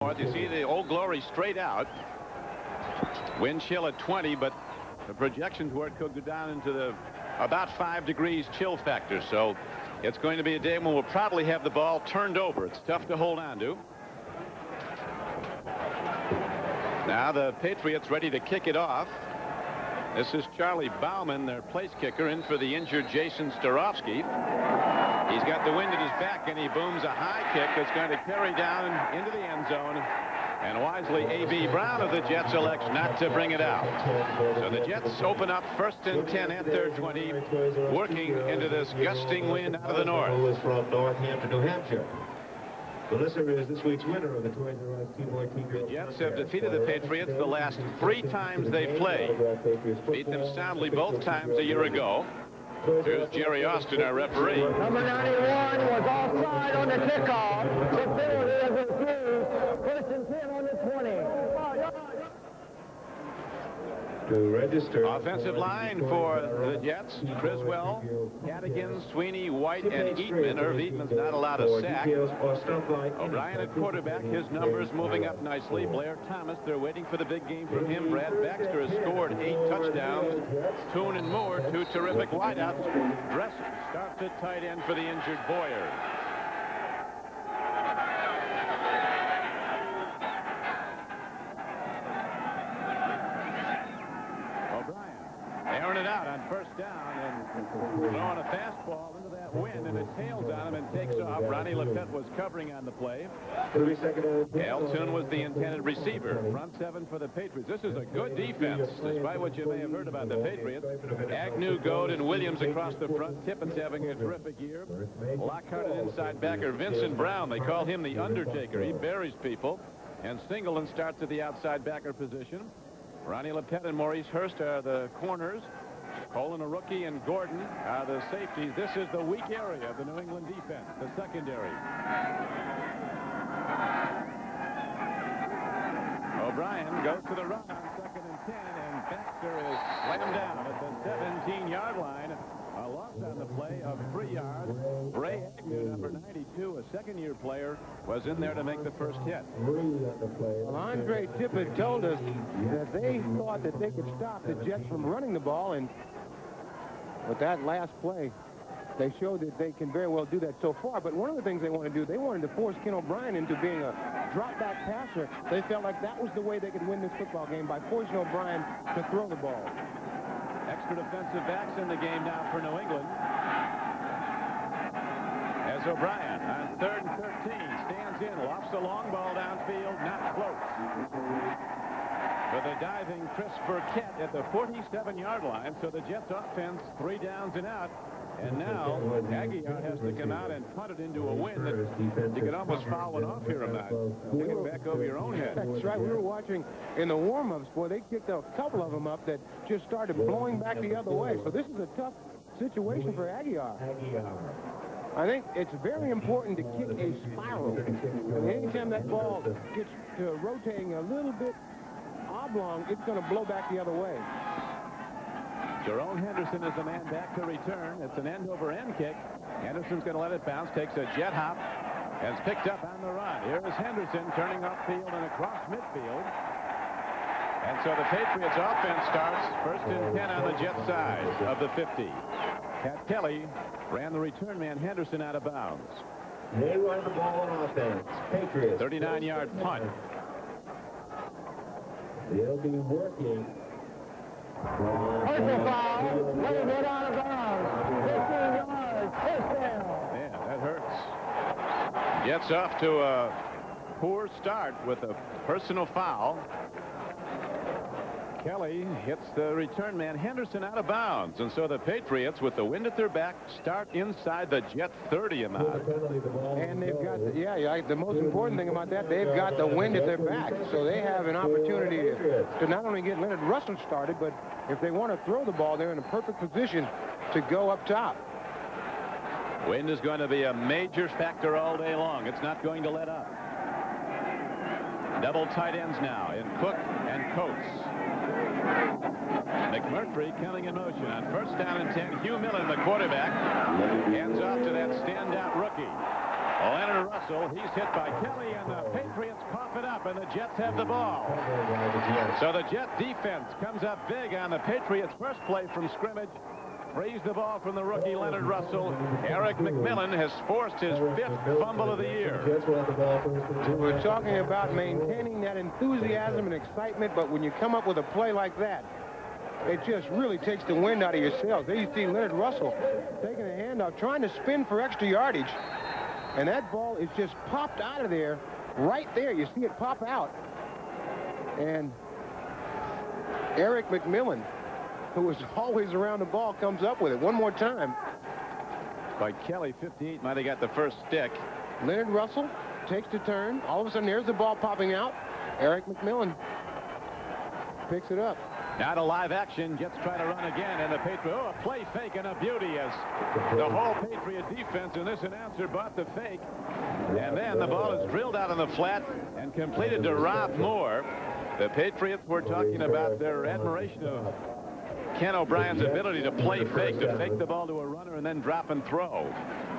You see the Old Glory straight out. Wind chill at 20, but the projections were it could go down into the about 5 degrees chill factor. So it's going to be a day when we'll probably have the ball turned over. It's tough to hold on to. Now the Patriots ready to kick it off. This is Charlie Bauman, their place kicker, in for the injured Jason Starofsky. He's got the wind at his back, and he booms a high kick that's going to carry down into the end zone. And wisely, A.B. Brown of the Jets elects not to bring it out. So the Jets open up 1st and 10 at their 20, working into this gusting wind out of the north. From Northampton, New Hampshire. Melissa is this week's winner of the The Jets have defeated the Patriots the last 3 times they've played. Beat them soundly both times a year ago. Here's Jerry Austin, our referee. Number 91 was offside on the kickoff. The penalty is refused. 1st and 10 on the 20. To register. Offensive line for the Jets: Criswell, Cadogan, Sweeney, White, and Eatman. Irv Eatman's not allowed a sack. O'Brien at quarterback. His numbers moving up nicely. Blair Thomas, they're waiting for the big game from him. Brad Baxter has scored 8 touchdowns. Toon and Moore, 2 terrific wideouts. Dresser starts at tight end for the injured Boyer. Airing it out on 1st down and throwing a fastball into that wind, and it tails on him and takes off. Ronnie Lepet was covering on the play. Al Toon was the intended receiver. Front 7 for the Patriots. This is a good defense, despite what you may have heard about the Patriots. Agnew, Goad, and Williams across the front. Tippett's having a terrific year. Lockhart at inside backer. Vincent Brown, they call him the Undertaker. He buries people. And Singleton starts at the outside backer position. Ronnie Lepet and Maurice Hurst are the corners. Colin, a rookie, and Gordon are the safeties. This is the weak area of the New England defense, the secondary. O'Brien goes to the run on 2nd and 10, and Baxter is slammed down at the 17-yard line. A loss on the play of 3 yards. Ray Agnew, number 92, a second-year player, was in there to make the first hit. Well, Andre Tippett told us that they thought that they could stop the Jets from running the ball, and with that last play, they showed that they can very well do that so far. But one of the things they want to do, they wanted to force Ken O'Brien into being a drop-back passer. They felt like that was the way they could win this football game, by forcing O'Brien to throw the ball. Extra defensive backs in the game now for New England. As O'Brien on 3rd and 13 stands in, lofts the long ball downfield, not close. For the diving Chris Burkett at the 47-yard line. So the Jets offense 3 downs and out. And now Aguiar has to come out and punt it into a wind that you could almost foul one off here about thinking back over your own head. That's right. We were watching in the warm-ups. Boy, they kicked a couple of them up that just started blowing back the other way. So this is a tough situation for Aguiar. I think it's very important to kick a spiral. And anytime that ball gets to rotating a little bit oblong, it's going to blow back the other way. Jerome Henderson is the man back to return. It's an end-over-end kick. Henderson's going to let it bounce, takes a jet hop, and is picked up on the run. Here is Henderson turning upfield and across midfield. And so the Patriots offense starts 1st and 10 on the Jet side of the 50. Pat Kelly ran the return man Henderson out of bounds. They run the ball on offense. Patriots. 39-yard punt. They'll be working. Personal foul. Let him get out of bounds. 15 yards. 1st down. Man, that hurts. Jets off to a poor start with a personal foul. Kelly hits the return man Henderson out of bounds, and so the Patriots, with the wind at their back, start inside the Jet 30 amount. And they've got, the most important thing about that, they've got the wind at their back, so they have an opportunity to not only get Leonard Russell started, but if they want to throw the ball, they're in a perfect position to go up top. Wind is going to be a major factor all day long. It's not going to let up. Double tight ends now in Cook and Coates. McMurtry coming in motion on 1st down and 10. Hugh Millen, the quarterback, hands off to that standout rookie. Leonard Russell, he's hit by Kelly, and the Patriots cough it up, and the Jets have the ball. So the Jet defense comes up big on the Patriots' first play from scrimmage. Frees the ball from the rookie Leonard Russell. Eric McMillan has forced his 5th fumble of the year. We're talking about maintaining that enthusiasm and excitement, but when you come up with a play like that, it just really takes the wind out of your sails. There you see Leonard Russell taking a handoff, trying to spin for extra yardage, and that ball is just popped out of there, right there. You see it pop out. And Eric McMillan, who was always around the ball, comes up with it one more time. By Kelly, 58, might have got the first stick. Leonard Russell takes the turn. All of a sudden, there's the ball popping out. Eric McMillan picks it up. Now to live action. Jets try to run again, and the Patriots, a play fake and a beauty as the whole Patriot defense and this announcer bought the fake. And then the ball is drilled out on the flat and completed to Rob Moore. The Patriots were talking about their admiration of Ken O'Brien's ability to play fake, to fake the ball to a runner and then drop and throw.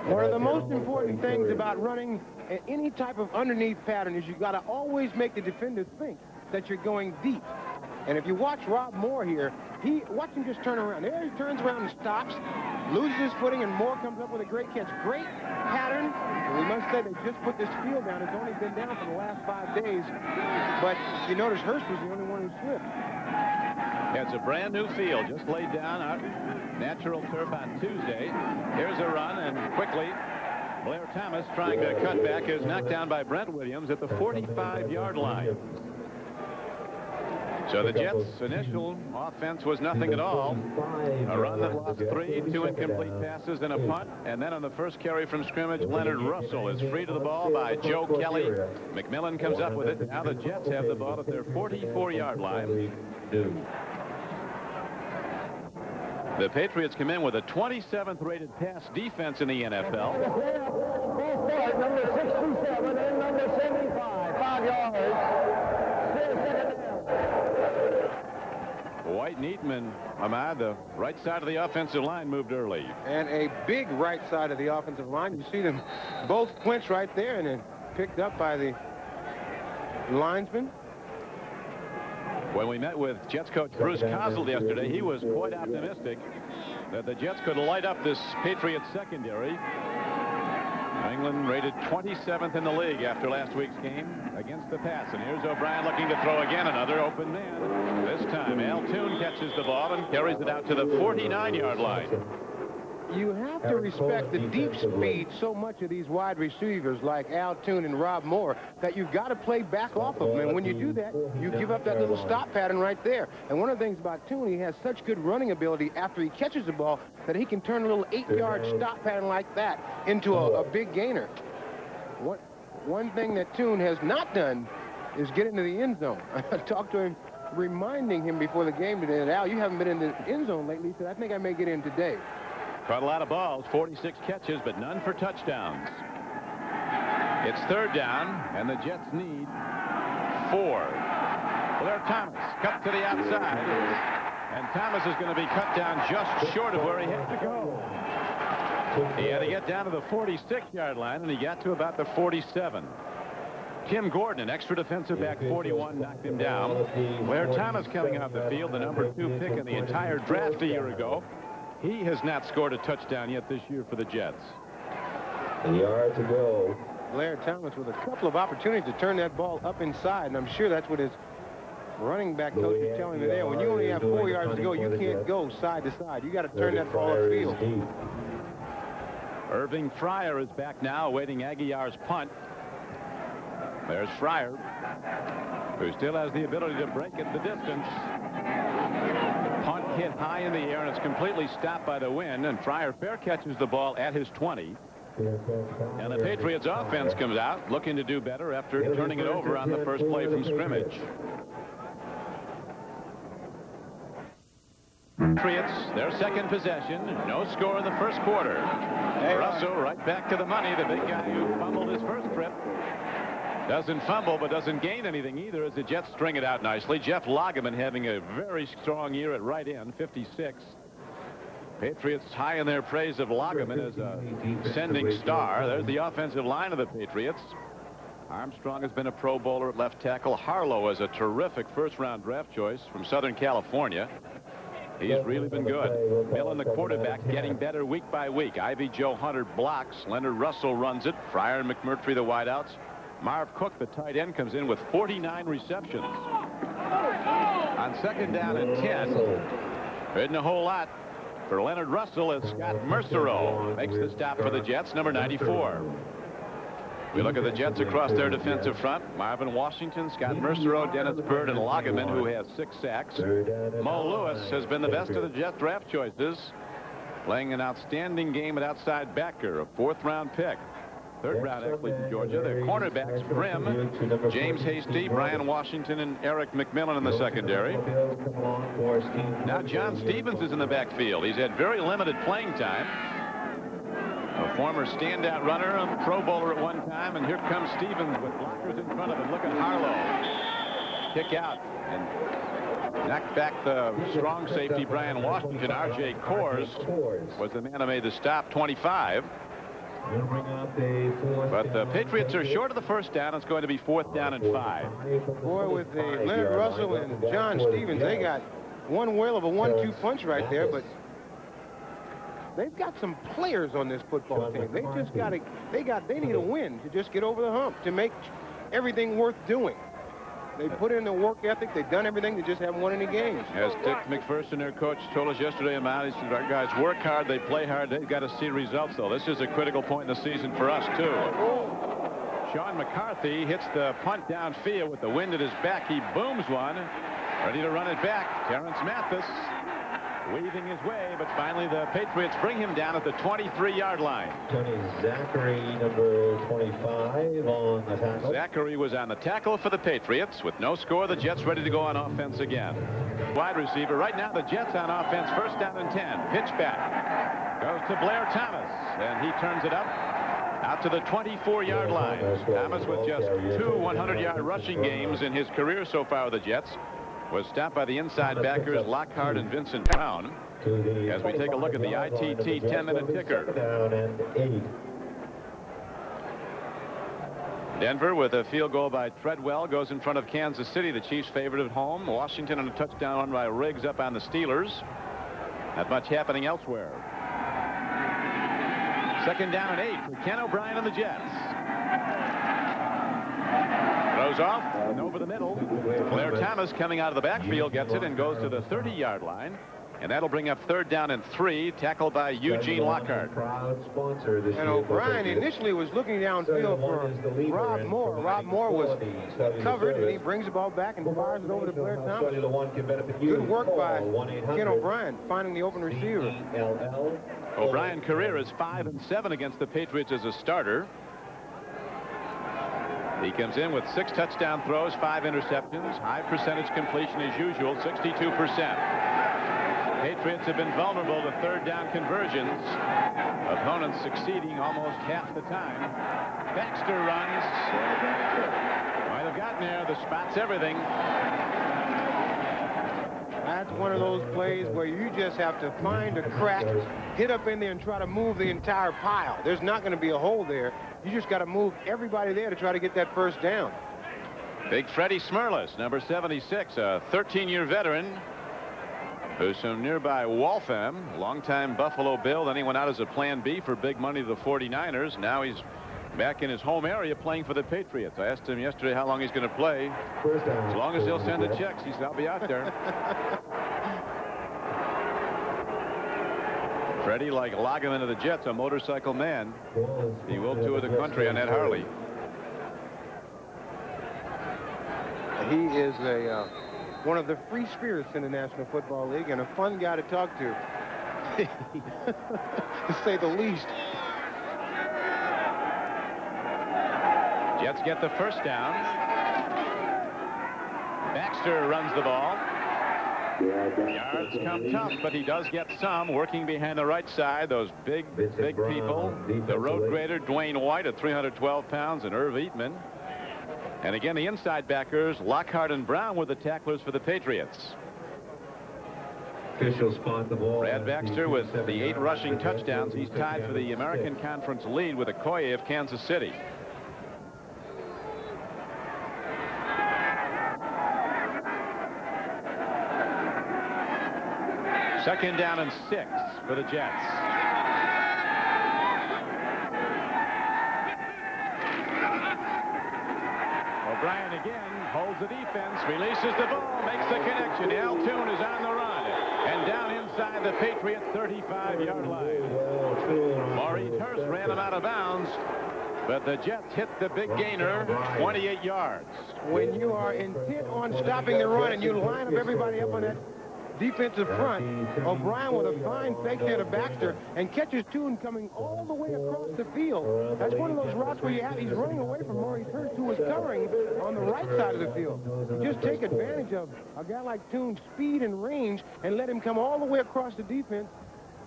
One of the most important things about running any type of underneath pattern is you got to always make the defender think that you're going deep. And if you watch Rob Moore here, watch him just turn around. There he turns around and stops, loses his footing, and Moore comes up with a great catch. Great pattern. And we must say they just put this field down. It's only been down for the last 5 days. But you notice Hurst was the only one who slipped. Yeah, it's a brand new field, just laid down out natural turf on Tuesday. Here's a run, and quickly Blair Thomas, trying to cut back, is knocked down by Brent Williams at the 45-yard line. So the Jets' initial offense was nothing at all. A run that lost 3, 2 incomplete passes, and a punt. And then on the first carry from scrimmage, Leonard Russell is free to the ball by Joe Kelly. McMillan comes up with it. Now the Jets have the ball at their 44-yard line. The Patriots come in with a 27th rated pass defense in the NFL. Number 67 and number 75, 5 yards. Still second down. White and Eatman, Ahmad, the right side of the offensive line moved early. And a big right side of the offensive line. You see them both clinch right there, and then picked up by the linesman. When we met with Jets coach Bruce Cosell yesterday, he was quite optimistic that the Jets could light up this Patriots secondary. New England rated 27th in the league after last week's game against the pass. And here's O'Brien looking to throw again. Another open man. This time Al Toon catches the ball and carries it out to the 49-yard line. You have to respect the deep speed so much of these wide receivers like Al Toon and Rob Moore that you've got to play back off of them. And when you do that, you give up that little stop pattern right there. And one of the things about Toon, he has such good running ability after he catches the ball that he can turn a little 8-yard stop pattern like that into a big gainer. One thing that Toon has not done is get into the end zone. I talked to him, reminding him before the game today that, Al, you haven't been in the end zone lately. He said, I think I may get in today. Caught a lot of balls, 46 catches, but none for touchdowns. It's third down, and the Jets need 4. Blair Thomas cut to the outside, and Thomas is going to be cut down just short of where he had to go. He had to get down to the 46-yard line, and he got to about the 47. Tim Gordon, an extra defensive back, 41, knocked him down. Blair Thomas coming off the field, the number 2 pick in the entire draft a year ago. He has not scored a touchdown yet this year for the Jets. A yard to go. Blair Thomas with a couple of opportunities to turn that ball up inside, and I'm sure that's what his running back coach is telling me there. When you only have 4 yards to go, you can't go side to side. You got to turn that ball upfield. Irving Fryer is back now, awaiting Aguilar's punt. There's Fryer, who still has the ability to break at the distance. Punt hit high in the air, and it's completely stopped by the wind, and Fryer fair catches the ball at his 20. And the Patriots offense comes out looking to do better after turning it over on the first play from scrimmage. Patriots, their second possession, no score in the first quarter. Russell right back to the money, the big guy who fumbled his first trip. Doesn't fumble, but doesn't gain anything either as the Jets string it out nicely. Jeff Lageman having a very strong year at right end, 56. Patriots high in their praise of Lageman as a sending star. There's the offensive line of the Patriots. Armstrong has been a Pro Bowler at left tackle. Harlow is a terrific first-round draft choice from Southern California. He's really been good. Millen, the quarterback, getting better week by week. Ivy Joe Hunter blocks. Leonard Russell runs it. Fryer and McMurtry, the wideouts. Marv Cook, the tight end, comes in with 49 receptions. On second down and 10, isn't a whole lot for Leonard Russell as Scott Mercereau makes the stop for the Jets, number 94. We look at the Jets across their defensive front. Marvin Washington, Scott Mercereau, Dennis Byrd, and Lageman, who has 6 sacks. Mo Lewis has been the best of the Jet draft choices, playing an outstanding game at outside backer, a 4th-round pick. 3rd round actually from Georgia. Their cornerbacks, Brim, James Hasty, Brian Washington, and Eric McMillan in the secondary. Now John Stevens is in the backfield. He's had very limited playing time. A former standout runner, a Pro Bowler at one time, and here comes Stevens with blockers in front of him. Look at Harlow. Kick out and knock back the strong safety, Brian Washington. R.J. Coors was the man who made the stop, 25. But the Patriots are short of the first down. It's going to be 4th down and 5. Boy, with the Leonard Russell and John Stevens, they got one whale of a 1-2 punch right there, but they've got some players on this football team. They just got to, they need a win to just get over the hump, to make everything worth doing. They put in the work ethic. They've done everything. They just haven't won any games. As Dick McPherson, their coach, told us yesterday, he said, our guys work hard. They play hard. They've got to see results, though. This is a critical point in the season for us, too. Sean McCarthy hits the punt downfield with the wind at his back. He booms one. Ready to run it back. Terrence Mathis weaving his way, but finally the Patriots bring him down at the 23-yard line. Tony Zachary, number 25, on the tackle. Zachary was on the tackle for the Patriots. With no score, the Jets ready to go on offense again. Wide receiver. Right now, the Jets on offense, 1st down and 10. Pitch back. Goes to Blair Thomas, and he turns it up out to the 24-yard line. Thomas, with just 2 100-yard rushing games in his career so far with the Jets, was stopped by the inside backers Lockhart and Vincent Brown. As we take a look at the ITT 10-minute ticker. Denver with a field goal by Treadwell goes in front of Kansas City, the Chiefs' favorite at home. Washington on a touchdown run by Riggs up on the Steelers. Not much happening elsewhere. 2nd down and 8 for Ken O'Brien and the Jets. Throws off and over the middle. Blair Thomas coming out of the backfield gets it and goes to the 30-yard line. And that'll bring up 3rd down and 3, tackled by Eugene Lockhart. And O'Brien initially was looking downfield for Rob Moore. Rob Moore was covered, and he brings the ball back and fires it over to Blair Thomas. Good work by Ken O'Brien, finding the open receiver. O'Brien career is 5-7 against the Patriots as a starter. He comes in with 6 touchdown throws, 5 interceptions, high percentage completion as usual, 62%. Patriots have been vulnerable to 3rd down conversions. Opponents succeeding almost half the time. Baxter runs. Might have gotten there. The spot's everything. That's one of those plays where you just have to find a crack, get up in there and try to move the entire pile. There's not going to be a hole there. You just got to move everybody there to try to get that 1st down. Big Freddie Smirlis, number 76, a 13-year veteran who's from nearby Waltham, longtime Buffalo Bill. Then he went out as a plan B for big money to the 49ers. Now he's back in his home area playing for the Patriots. I asked him yesterday how long he's going to play. As long as they'll send the checks, he said, I'll be out there. Freddie, like Lageman of the Jets, a motorcycle man. He will tour the country on that Harley. He is one of the free spirits in the National Football League and a fun guy to talk to, to say the least. Jets get the 1st down. Baxter runs the ball. Yards come tough, but he does get some. Working behind the right side, those big people. The road grader, Dwayne White, at 312 pounds, and Irv Eatman. And again, the inside backers, Lockhart and Brown, were the tacklers for the Patriots. official spot the ball. Brad Baxter with the 8 rushing touchdowns. He's tied for the American Conference lead with Okoye of Kansas City. Second down and 6 for the Jets. O'Brien again holds the defense, releases the ball, makes the connection. Al Toon is on the run and down inside the Patriot 35-yard line. Maurice Hurst ran him out of bounds, but the Jets hit the big gainer, 28 yards. When you are intent on stopping the run and you line up everybody up on that defensive front, O'Brien with a fine fake there to Baxter and catches Toon coming all the way across the field. That's one of those routes where he's running away from Maurice Hurst, who was covering on the right side of the field. You just take advantage of a guy like Toon's speed and range and let him come all the way across the defense,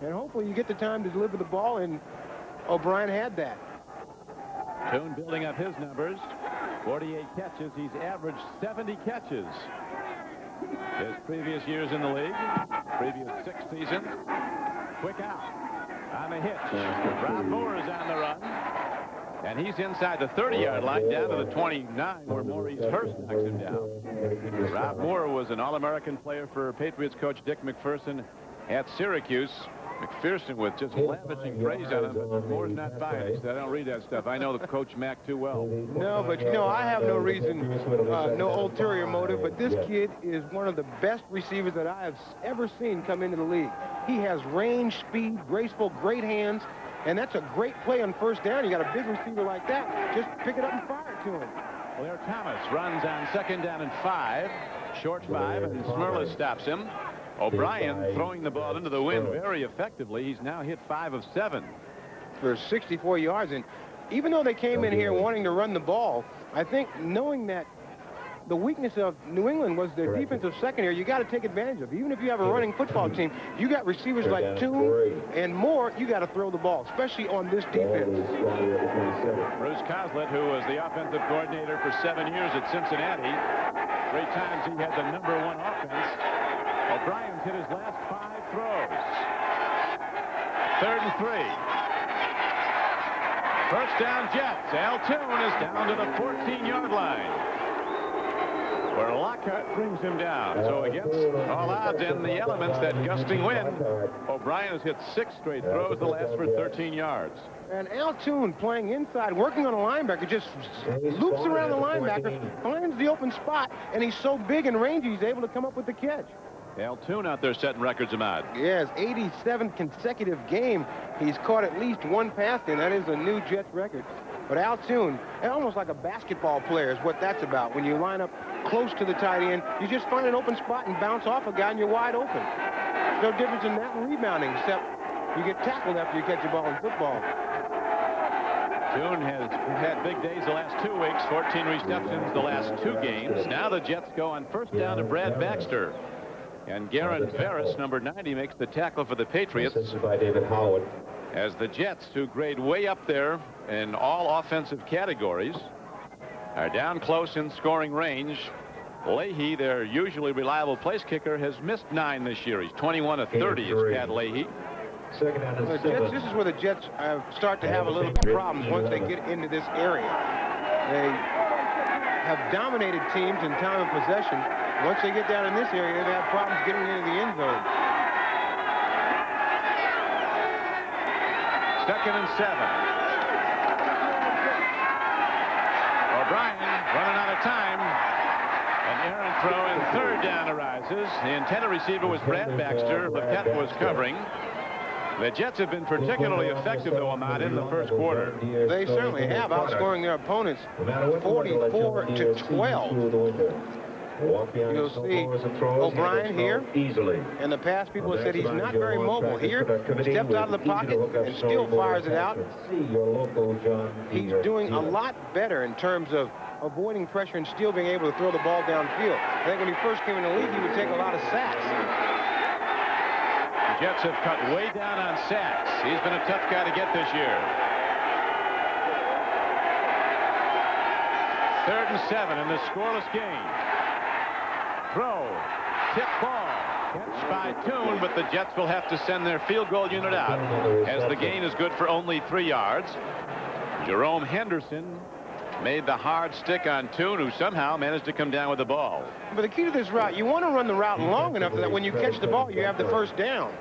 and hopefully you get the time to deliver the ball, and O'Brien had that. Toon building up his numbers. 48 catches. He's averaged 70 catches his previous years in the league, previous 6 seasons. Quick out on the hitch. Rob Moore is on the run, and he's inside the 30-yard line down to the 29 where Maurice Hurst knocks him down. Rob Moore was an All-American player for Patriots coach Dick McPherson at Syracuse. McPherson with just lavishing praise on him, but Moore's not buying it. He said, I don't read that stuff. I know the coach Mac too well. No, but, you know, I have no reason, no ulterior motive, but this kid is one of the best receivers that I have ever seen come into the league. He has range, speed, graceful, great hands, and that's a great play on first down. You got a big receiver like that, just pick it up and fire it to him. Blair Thomas runs on second down and 5, short 5, and Smerlis stops him. O'Brien throwing the ball into the wind very effectively. He's now hit 5 of 7 for 64 yards. And even though they came in here wanting to run the ball, I think knowing that the weakness of New England was their defensive secondary, you got to take advantage of. Even if you have a running football team, you got receivers like Toon and Moore, you got to throw the ball, especially on this defense. Bruce Coslett, who was the offensive coordinator for 7 years at Cincinnati, 3 times he had the #1 offense. O'Brien's hit his last 5 throws. 3rd and 3. First down Jets. Al Toon is down to the 14-yard line, where Lockhart brings him down. So against all odds and the elements, that gusting wind, O'Brien has hit 6 straight throws, the last for 13 yards. And Al Toon playing inside, working on a linebacker, just loops around the linebacker, finds the open spot, and he's so big and rangy, he's able to come up with the catch. Al Toon out there setting records, Ahmad. Yes, 87 consecutive game. He's caught at least 1 pass, and that is a new Jets record. But Al Toon, almost like a basketball player is what that's about. When you line up close to the tight end, you just find an open spot and bounce off a guy, and you're wide open. No difference in that and rebounding, except you get tackled after you catch the ball in football. Toon has had big days the last 2 weeks, 14 receptions the last 2 games. Now the Jets go on first down to Brad Baxter. And Garen Ferris, number 90, makes the tackle for the Patriots. By David Howard. As the Jets, who grade way up there in all offensive categories, are down close in scoring range. Leahy, their usually reliable place kicker, has missed 9 this year. He's 21 of 30 is Pat Leahy. Second down and 7. Jets, this is where the Jets start to have a little problems once they get into this area. They have dominated teams in time of possession. Once they get down in this area, they've had problems getting into the end zone. 2nd and 7. O'Brien running out of time. An errant throw and 3rd down arises. The intended receiver was Brad Baxter. Lafette was covering. The Jets have been particularly effective, though, Ahmad, in the first quarter. They certainly have, outscoring their opponents 44-12. You'll see O'Brien here, and the pass people have said he's not very mobile. Here, steps out of the pocket and still fires it out. He's doing a lot better in terms of avoiding pressure and still being able to throw the ball downfield. I think when he first came in the league, he would take a lot of sacks. The Jets have cut way down on sacks. He's been a tough guy to get this year. 3rd and 7 in this scoreless game. Throw, tip ball, Catch by Toon, but the Jets will have to send their field goal unit out as the gain is good for only 3 yards. Jerome Henderson made the hard stick on Toon, who somehow managed to come down with the ball. But the key to this route, you want to run the route long enough that when you catch the ball, you have the first down.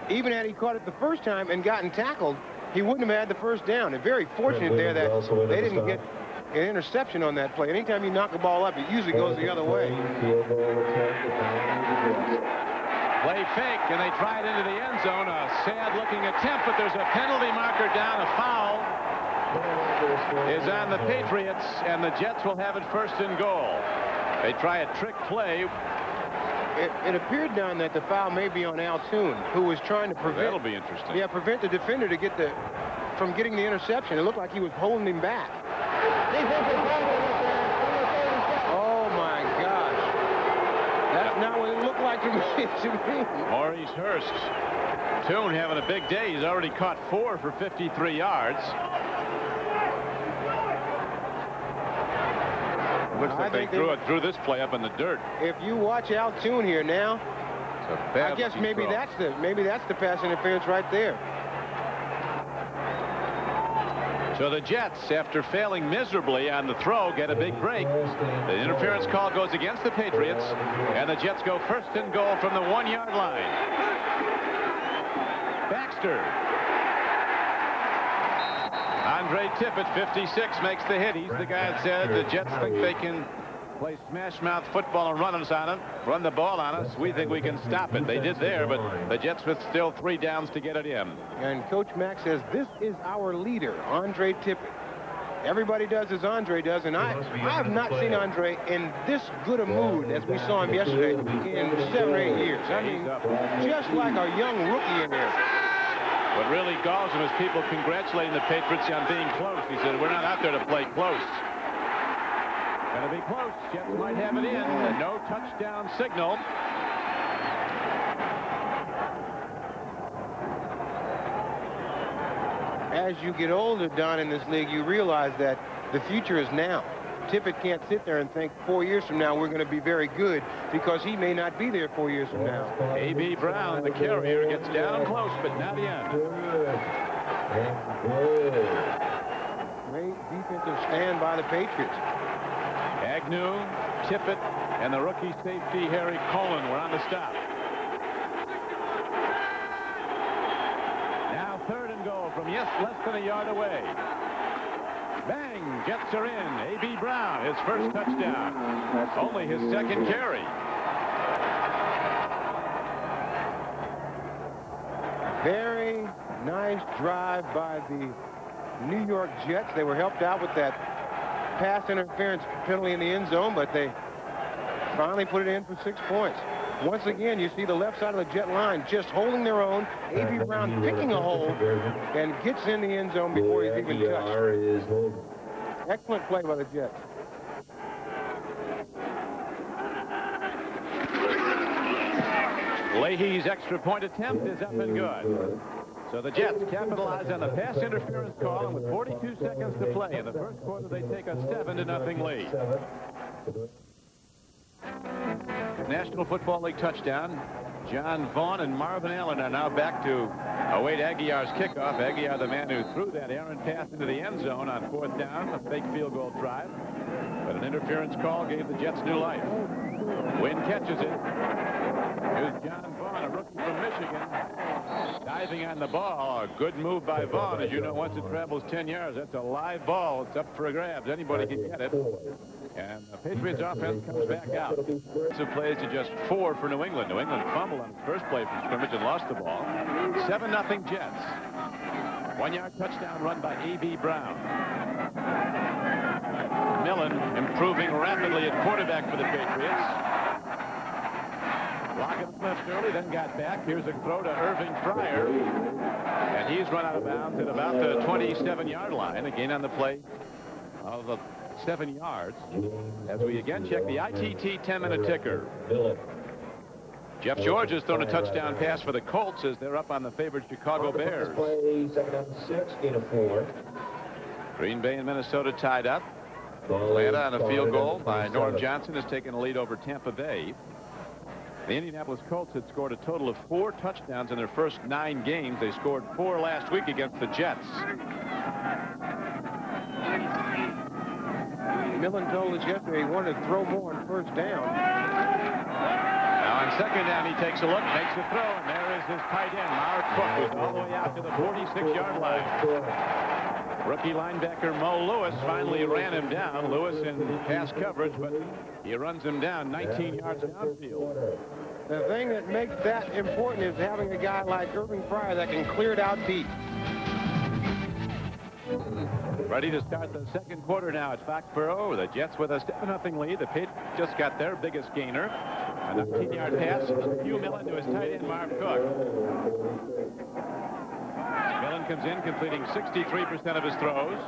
Even had he caught it the first time and gotten tackled, he wouldn't have had the first down. And very fortunate there that they didn't get an interception on that play. Anytime you knock the ball up, it usually goes the other way. Play fake, and they try it into the end zone. A sad-looking attempt, but there's a penalty marker down. A foul is on the Patriots, and the Jets will have it first and goal. They try a trick play. It appeared, Don, that the foul may be on Al Toon, who was trying to prevent. That'll be interesting. Yeah, prevent the defender to get from getting the interception. It looked like he was holding him back. Oh my gosh! That's not what it looked like to me. Maurice Hurst. Toon having a big day. He's already caught 4 for 53 yards. Looks like they threw this play up in the dirt. If you watch Al Toon here now, I guess maybe that's the pass interference right there. So the Jets, after failing miserably on the throw, get a big break. The interference call goes against the Patriots, and the Jets go first and goal from the 1-yard line. Baxter. Andre Tippett, 56, makes the hit. He's the guy that said the Jets think they can play smash-mouth football and run the ball on us. We think we can stop it. They did there, but the Jets with still 3 downs to get it in. And Coach Mack says, this is our leader, Andre Tippett. Everybody does as Andre does, and I have not seen Andre in this good a mood as we saw him yesterday in 7 or 8 years. I mean, just like a young rookie in there. What really galls him is people congratulating the Patriots on being close. He said, we're not out there to play close. Going to be close. Jets might have it in. A no touchdown signal. As you get older, Don, in this league, you realize that the future is now. Tippett can't sit there and think 4 years from now we're going to be very good, because he may not be there 4 years from now. A.B. Brown, the carrier, gets down close, but not in. Great defensive stand by the Patriots. Agnew, Tippett, and the rookie safety Harry Colin were on the stop. Now 3rd and goal from less than a yard away. Bang! Jets are in. A.B. Brown, his first touchdown. Only his 2nd carry. Very nice drive by the New York Jets. They were helped out with that pass interference penalty in the end zone, but they finally put it in for 6 points. Once again, you see the left side of the Jet line just holding their own. A.B. Brown picking a hole and gets in the end zone before he's even touched. Excellent play by the Jets. Leahy's extra point attempt is up and good. So the Jets capitalize on the pass interference call, and with 42 seconds to play in the first quarter, they take a 7-0 lead. National Football League touchdown. John Vaughn and Marvin Allen are now back to await Aguiar's kickoff. Aguiar, the man who threw that errant pass into the end zone on 4th down, a fake field goal drive. But an interference call gave the Jets new life. Wynn catches it. Here's John Vaughn, a rookie from Michigan, diving on the ball. A good move by Vaughn. As you know, once it travels 10 yards, that's a live ball. It's up for grabs. Anybody can get it. And the Patriots offense comes back out. So plays to just 4 for New England. New England fumbled on its first play from scrimmage and lost the ball. 7-0 Jets. 1-yard touchdown run by A.B. Brown. Millen improving rapidly at quarterback for the Patriots. Lockett left early, then got back. Here's a throw to Irving Fryer. And he's run out of bounds at about the 27-yard line. A gain on the play of the 7 yards. As we again check the ITT 10-minute ticker. Jeff George has thrown a touchdown pass for the Colts as they're up on the favored Chicago Bears. Green Bay and Minnesota tied up. Atlanta on a field goal by Norm Johnson has taken a lead over Tampa Bay. The Indianapolis Colts had scored a total of 4 touchdowns in their first 9 games. They scored 4 last week against the Jets. Millen told us yesterday he wanted to throw more on first down. Now on second down, he takes a look, makes the throw, and there is his tight end, Marv Cook, who's all the way out to the 46-yard line. Rookie linebacker Mo Lewis finally ran him down. Lewis in pass coverage, but he runs him down 19 yards downfield. The thing that makes that important is having a guy like Irving Fryer that can clear it out deep. Ready to start the second quarter now at Foxborough. The Jets with a 7-0 lead. The Patriots just got their biggest gainer. A 19-yard pass from Hugh Millen to his tight end, Marv Cook. Millen comes in, completing 63% of his throws.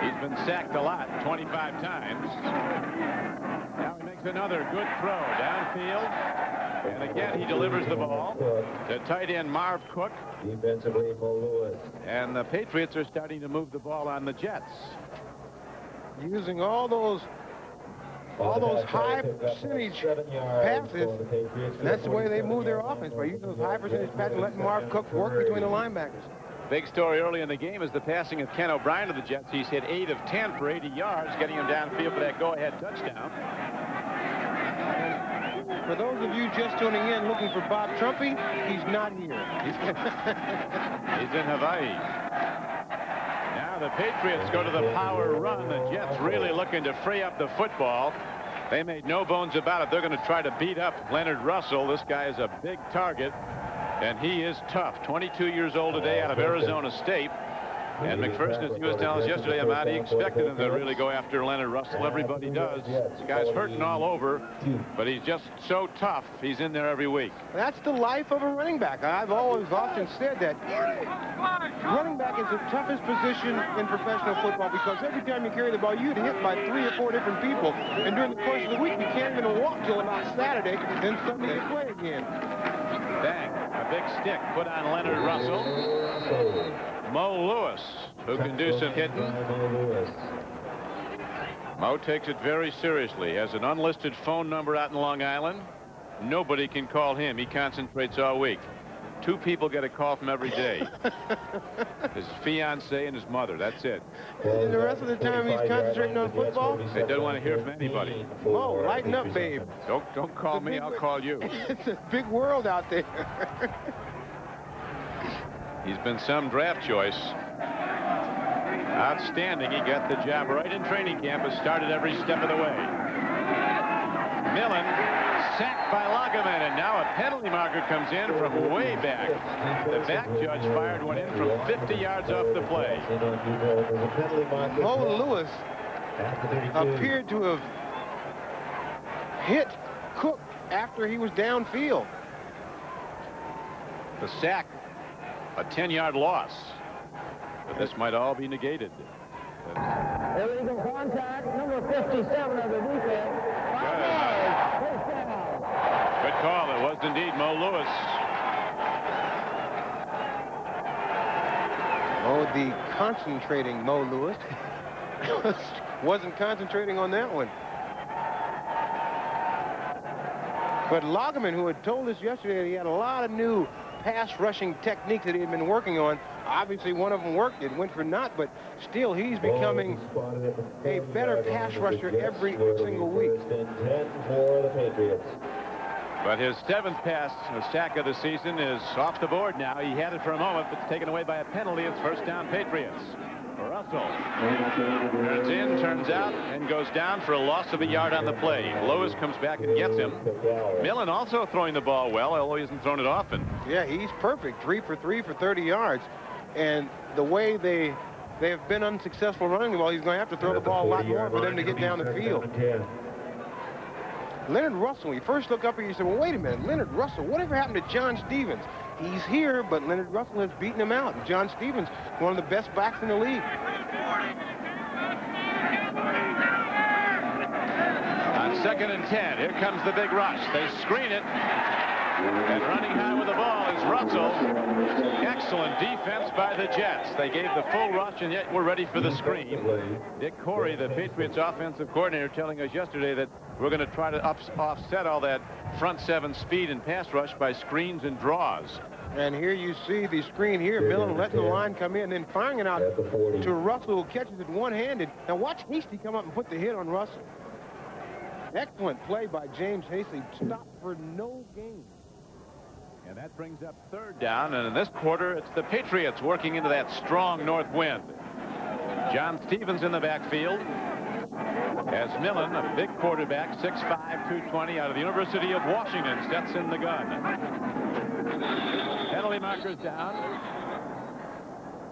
He's been sacked a lot, 25 times. Now he makes another good throw downfield. And again, he delivers the ball to tight end Marv Cook. Defensively, Mo Lewis. And the Patriots are starting to move the ball on the Jets. Using all those high percentage passes. And that's the way they move their offense, by using those high percentage passes and letting Marv Cook work between the linebackers. Big story early in the game is the passing of Ken O'Brien to the Jets. He's hit 8 of 10 for 80 yards, getting him downfield for that go-ahead touchdown. For those of you just tuning in looking for Bob Trumpy, he's not here. He's in Hawaii. Now the Patriots go to the power run. The Jets really looking to free up the football. They made no bones about it. They're going to try to beat up Leonard Russell. This guy is a big target, and he is tough. 22 years old today out of Arizona State. And McPherson, as he was telling us yesterday, Ahmad, he expected him to really go after Leonard Russell. Everybody does. This guy's hurting all over, but he's just so tough. He's in there every week. That's the life of a running back. I've always often said that running back is the toughest position in professional football, because every time you carry the ball, you get hit by 3 or 4 different people. And during the course of the week, you can't even walk till about Saturday, then Sunday you play again. Bang. A big stick put on Leonard Russell. Mo Lewis, who can do some hitting. Mo takes it very seriously. Has an unlisted phone number out in Long Island. Nobody can call him. He concentrates all week. 2 people get a call from every day. His fiance and his mother. That's it. And the rest of the time he's concentrating on football? They don't want to hear from anybody. Mo, lighten up, babe. Don't call me. I'll call you. It's a big world out there. He's been some draft choice. Outstanding. He got the job right in training camp. Has started every step of the way. Millen sacked by Lagerman, and now a penalty marker comes in from way back. The back judge fired one in from 50 yards off the play. Mo Lewis appeared to have hit Cook after he was downfield. The sack, a 10-yard loss. But this might all be negated. Illegal contact, number 57 of the defense. Good call. It was indeed Mo Lewis. Oh, the concentrating Mo Lewis wasn't concentrating on that one. But Lagerman, who had told us yesterday that he had a lot of new pass rushing techniques that he had been working on, obviously one of them worked. It went for naught, but still he's becoming a better pass rusher every single week. But his 7th pass, sack of the season, is off the board now. He had it for a moment, but it's taken away by a penalty. It's first down Patriots. Russell turns in, turns out, and goes down for a loss of a yard on the play. Lewis comes back and gets him. Millen also throwing the ball well, although he hasn't thrown it often. Yeah, he's perfect. 3 for 3 for 30 yards. And the way they have been unsuccessful running the ball, he's going to have to throw the ball a lot more for them to get down the field. Leonard Russell, when you first look up here, you say, well, wait a minute, Leonard Russell, whatever happened to John Stevens? He's here, but Leonard Russell has beaten him out. And John Stevens, one of the best backs in the league. On 2nd and 10, here comes the big rush. They screen it. And running high with the ball is Russell. Excellent defense by the Jets. They gave the full rush, and yet we're ready for the screen. Dick Corey, the Patriots offensive coordinator, telling us yesterday that we're going to try to offset all that front seven speed and pass rush by screens and draws. And here you see the screen here. Millen letting the line come in, then firing it out to Russell, who catches it one-handed. Now watch Hasty come up and put the hit on Russell. Excellent play by James Hasty. Stopped for no gain. And that brings up third down. And in this quarter, it's the Patriots working into that strong north wind. John Stevens in the backfield. As Millen, a big quarterback, 6'5", 220, out of the University of Washington, sets in the gun. Penalty markers down.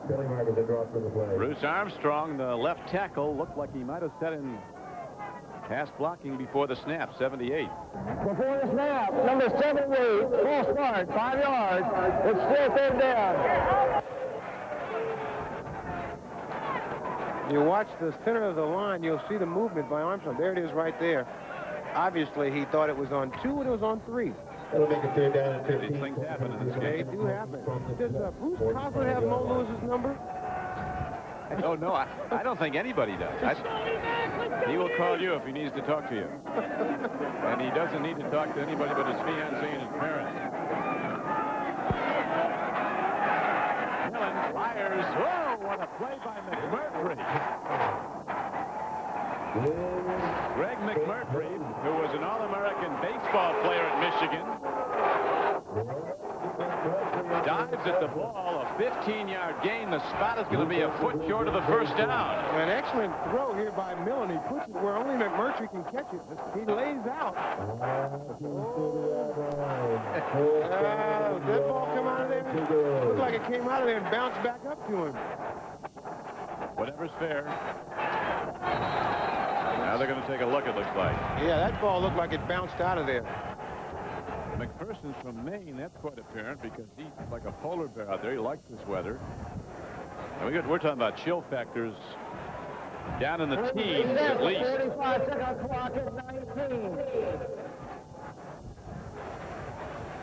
Penalty markers are dropped for the play. Bruce Armstrong, the left tackle, looked like he might have set in pass blocking before the snap, 78. Before the snap, number 78, full start, 5 yards. It's still third down. You watch the center of the line, you'll see the movement by Armstrong. There it is right there. Obviously, he thought it was on 2 and it was on 3. That'll make a third down and 15. These things happen in this They game. do happen. Does Bruce Cosler have Mo Lewis's number? Oh, no, I don't think anybody does. He will call you if he needs to talk to you. And he doesn't need to talk to anybody but his fiancé and his parents. Millen fires. Whoa, what a play by McMurtry. Greg McMurtry, who was an All-American baseball player at Michigan, dives at the ball, a 15-yard gain. The spot is going to be a foot short of the first down. An excellent throw here by Millen. He puts it where only McMurtry can catch it. He lays out. Did that ball come out of there? Looked like it came out of there and bounced back up to him. Whatever's fair. Now they're going to take a look, it looks like. Yeah, that ball looked like it bounced out of there. McPherson's from Maine. That's quite apparent because he's like a polar bear out there. He likes this weather. And we're talking about chill factors down in the teens at least. 45-second clock at 19.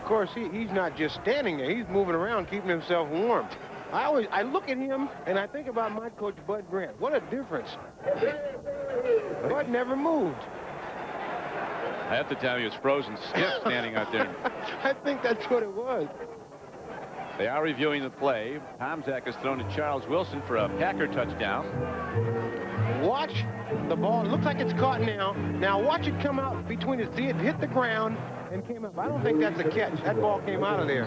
Of course, he's not just standing there. He's moving around, keeping himself warm. I look at him and I think about my coach, Bud Grant. What a difference. Bud never moved. Half the time he was frozen stiff standing out there. I think that's what it was. They are reviewing the play. Tomczak has thrown to Charles Wilson for a Packer touchdown. Watch the ball. It looks like it's caught now. Now watch it come out between his feet, hit the ground, and came up. I don't think that's a catch. That ball came out of there.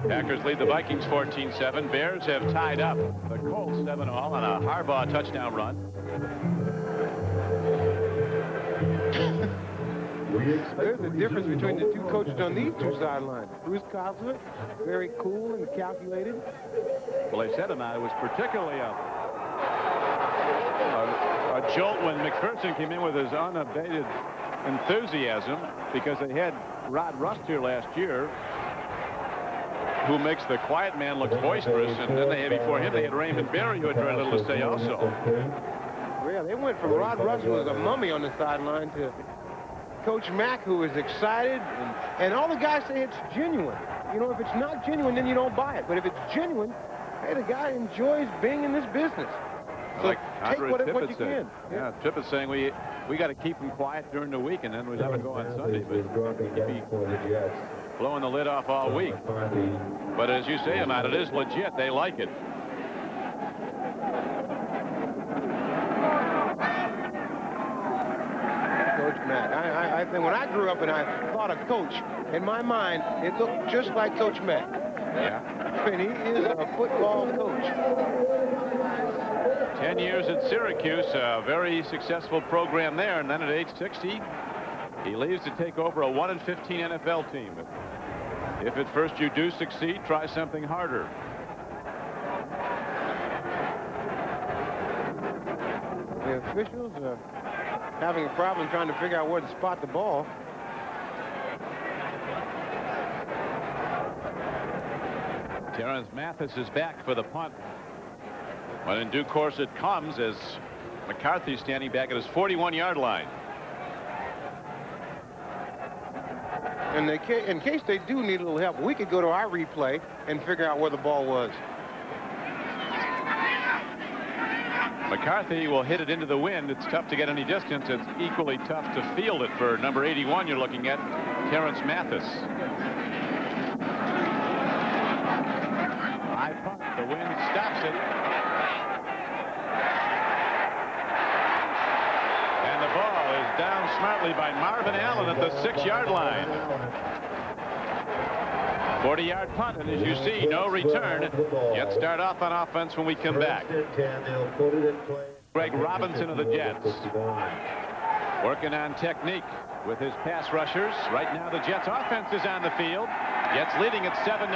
Packers lead the Vikings 14-7. Bears have tied up the Colts 7-all on a Harbaugh touchdown run. There's a difference between the two coaches on these two sidelines. Bruce Cosler, very cool and calculated. Well, they said about it was particularly a jolt when McPherson came in with his unabated enthusiasm because they had Rod Rust here last year, who makes the quiet man look boisterous, and then they had before him they had Raymond Berry, who had very little to say also. Yeah, they went from Rod Rust, who was a mummy on the sideline, to Coach Mack, who is excited, and all the guys say it's genuine. You know, if it's not genuine, then you don't buy it. But if it's genuine, hey, the guy enjoys being in this business. So like take what you said. can. Yeah, Tippett's saying we got to keep him quiet during the week, and then we let him go on Sunday. But he'd be blowing the lid off all week. But as you say, Matt, it is legit. They like it. Coach Mack. I think when I grew up and I thought of coach, in my mind, it looked just like Coach Mack. Yeah. And he is a football coach. 10 years at Syracuse, a very successful program there, and then at age 60, he leaves to take over a 1-15 NFL team. If at first you do succeed, try something harder. The officials are having a problem trying to figure out where to spot the ball. Terrence Mathis is back for the punt. But in due course it comes as McCarthy standing back at his 41-yard line. And in case they do need a little help, we could go to our replay and figure out where the ball was. McCarthy will hit it into the wind. It's tough to get any distance. It's equally tough to field it for number 81 you're looking at, Terrence Mathis. High punt. The wind stops it. And the ball is down smartly by Marvin Allen at the 6-yard line. 40-yard punt, and as you see, no return. Yet start off on offense when we come back. Greg Robinson of the Jets working on technique with his pass rushers. Right now the Jets offense is on the field. Jets leading at 7-0.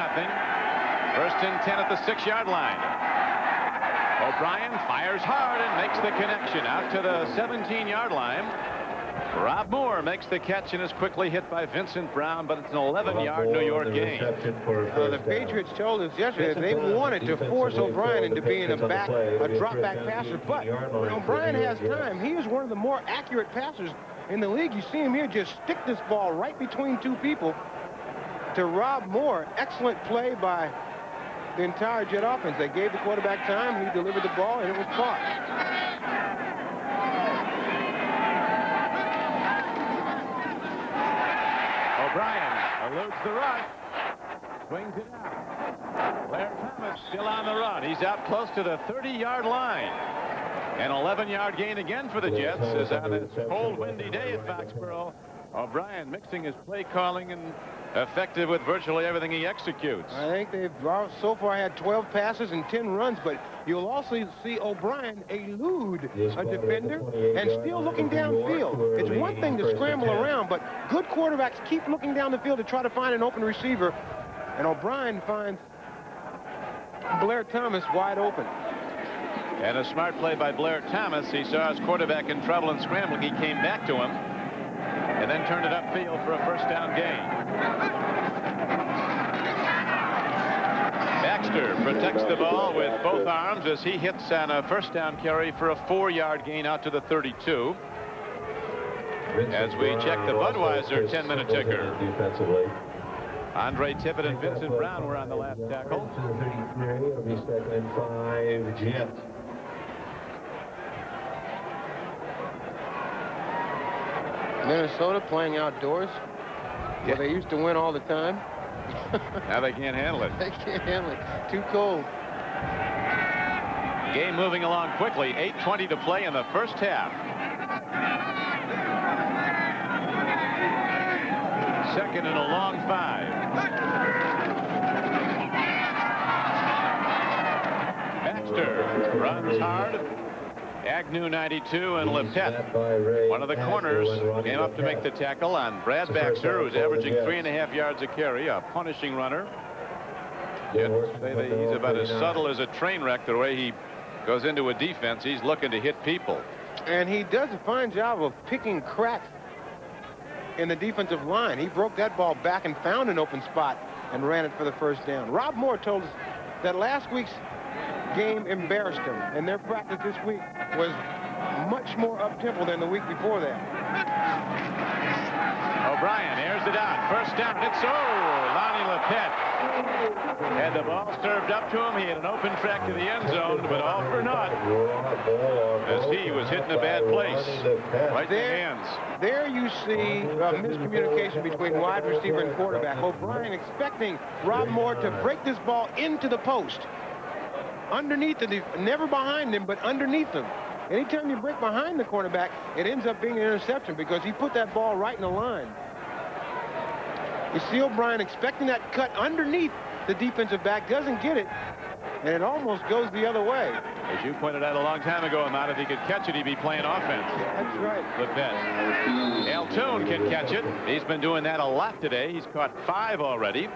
First and 10 at the 6-yard line. O'Brien fires hard and makes the connection out to the 17-yard line. Rob Moore makes the catch and is quickly hit by Vincent Brown, but it's an 11-yard New York gain. The Patriots told us yesterday that they wanted to force O'Brien into being a drop-back passer, but when O'Brien has time, he is one of the more accurate passers in the league. You see him here just stick this ball right between two people to Rob Moore. Excellent play by the entire Jet offense. They gave the quarterback time, he delivered the ball, and it was caught. O'Brien eludes the rush, swings it out. Blair Thomas still on the run. He's out close to the 30-yard line. An 11-yard gain again for the Jets as on this cold, windy day at Foxborough. O'Brien mixing his play calling and effective with virtually everything he executes. I think they've so far had 12 passes and 10 runs, but you'll also see O'Brien elude a defender and still looking downfield. It's one thing to scramble around, but good quarterbacks keep looking down the field to try to find an open receiver, and O'Brien finds Blair Thomas wide open. And a smart play by Blair Thomas. He saw his quarterback in trouble and scrambling. He came back to him and then turned it upfield for a first down gain. Baxter protects the ball with both arms as he hits on a first down carry for a 4-yard gain out to the 32. As we check the Budweiser 10-minute ticker. Andre Tippett and Vincent Brown were on the last tackle. 33, it'll be 2nd and 5, Jets. Minnesota playing outdoors, where they used to win all the time. Now they can't handle it. They can't handle it. Too cold. Game moving along quickly. 8:20 to play in the first half. Second and a long 5. Baxter runs hard. Agnew 92 and Lepet, one of the corners, came up to make the tackle on Brad Baxter, who's averaging 3.5 yards a carry, a punishing runner. Yet say that he's about as subtle as a train wreck the way he goes into a defense. He's looking to hit people. And he does a fine job of picking cracks in the defensive line. He broke that ball back and found an open spot and ran it for the first down. Rob Moore told us that last week's game embarrassed them, and their practice this week was much more up-tempo than the week before that. O'Brien airs it out. First down. It's Lonnie Lepet had the ball served up to him. He had an open track to the end zone, but all for naught as he was hitting a bad place. Right in the hands. There you see miscommunication between wide receiver and quarterback. O'Brien expecting Rob Moore to break this ball into the post. Underneath the never behind him, but underneath him. Anytime you break behind the cornerback, it ends up being an interception because he put that ball right in the line. You see O'Brien expecting that cut underneath the defensive back, doesn't get it, and it almost goes the other way. As you pointed out a long time ago, Matt, if he could catch it, he'd be playing offense. That's right. Lepet. Al Toon can catch it. He's been doing that a lot today. He's caught 5 already.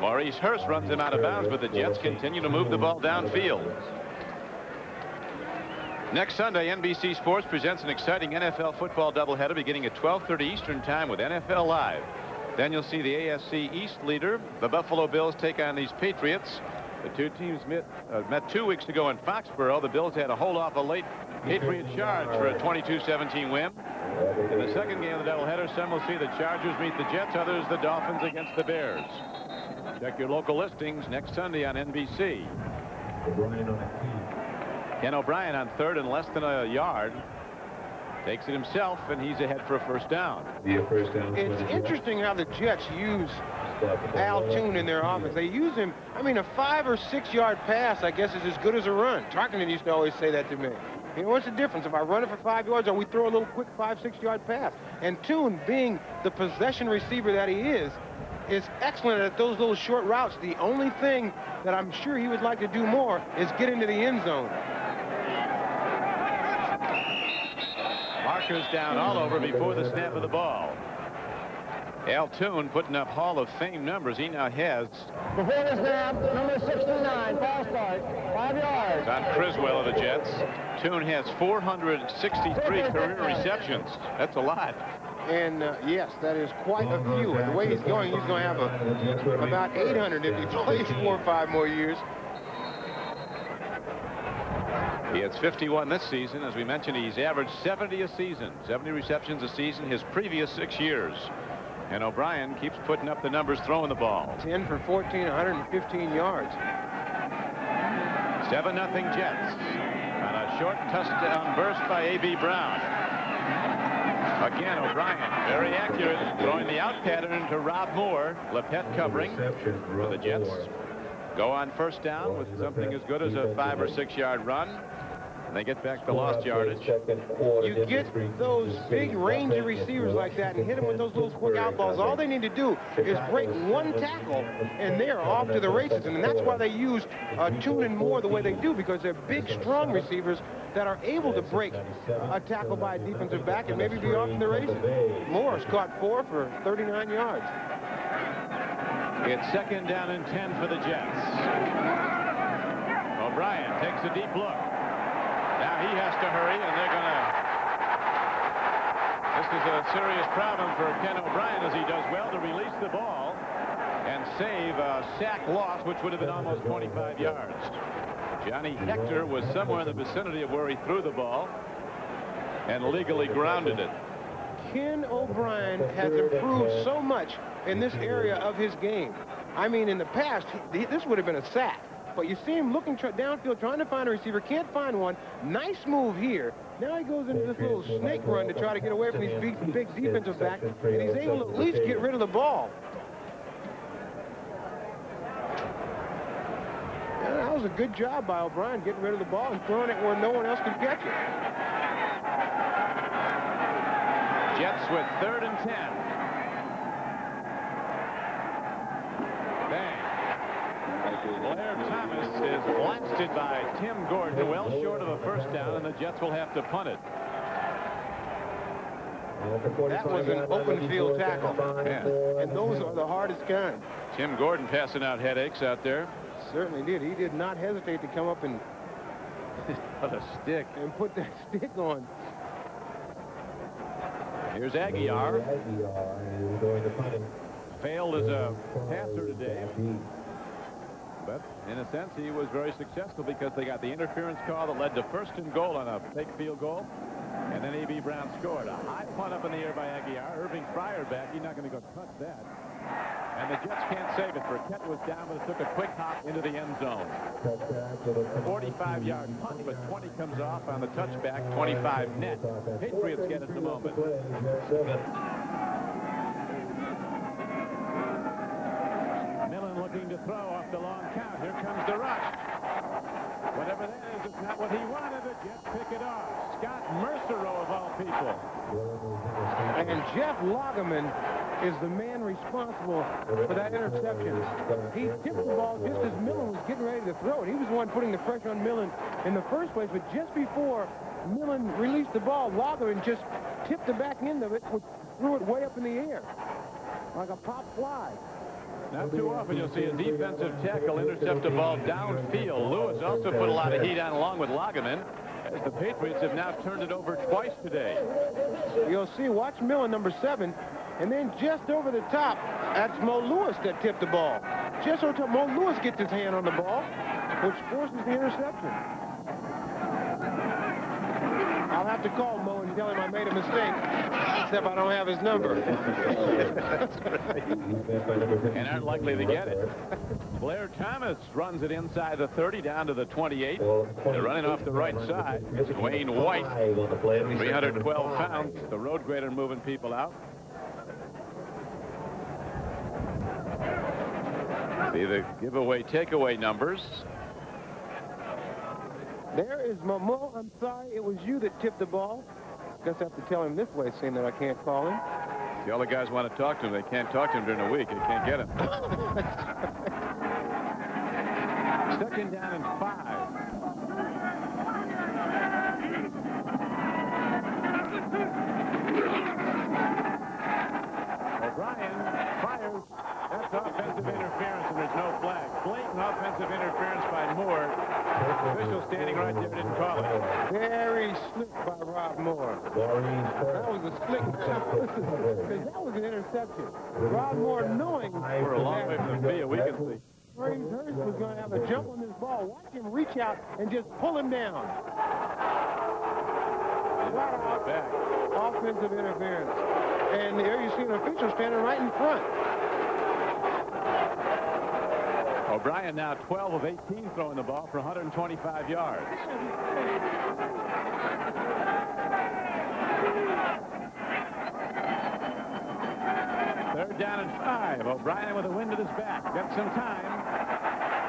Maurice Hurst runs him out of bounds, but the Jets continue to move the ball downfield. Next Sunday, NBC Sports presents an exciting NFL football doubleheader beginning at 12:30 Eastern Time with NFL Live. Then you'll see the AFC East leader, the Buffalo Bills, take on these Patriots. The two teams met 2 weeks ago in Foxborough. The Bills had to hold off a late Patriot charge for a 22-17 win. In the second game of the doubleheader, some will see the Chargers meet the Jets, others the Dolphins against the Bears. Check your local listings next Sunday on NBC. Ken O'Brien on third and less than a yard. Takes it himself, and he's ahead for a first down. It's interesting how the Jets use Al Toon in their offense. They use him. I mean, a 5 or 6 yard pass, I guess, is as good as a run. Tarkenton used to always say that to me. You know, what's the difference if I run it for 5 yards or we throw a little quick 5, 6 yard pass? And Toon, being the possession receiver that he is excellent at those little short routes. The only thing that I'm sure he would like to do more is get into the end zone. Markers down all over before the snap of the ball. Al Toon putting up Hall of Fame numbers. He now has, Before the snap, number 69, false start, 5 yards. on Criswell of the Jets. Toon has 463 career receptions. That's a lot. And yes, that is quite a few. And the way he's going to have about 800 if he plays 4 or 5 more years. He has 51 this season. As we mentioned, he's averaged 70 a season, 70 receptions a season his previous 6 years. And O'Brien keeps putting up the numbers throwing the ball. 10 for 14, 115 yards. 7-0 Jets on a short touchdown burst by A.B. Brown. Again, O'Brien, very accurate, throwing the out pattern to Rob Moore. Lepet covering for the Jets. Go on first down with something as good as a 5 or 6 yard run. And they get back the lost yardage. You get those big rangy receivers like that and hit them with those little quick out balls. All they need to do is break one tackle, and they're off to the races. And that's why they use Toon and Moore the way they do, because they're big, strong receivers that are able to break a tackle by a defensive back and maybe be off to the races. Moore's caught 4 for 39 yards. It's 2nd down and 10 for the Jets. O'Brien takes a deep look. Now he has to hurry, and they're going to... This is a serious problem for Ken O'Brien, as he does well to release the ball and save a sack loss, which would have been almost 25 yards. Johnny Hector was somewhere in the vicinity of where he threw the ball and legally grounded it. Ken O'Brien has improved so much in this area of his game. I mean, in the past, this would have been a sack. But you see him looking downfield, trying to find a receiver, can't find one. Nice move here. Now he goes into this little snake run to try to get away from these big defensive backs, and he's able to at least get rid of the ball. Yeah, that was a good job by O'Brien, getting rid of the ball and throwing it where no one else could catch it. Jets with 3rd and 10. Bang. Blair Thomas is blasted by Tim Gordon, well short of a first down, and the Jets will have to punt it. That was an open field tackle. Yeah. And those are the hardest kind. Tim Gordon passing out headaches out there. Certainly did. He did not hesitate to come up and What a stick. and put that stick on. Here's Aguiar. Failed as a passer today. But in a sense, he was very successful because they got the interference call that led to 1st and goal on a fake field goal. And then A.B. Brown scored. A high punt up in the air by Aguiar. Irving Fryer back. He's not going to go touch that. And the Jets can't save it. Burkett was down, but it took a quick hop into the end zone. 45-yard punt, but 20 comes off on the touchback. 25 net. Patriots get it at the moment. Millen looking to throw off the long count. Here comes the rush. Whatever that is, it's not what he wanted. The Jets pick it off. Scott Mercereau, of all people. And Jeff Lagerman is the man responsible for that interception. He tipped the ball just as Millen was getting ready to throw it. He was the one putting the pressure on Millen in the first place, but just before Millen released the ball, Lagerman just tipped the back end of it, which threw it way up in the air like a pop fly. Not too often you'll see a defensive tackle intercept a ball downfield. Lewis also put a lot of heat on along with Lagerman, as the Patriots have now turned it over twice today. You'll see, watch Millen, number 7, and then just over the top, that's Mo Lewis that tipped the ball. Just over the top, Mo Lewis gets his hand on the ball, which forces the interception. I'll have to call Mo and tell him I made a mistake. except I don't have his number. And aren't likely to get it. Blair Thomas runs it inside the 30 down to the 28. They're running off the right side. Wayne White, 312 pounds, the road grader moving people out. See the giveaway takeaway numbers. There is Momo. I'm sorry, it was you that tipped the ball. Guess I have to tell him this way, seeing that I can't call him. The other guys want to talk to him. They can't talk to him during the week. They can't get him. Second down and 5. O'Brien fires. That's offensive interference, and there's no flag. Blatant offensive interference by Moore. The official standing right there didn't call it. Very slick by Rob Moore. That was a slick jump. Because that was an interception. Rob Moore knowing We're a long way from the field. We can see. Hurst was going to have a jump on this ball. Watch him reach out and just pull him down. Flat out Back. offensive interference. And there you see an official standing right in front. O'Brien now 12 of 18 throwing the ball for 125 yards. Third down and 5. O'Brien with a wind at his back. Got some time.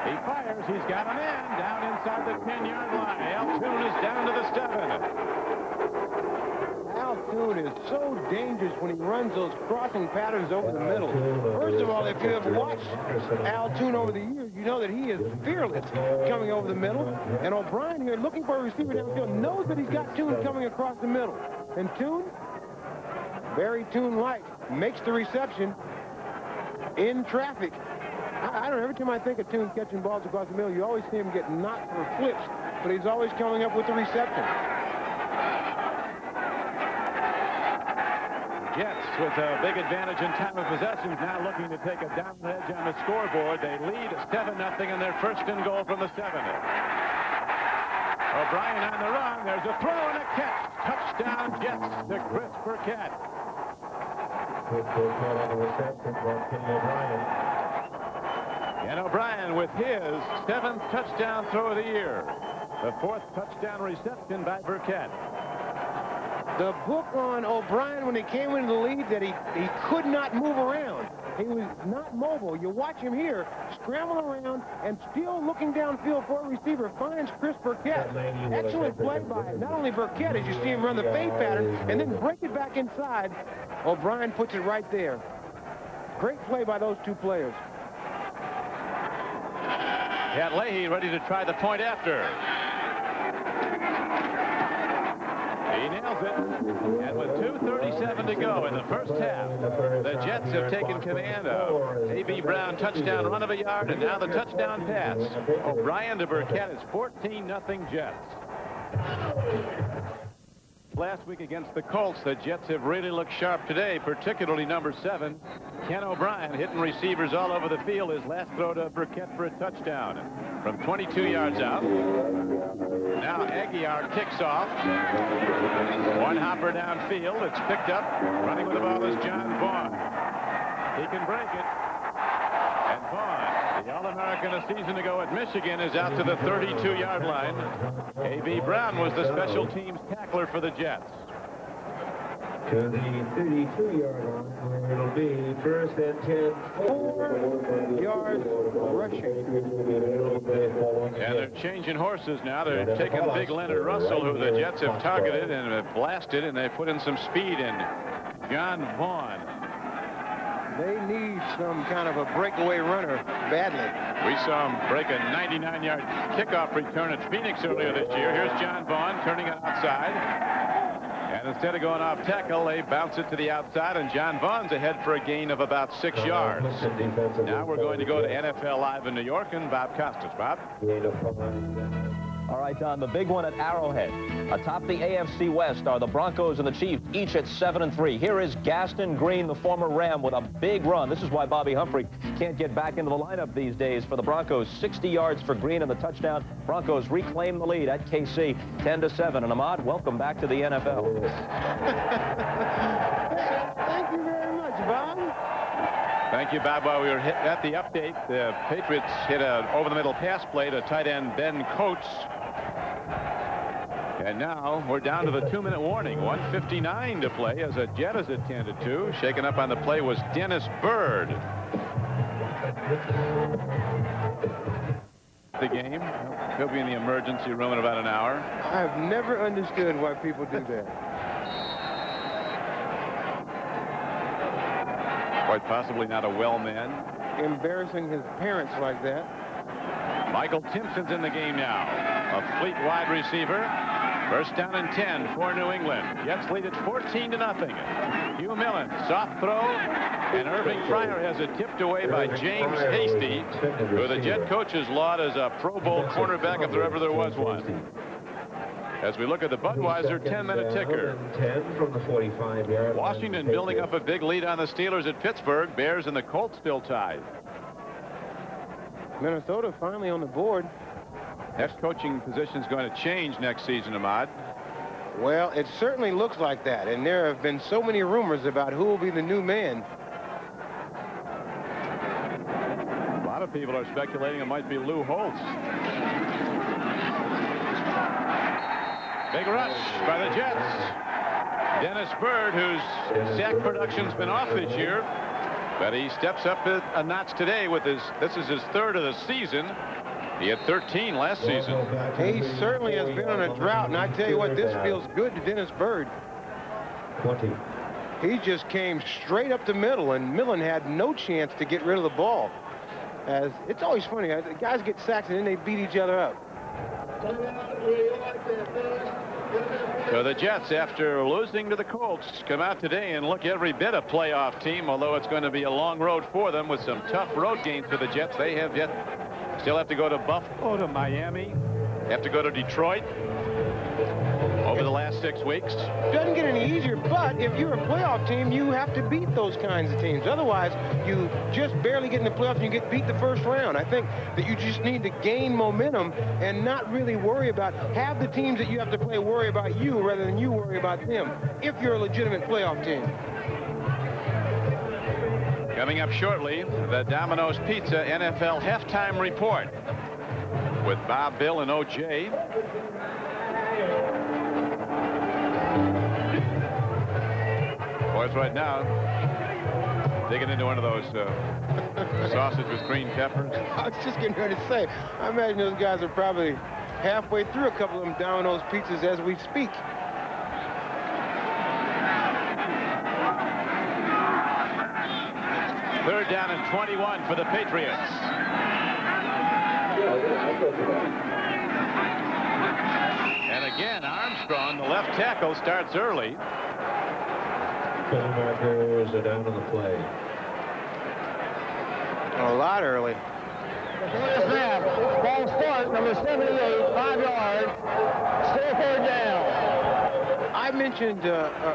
He fires. He's got a man down inside the 10-yard line. Altoon is down to the 7. Altoon is so dangerous when he runs those crossing patterns over the middle. First of all, if you have watched Altoon over the years, you know that he is fearless coming over the middle. And O'Brien here, looking for a receiver downfield, knows that he's got Toon coming across the middle. And Toon, very Toon-like, makes the reception in traffic. I don't know, every time I think of Toon catching balls across the middle, you always see him get knocked for flips, but he's always coming up with the reception. Jets with a big advantage in time of possession, now looking to take a down edge on the scoreboard. They lead 7-0 in their first and goal from the 7. O'Brien on the run. There's a throw and a catch. Touchdown Jets to Chris Burkett. And O'Brien with his 7th touchdown throw of the year. The 4th touchdown reception by Burkett. The book on O'Brien when he came into the lead that he could not move around. He was not mobile. You watch him here, scramble around, and still looking downfield for a receiver, finds Chris Burkett. Excellent play by him. Not only Burkett, as you see him run the fade pattern, and then break it back inside. O'Brien puts it right there. Great play by those two players. Cat Leahy ready to try the point after. He nails it. And with 2:37 to go in the first half, the Jets have taken command of A.B. Brown touchdown run of a yard, and now the touchdown pass. O'Brien to Burkett is 14-0 Jets. Last week against the Colts, the Jets have really looked sharp today, particularly number 7, Ken O'Brien, hitting receivers all over the field. His last throw to Burkett for a touchdown from 22 yards out. Now Aguiar kicks off. One hopper downfield. It's picked up. Running with the ball is John Vaughn. He can break it. And Vaughn, the All-American a season ago at Michigan, is out to the 32-yard line. A.B. Brown was the special teams tackler for the Jets. To the 32-yard line, where it'll be first and 10. 4 yards rushing. And they're changing horses now. They're taking big Leonard Russell, who the Jets have targeted and have blasted, and they put in some speed in John Vaughn. They need some kind of a breakaway runner badly. We saw him break a 99-yard kickoff return at Phoenix earlier this year. Here's John Vaughn turning it outside. And instead of going off tackle, they bounce it to the outside, and John Vaughn's ahead for a gain of about 6 yards. Now we're going to go to NFL Live in New York, and Bob Costas. Bob? All right, Don, the big one at Arrowhead. Atop the AFC West are the Broncos and the Chiefs, each at 7-3. Here is Gaston Green, the former Ram, with a big run. This is why Bobby Humphrey can't get back into the lineup these days for the Broncos. 60 yards for Green and the touchdown. Broncos reclaim the lead at KC, 10-7. And Ahmad, welcome back to the NFL. Thank you, Bob. While we were at the update, the Patriots hit an over-the-middle pass play to tight end Ben Coates. And now we're down to the 2-minute warning. 1:59 to play as a Jet is at 10-2. Shaken up on the play was Dennis Byrd. The game. He'll be in the emergency room in about an hour. I've never understood why people do that. Quite possibly not a well man. Embarrassing his parents like that. Michael Timpson's in the game now. A fleet wide receiver. First down and 10 for New England. Jets lead it 14-0. Hugh Millen, soft throw, and Irving Fryer has it tipped away by James Hasty, who the Jet coaches laud as a Pro Bowl cornerback if there ever was one. As we look at the Budweiser 10-minute ticker. 10 from the 45-yard line. Washington building up a big lead on the Steelers at Pittsburgh. Bears and the Colts still tied. Minnesota finally on the board. Next coaching position is going to change next season, Ahmad. Well, it certainly looks like that, and there have been so many rumors about who will be the new man. A lot of people are speculating it might be Lou Holtz. Big rush by the Jets. Dennis Byrd, whose sack production's been off this year, but he steps up a notch today with this is his third of the season. He had 13 last season. He certainly has been on a drought, and I tell you what, this feels good to Dennis Byrd. 20. He just came straight up the middle, and Millen had no chance to get rid of the ball. As it's always funny, guys get sacks and then they beat each other up. So the Jets, after losing to the Colts, come out today and look every bit a playoff team, although it's going to be a long road for them with some tough road games for the Jets. They have still have to go to Buffalo, to Miami, have to go to Detroit over the last 6 weeks. Doesn't get any easier, but if you're a playoff team, you have to beat those kinds of teams. Otherwise, you just barely get in the playoffs and you get beat the first round. I think that you just need to gain momentum and not really worry about, have the teams that you have to play worry about you rather than you worry about them, if you're a legitimate playoff team. Coming up shortly, the Domino's Pizza NFL halftime report with Bob, Bill, and O.J. Boys, right now, digging into one of those sausage with green peppers. I was just getting ready to say, I imagine those guys are probably halfway through a couple of them Domino's pizzas as we speak. Third down and 21 for the Patriots. And again, Armstrong, the left tackle, starts early. Markers are down on the play. A lot early. Snap. Ball start, number 78, 5 yards. Still third down. I mentioned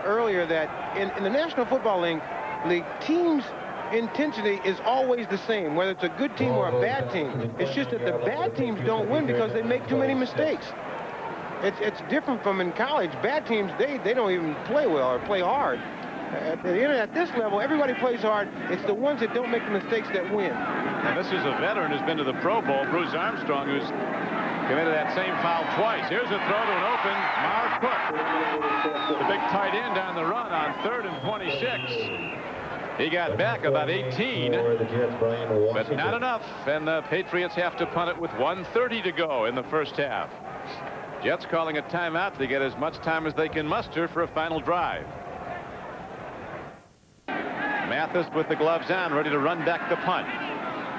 earlier that in the National Football League, teams' intensity is always the same, whether it's a good team or a bad team. It's just that the bad teams don't win because they make too many mistakes. It's different from in college. Bad teams, they don't even play well or play hard. At this level, everybody plays hard. It's the ones that don't make the mistakes that win. And this is a veteran who's been to the Pro Bowl, Bruce Armstrong, who's committed that same foul twice. Here's a throw to an open Mar Cook. The big tight end on the run on 3rd and 26. He got back about 18, but not enough, and the Patriots have to punt it with 1:30 to go in the first half. Jets calling a timeout to get as much time as they can muster for a final drive. Mathis with the gloves on, ready to run back the punt.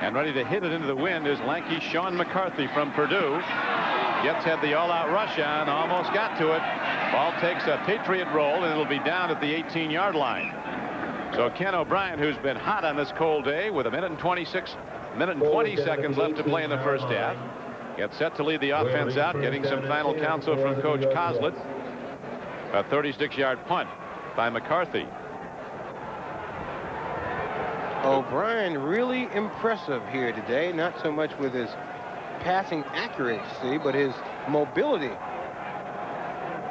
And ready to hit it into the wind is lanky Sean McCarthy from Purdue. Jets had the all-out rush on, almost got to it. Ball takes a Patriot roll, and it'll be down at the 18-yard line. So Ken O'Brien, who's been hot on this cold day with a minute and 20 seconds left to play in the first half, gets set to lead the offense out, getting some final counsel from Coach Kozlitz. A 36-yard punt by McCarthy. O'Brien really impressive here today, not so much with his passing accuracy, but his mobility.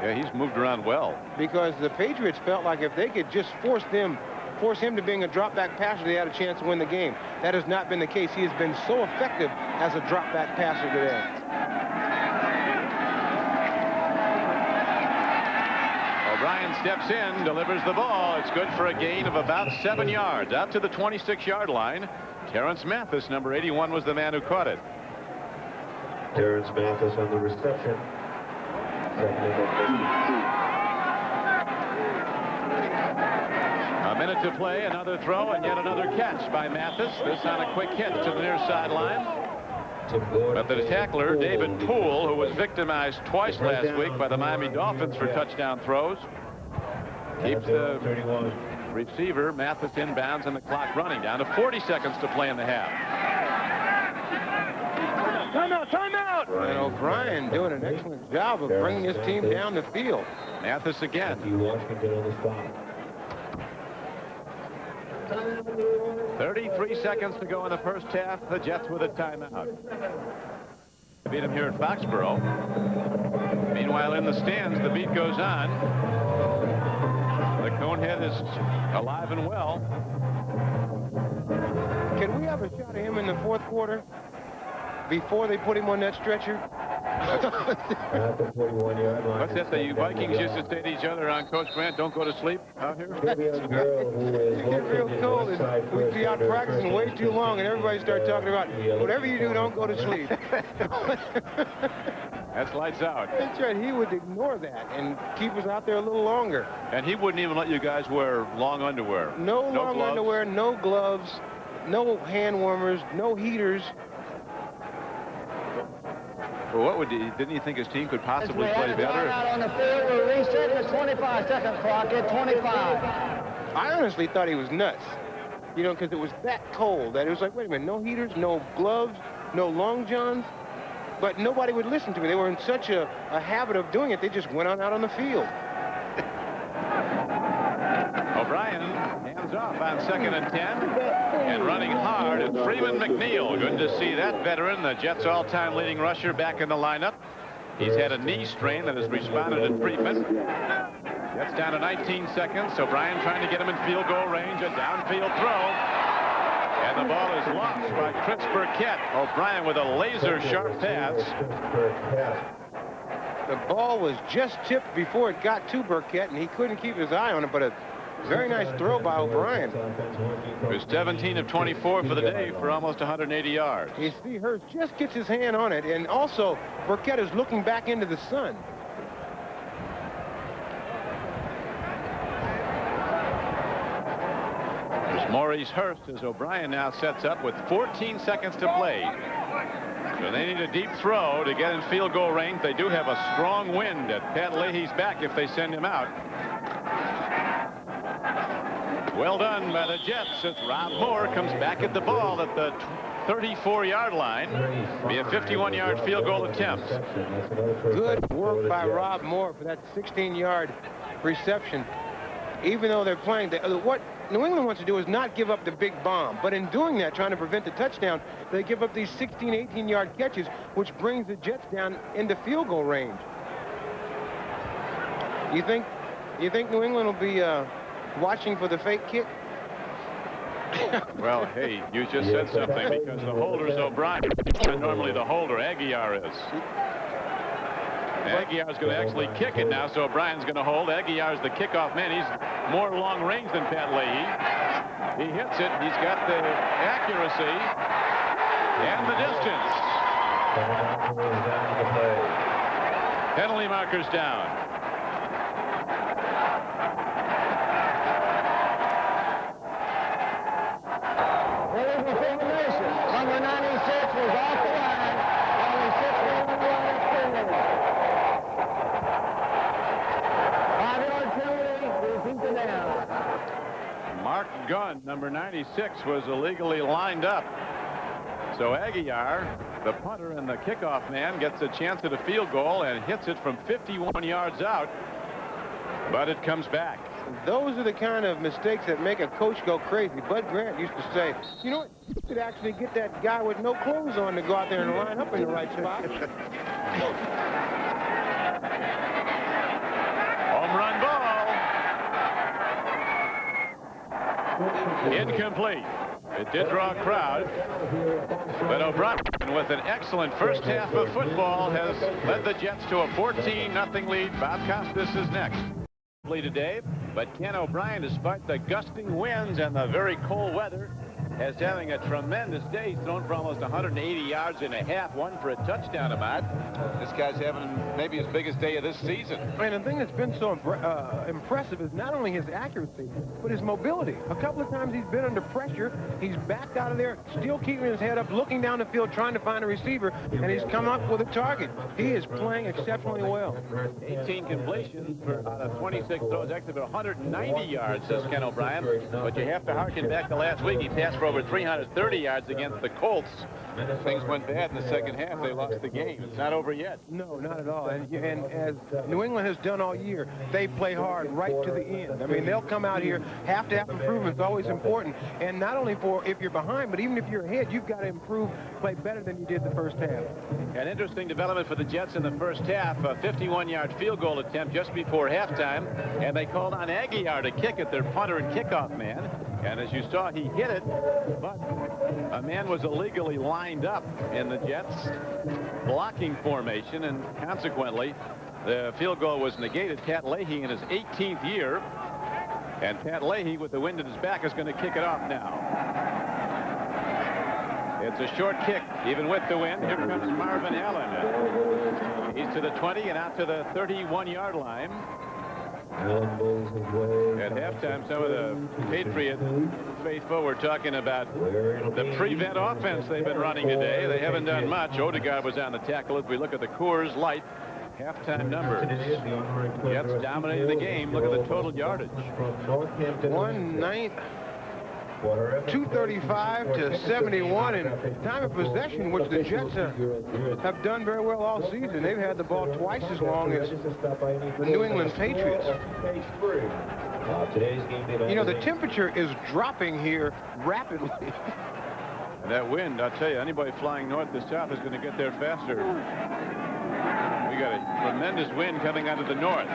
Yeah, he's moved around well. Because the Patriots felt like if they could just force them force him to being a drop-back passer, they had a chance to win the game. That has not been the case. He has been so effective as a drop-back passer today. O'Brien steps in, delivers the ball. It's good for a gain of about 7 yards. Out to the 26-yard line. Terrence Mathis, number 81, was the man who caught it. Terrence Mathis on the reception. A minute to play, another throw, and yet another catch by Mathis. This on a quick hit to the near sideline. But the tackler, David Poole, who was victimized twice last week by the Miami Dolphins for touchdown throws, keeps the receiver, Mathis, inbounds, and the clock running. Down to 40 seconds to play in the half. Timeout! And O'Brien doing an excellent job of bringing his team down the field. Mathis again. Washington on the spot. 33 seconds to go in the first half. The Jets with a timeout. Beat him here at Foxborough. Meanwhile, in the stands, the beat goes on. The Conehead is alive and well. Can we have a shot of him in the fourth quarter before they put him on that stretcher? At the 41-yard line. What's that the Vikings used to say to each other on Coach Grant? Don't go to sleep out here. It's Get real cold, and we'd be out practicing way too long, and everybody start talking about whatever you do, don't go to sleep. That's lights out. That's right. He would ignore that and keep us out there a little longer. And he wouldn't even let you guys wear long underwear. No long gloves. underwear, no gloves, no hand warmers, no heaters. Well, what would didn't he think his team could possibly play better? Out on the field, we're resetting the 25-second clock at 25. I honestly thought he was nuts, you know, because it was that cold that it was like, wait a minute, no heaters, no gloves, no long johns. But nobody would listen to me. They were in such a habit of doing it, they just went on out on the field. O'Brien hands off on 2nd and 10. And running hard is Freeman McNeil. Good to see that veteran, the Jets' all-time leading rusher, back in the lineup. He's had a knee strain that has responded in treatment. Jets down to 19 seconds. O'Brien trying to get him in field goal range. A downfield throw. And the ball is lost by Chris Burkett. O'Brien with a laser-sharp pass. The ball was just tipped before it got to Burkett, and he couldn't keep his eye on it, but a very nice throw by O'Brien. It was 17 of 24 for the day for almost 180 yards. You see, Hurst just gets his hand on it, and also Burkett is looking back into the sun. There's Maurice Hurst as O'Brien now sets up with 14 seconds to play. So they need a deep throw to get in field goal range. They do have a strong wind at Pat Leahy's back if they send him out. Well done by the Jets as Rob Moore comes back at the ball at the 34-yard line. Be a 51-yard field goal attempt. Good work by Rob Moore for that 16-yard reception. Even though they're playing, what New England wants to do is not give up the big bomb. But in doing that, trying to prevent the touchdown, they give up these 16, 18-yard catches, which brings the Jets down into field goal range. You think New England will be watching for the fake kick? Well, hey, you just said something, because the holder's O'Brien. Normally the holder, Aguiar, is. Aguiar's going to actually kick it now, so O'Brien's going to hold. Aguiar's the kickoff man. He's more long range than Pat Leahy. He hits it. He's got the accuracy and the distance. Penalty markers down. Number 96 was off the line. Only 6 5-yard penalty. Repeat the down. Mark Gunn, number 96, was illegally lined up. So Aguiar, the punter and the kickoff man, gets a chance at a field goal and hits it from 51 yards out. But it comes back. Those are the kind of mistakes that make a coach go crazy. Bud Grant used to say, you know what, you could actually get that guy with no clothes on to go out there and line up in the right spot. Home run ball. Incomplete. It did draw a crowd, but O'Brien, with an excellent first half of football, has led the Jets to a 14-0 lead. Bob Costas is next. Today, but Ken O'Brien, despite the gusting winds and the very cold weather, is having a tremendous day. He's thrown for almost 180 yards and a half, one for a touchdown, Ahmad. This guy's having maybe his biggest day of this season. And the thing that's been so impressive is not only his accuracy, but his mobility. A couple of times he's been under pressure. He's backed out of there, still keeping his head up, looking down the field, trying to find a receiver, and he's come up with a target. He is playing exceptionally well. 18 completions for out of 26 throws, actually for 190 yards, says Ken O'Brien. But you have to harken back to last week. He passed for over 330 yards against the Colts. Things went bad in the second half. They lost the game. It's not over yet. No, not at all. And as New England has done all year, they play hard right to the end. I mean, they'll come out here. Half-to-half improvement is always important. And not only for if you're behind, but even if you're ahead, you've got to improve, play better than you did the first half. An interesting development for the Jets in the first half. A 51-yard field goal attempt just before halftime. And they called on Aguilar to kick it, their punter and kickoff man. And as you saw, he hit it, but a man was illegally lined up in the Jets blocking formation, and consequently, the field goal was negated. Pat Leahy in his 18th year, and Pat Leahy, with the wind at his back, is going to kick it off now. It's a short kick, even with the wind. Here comes Marvin Allen. He's to the 20 and out to the 31-yard line. At halftime, some of the Patriot faithful were talking about the prevent offense they've been running today. They haven't done much. Odegaard was on the tackle. If we look at the Coors Light halftime numbers, Jets dominated the game. Look at the total yardage. 235 to 71 in time of possession, which the Jets have done very well all season. They've had the ball twice as long as the New England Patriots. You know, the temperature is dropping here rapidly. And that wind, I'll tell you, anybody flying north to south is going to get there faster. We got a tremendous wind coming out of the north.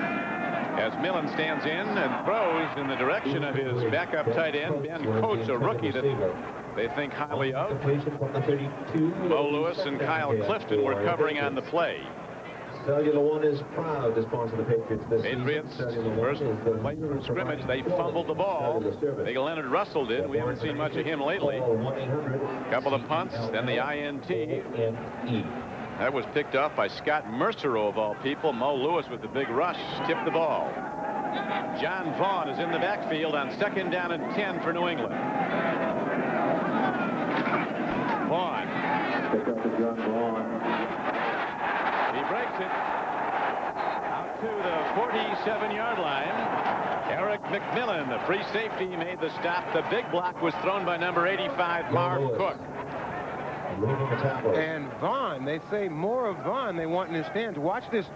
As Millen stands in and throws in the direction of his backup tight end, Ben Coates, a rookie that they think highly of. Mo Lewis and Kyle Clifton were covering on the play. Cellular One is proud to sponsor the Patriots this Patriots, first play from scrimmage, they fumbled the ball. Big Leonard Russell did. We haven't seen much of him lately. Couple of punts, then the INT. That was picked off by Scott Mercero, of all people. Mo Lewis with the big rush tipped the ball. John Vaughn is in the backfield on 2nd down and 10 for New England. Vaughn. He breaks it out to the 47-yard line. Eric McMillan, the free safety, made the stop. The big block was thrown by number 85, Marv Cook. And Vaughn, they say more of Vaughn they want in his stands. Watch this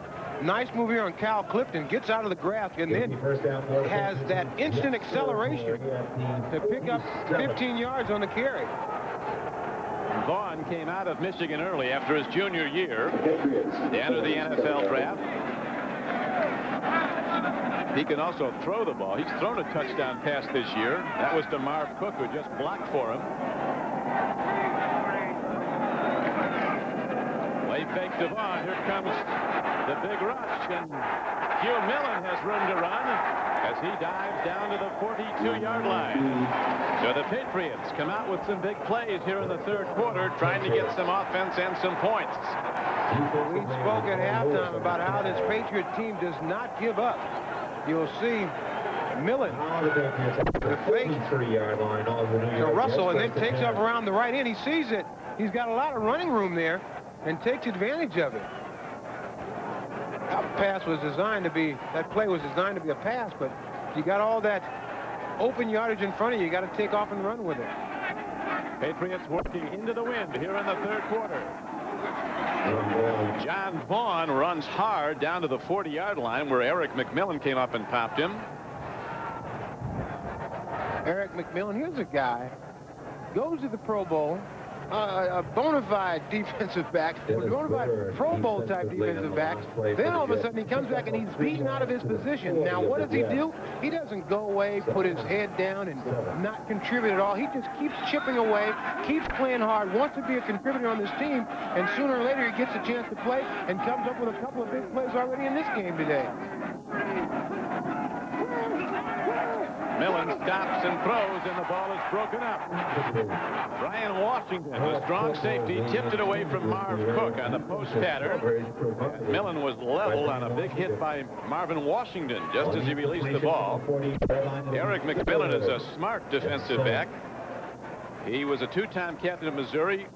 nice move here on Kyle Clifton. Gets out of the grasp and then has that instant acceleration to pick up 15 yards on the carry. Vaughn came out of Michigan early after his junior year to enter the NFL draft. He can also throw the ball. He's thrown a touchdown pass this year. That was to Marv Cook, who just blocked for him. Play fake to Vaughn. Here comes the big rush, and Hugh Millen has room to run as he dives down to the 42-yard line. So the Patriots come out with some big plays here in the third quarter, trying to get some offense and some points. We spoke at halftime about how this Patriot team does not give up. You'll see Millen, the fake to Russell, and then takes up around the right end. He sees it. He's got a lot of running room there and takes advantage of it. That pass was designed to be, that play was designed to be a pass, but you got all that open yardage in front of you. You got to take off and run with it. Patriots working into the wind here in the third quarter. John Vaughn runs hard down to the 40-yard line where Eric McMillan came up and popped him. Eric McMillan, here's a guy, goes to the Pro Bowl, a bona fide defensive back, a bona fide Pro Bowl type defensive back. Then all of a sudden he comes back and he's beaten out of his position. Now what does he do? He doesn't go away, put his head down, and not contribute at all. He just keeps chipping away, keeps playing hard, wants to be a contributor on this team, and sooner or later he gets a chance to play and comes up with a couple of big plays already in this game today. Millen stops and throws, and the ball is broken up. Brian Washington, the strong safety, tipped it away from Marv Cook on the post pattern. Millen was leveled on a big hit by Marvin Washington just as he released the ball. Eric McMillan is a smart defensive back. He was a two-time captain of Missouri.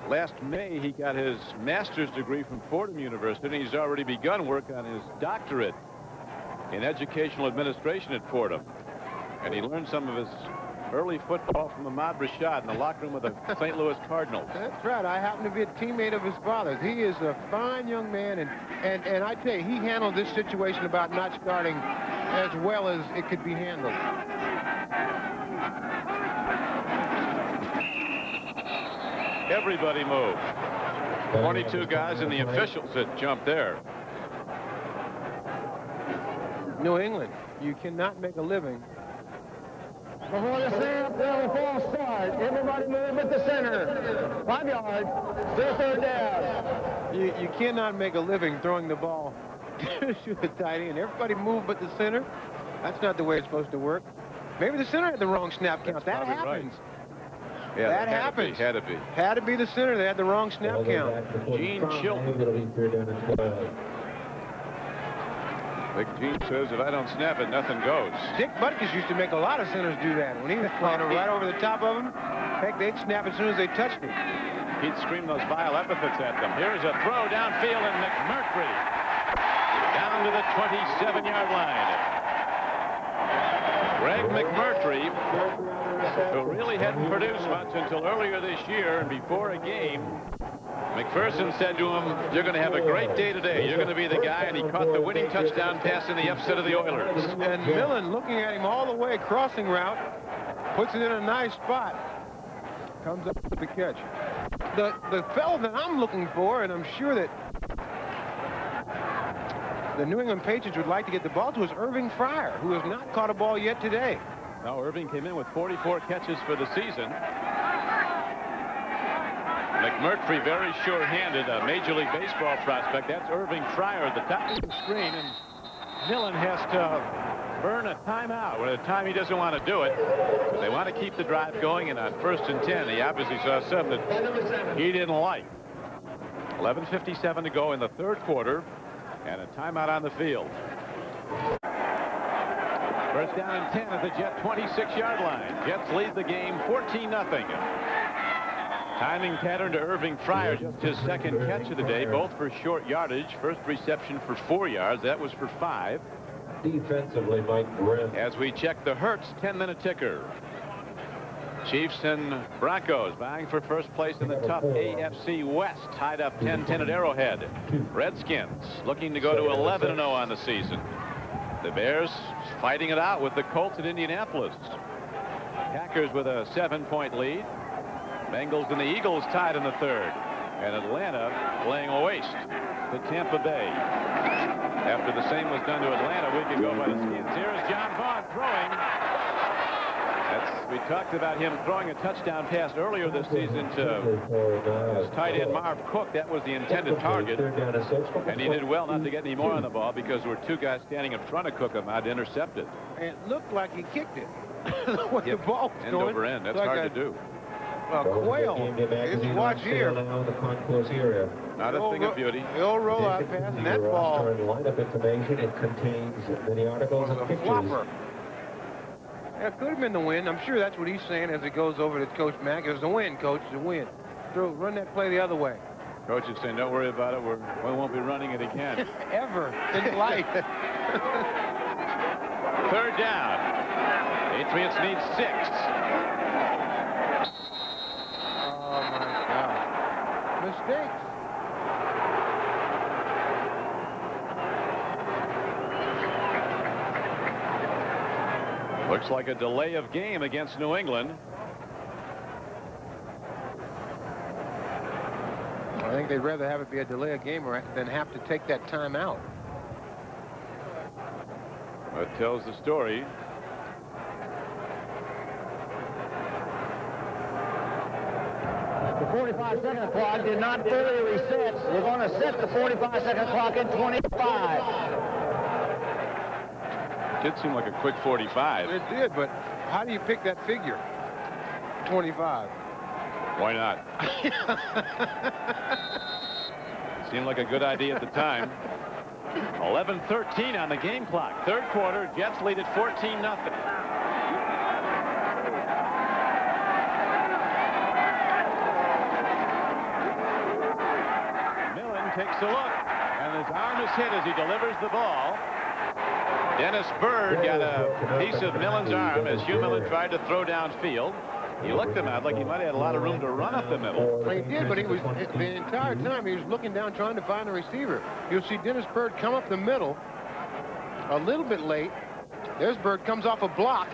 Last May, he got his master's degree from Fordham University, and he's already begun work on his doctorate in educational administration at Fordham. And he learned some of his early football from Ahmad Rashad in the locker room of the St. Louis Cardinals. That's right. I happen to be a teammate of his father's. He is a fine young man, and I tell you, he handled this situation about not starting as well as it could be handled. Everybody moved. 22 guys and the officials that jumped there. New England, you cannot make a living. Before the snap, they'll false start. Everybody move at the center. 5 yards. Still third down. You cannot make a living throwing the ball to the tight end. Everybody move but the center. That's not the way it's supposed to work. Maybe the center had the wrong snap count. That happens. Right. Yeah, that happens. Had to be. Had to be the center. They had the wrong snap count. Gene Chilton. Big Gene says, if I don't snap it, nothing goes. Dick Butkus used to make a lot of centers do that. When he was playing right over the top of them, heck, they'd snap as soon as they touched it. He'd scream those vile epithets at them. Here's a throw downfield, and McMurtry down to the 27-yard line. Greg McMurtry, who really hadn't produced much until earlier this year and before a game, McPherson said to him, you're going to have a great day today. You're going to be the guy, and he caught the winning touchdown pass in the upset of the Oilers. And Millen, looking at him all the way, crossing route, puts it in a nice spot. Comes up with the catch. The fellow that I'm looking for, and I'm sure that the New England Patriots would like to get the ball to, is Irving Fryer, who has not caught a ball yet today. No, Irving came in with 44 catches for the season. McMurtry, very sure-handed, a Major League Baseball prospect. That's Irving Fryer at the top of the screen, and Millen has to burn a timeout at a time he doesn't want to do it. They want to keep the drive going, and on 1st and 10, he obviously saw something that he didn't like. 11:57 to go in the third quarter, and a timeout on the field. First down and 10 at the Jet 26-yard line. Jets lead the game 14-0. Timing pattern to Irving Fryer, just his second catch of the day, both for short yardage. First reception for 4 yards. That was for 5. Defensively, Mike Grimm. As we check the Hertz 10-minute ticker. Chiefs and Broncos vying for first place in the tough AFC West. Tied up 10-10 at Arrowhead. Redskins looking to go to 11-0 on the season. The Bears fighting it out with the Colts at Indianapolis. Packers with a 7-point lead. Bengals and the Eagles tied in the third. And Atlanta laying waste to Tampa Bay. After the same was done to Atlanta a week ago by the Skins. Here is John Vaughn throwing. We talked about him throwing a touchdown pass earlier this season to his tight end Marv Cook. That was the intended target. And he did well not to get any more on the ball because there were 2 guys standing in front of Cook about to intercept it. It looked like he kicked it. What the ball was end going. over end. That's like hard to do. A quail. It's watch here. Not a thing of beauty. The old rollout pass, and that ball. Lineup information. It contains many articles and pictures. Flopper. It could have been the wind. I'm sure that's what he's saying as it goes over to Coach Mack. It was the wind, Coach. The wind. Run that play the other way. Coach is saying, don't worry about it. We won't be running it again. Ever in life. Third down. Patriots need 6. Oh, my God. Mistakes. Looks like a delay of game against New England. I think they'd rather have it be a delay of game than have to take that time out. It tells the story. The 45-second clock did not fully reset. We're going to set the 45-second clock at 25. Did seem like a quick 45. It did, but how do you pick that figure? 25. Why not? Seemed like a good idea at the time. 11:13 on the game clock. Third quarter, Jets lead at 14-0. Millen takes a look, and his arm is hit as he delivers the ball. Dennis Byrd got a piece of Millen's arm as Hugh Millen tried to throw downfield. He looked him out like he might have had a lot of room to run up the middle. Well, he did, but he was the entire time he was looking down trying to find a receiver. You'll see Dennis Byrd come up the middle a little bit late. There's Byrd, comes off a block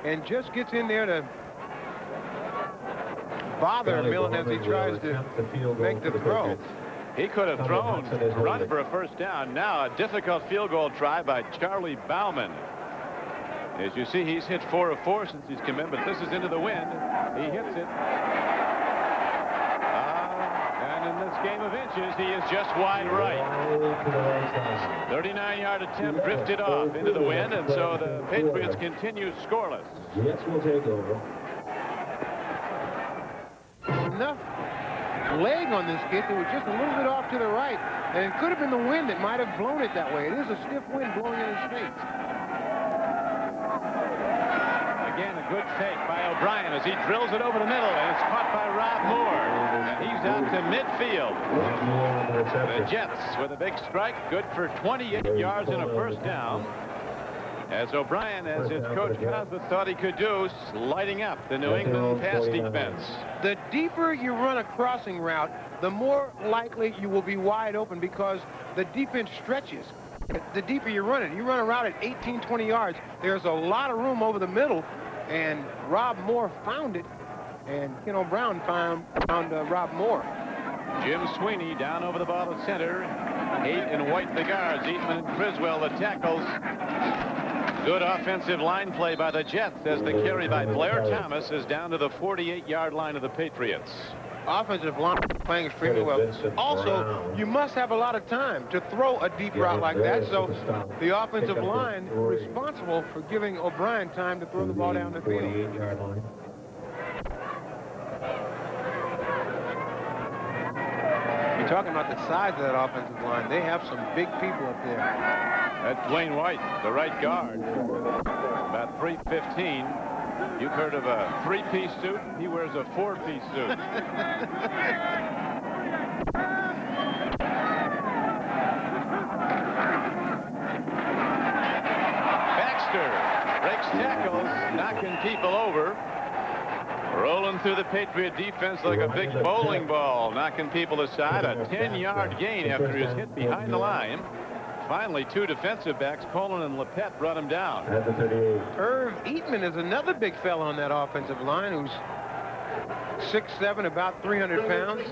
and just gets in there to bother Millen as he tries to make the throw. He could have thrown, run for a first down. Now a difficult field goal try by Charlie Bauman. As you see, he's hit 4 of 4 since he's come in, but this is into the wind. He hits it. And in this game of inches, he is just wide right. 39-yard attempt drifted off into the wind, and so the Patriots continue scoreless. Jets will take over. Enough leg on this kid that was just a little bit off to the right, and it could have been the wind that might have blown it that way. It is a stiff wind blowing in his face. Again, a good take by O'Brien as he drills it over the middle, and it's caught by Rob Moore. And he's out to midfield. The Jets with a big strike, good for 28 yards and a first down. As O'Brien, as his coach Cosma thought he could do, lighting up the New England pass defense. The deeper you run a crossing route, the more likely you will be wide open because the defense stretches. The deeper you run it, you run a route at 18, 20 yards, there's a lot of room over the middle, and Rob Moore found it, and Ken O'Brien found Rob Moore. Jim Sweeney down over the ball at center. 8 in white the guards. Eatman and Criswell the tackles. Good offensive line play by the Jets as the carry by Blair Thomas is down to the 48-yard line of the Patriots. Offensive line playing extremely well. Also, you must have a lot of time to throw a deep route like that, so the offensive line responsible for giving O'Brien time to throw the ball down the field. You're talking about the size of that offensive line. They have some big people up there. That's Dwayne White, the right guard. About 315. You've heard of a 3-piece suit. He wears a 4-piece suit. Baxter breaks tackles, knocking people over. Rolling through the Patriot defense like a big bowling ball, knocking people aside. A 10-yard gain after he was hit behind the line. Finally, 2 defensive backs, Poland and Lepet, brought him down. At the 38. Irv Eatman is another big fella on that offensive line who's 6'7", about 300 pounds.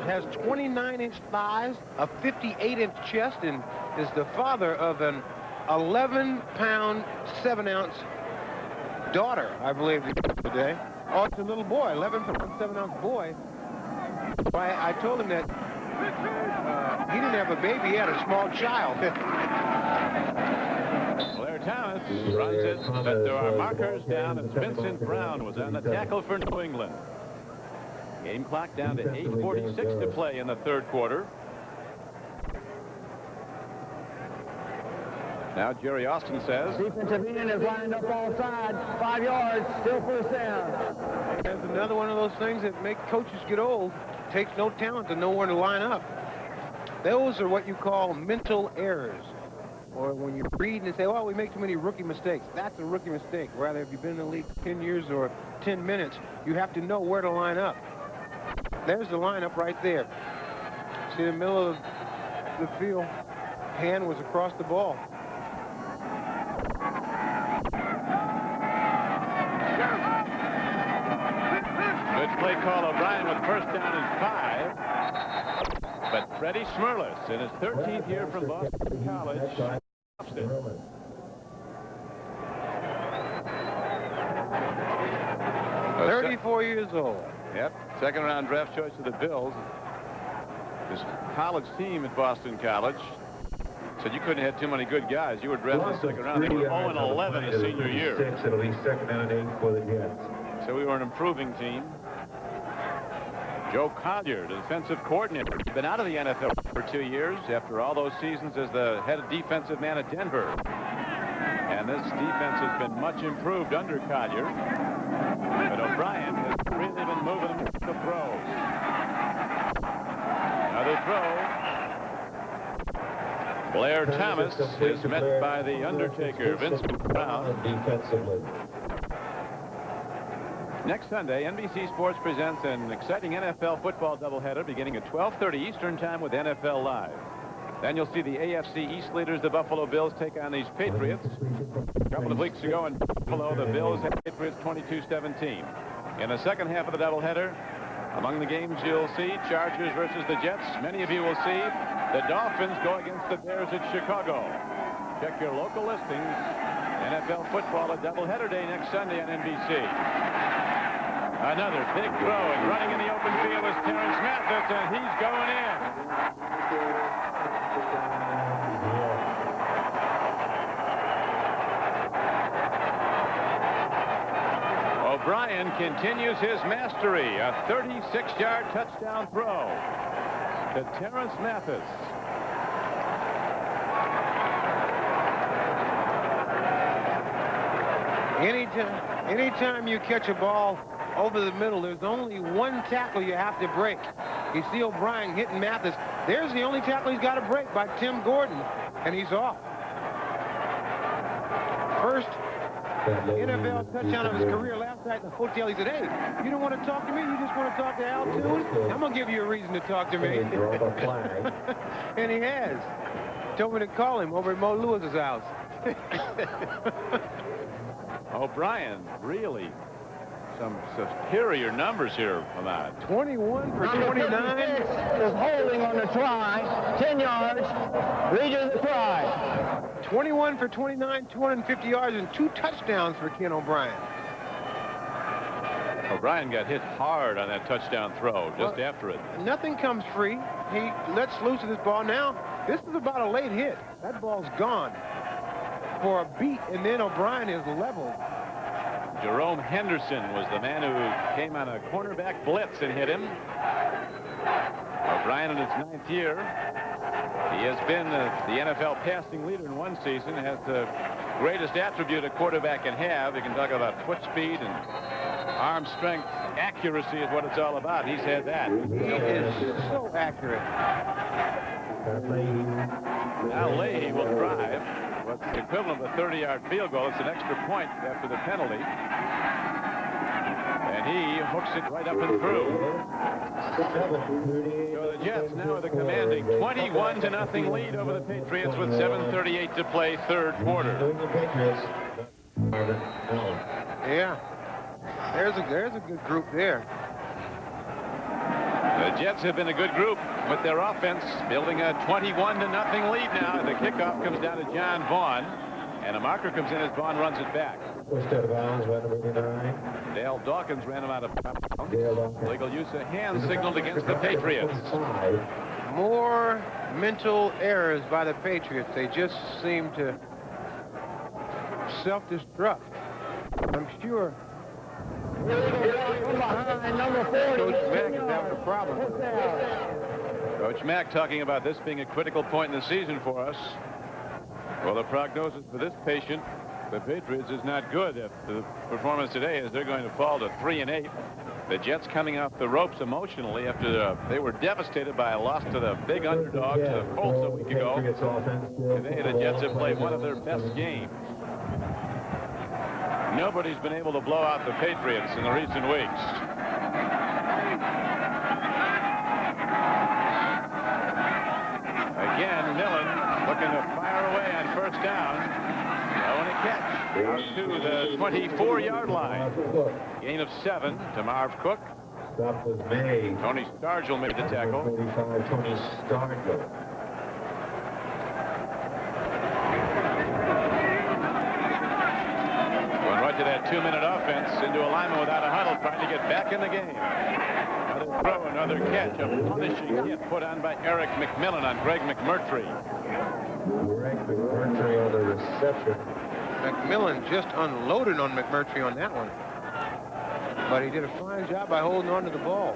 Has 29-inch thighs, a 58-inch chest, and is the father of an 11-pound, 7-ounce daughter, I believe, today. Oh, it's a little boy, 11-pound, 7-ounce boy. I told him that he didn't have a baby, he had a small child. Blair Thomas runs it, but there are markers down, and Vincent Brown was on the tackle for New England. Game clock down to 8:46 to play in the third quarter. Now Jerry Austin says, Defensive end is lined up all sides, 5 yards, still first down. That's another one of those things that make coaches get old. It takes no talent to know where to line up. Those are what you call mental errors. Or when you read and say, well, we make too many rookie mistakes. That's a rookie mistake. Rather, if you've been in the league 10 years or 10 minutes, you have to know where to line up. There's the lineup right there. See the middle of the field. Hand was across the ball. good play to call O'Brien with first down and 5. But Freddie Smerlis, in his 13th year from Boston College, stops it. 34 years old. Yep, second-round draft choice of the Bills. His college team at Boston College said you couldn't have too many good guys. You were drafted in the second round. They were 0-11 his senior year. It'll be second down and 8 for the Jets. So we were an improving team. Joe Collier, the defensive coordinator. He's been out of the NFL for 2 years after all those seasons as the head defensive man at Denver. And this defense has been much improved under Collier. But O'Brien has really been moving them to throws. Another throw. Blair Thomas is met by the Undertaker, Vince Brown. Defensively. Next Sunday, NBC Sports presents an exciting NFL football doubleheader beginning at 12:30 Eastern Time with NFL Live. Then you'll see the AFC East leaders, the Buffalo Bills, take on these Patriots. A couple of weeks ago in Buffalo, the Bills had Patriots 22-17. In the second half of the doubleheader, among the games you'll see, Chargers versus the Jets. Many of you will see the Dolphins go against the Bears at Chicago. Check your local listings. NFL football, a doubleheader day next Sunday on NBC. Another big throw, and running in the open field is Terrence Mathis, and he's going in. O'Brien continues his mastery, a 36-yard touchdown throw to Terrence Mathis. Anytime you catch a ball over the middle, there's only one tackle you have to break. You see O'Brien hitting Mathis. There's the only tackle he's got to break by Tim Gordon, and he's off. First NFL touchdown of his career last night in the hotel. He said, hey, you don't want to talk to me? You just want to talk to Al Toon? I'm going to give you a reason to talk to me. And he has. Told me to call him over at Mo Lewis's house. O'Brien, really some superior numbers here from that. 21 for 29. Is holding on the try. 10 yards. Leader the try. 21 for 29, 250 yards, and 2 touchdowns for Ken O'Brien. O'Brien got hit hard on that touchdown throw just after it. Nothing comes free. He lets loose of this ball. Now, this is about a late hit. That ball's gone for a beat, and then O'Brien is leveled. Jerome Henderson was the man who came on a cornerback blitz and hit him. O'Brien in his 9th year. He has been the NFL passing leader in one season, has the greatest attribute a quarterback can have. You can talk about foot speed and arm strength. Accuracy is what it's all about. He's had that. He is so accurate. Now Leahy will drive. What's the equivalent of a 30-yard field goal. It's an extra point after the penalty. And he hooks it right up and through. So the Jets now with a commanding 21-0 lead over the Patriots with 7:38 to play, third quarter. Yeah. There's a good group there. The Jets have been a good group with their offense, building a 21-0 lead now. The kickoff comes down to John Vaughn, and a marker comes in as Vaughn runs it back. Dale Dawkins ran him out of bounds. Legal use of hands signaled against the Patriots. More mental errors by the Patriots. They just seem to self-destruct. I'm sure Number 40. Coach Mack is having a problem. Coach Mack talking about this being a critical point in the season for us. Well, the prognosis for this patient, the Patriots, is not good. If the performance today is they're going to fall to 3-8. The Jets coming off the ropes emotionally after they were devastated by a loss to the big underdog, to the Colts a week ago. Today, the Jets have played one of their best games. Nobody's been able to blow out the Patriots in the recent weeks. Again, Millen looking to fire away on first down. Throwing a catch out to the 24-yard line. Gain of 7 to Marv Cook. Stop was made. Tony Stargell made the tackle. 45, Tony Stargell. Going right to that 2-minute offense into a lineman without a huddle, trying to get back in the game. Another throw, another catch, a punishing hit put on by Eric McMillan on Greg McMurtry. Greg McMurtry on the reception. McMillan just unloaded on McMurtry on that one. But he did a fine job by holding on to the ball.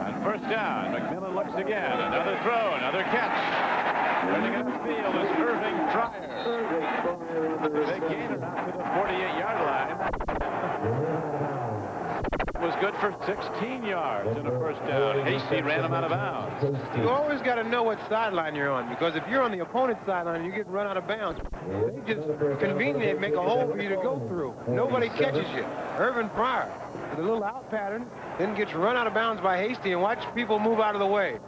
On first down, McMillan looks again. Another throw, another catch. Running up the field is Irving Pryor. Big gainer out to the 48-yard line. Was good for 16 yards and a first down. Hasty ran him out of bounds. You always got to know what sideline you're on, because if you're on the opponent's sideline and you get run out of bounds, they just conveniently make a hole for you to go through. Nobody catches you. Irvin Pryor, with a little out pattern, then gets run out of bounds by Hasty, and watch people move out of the way.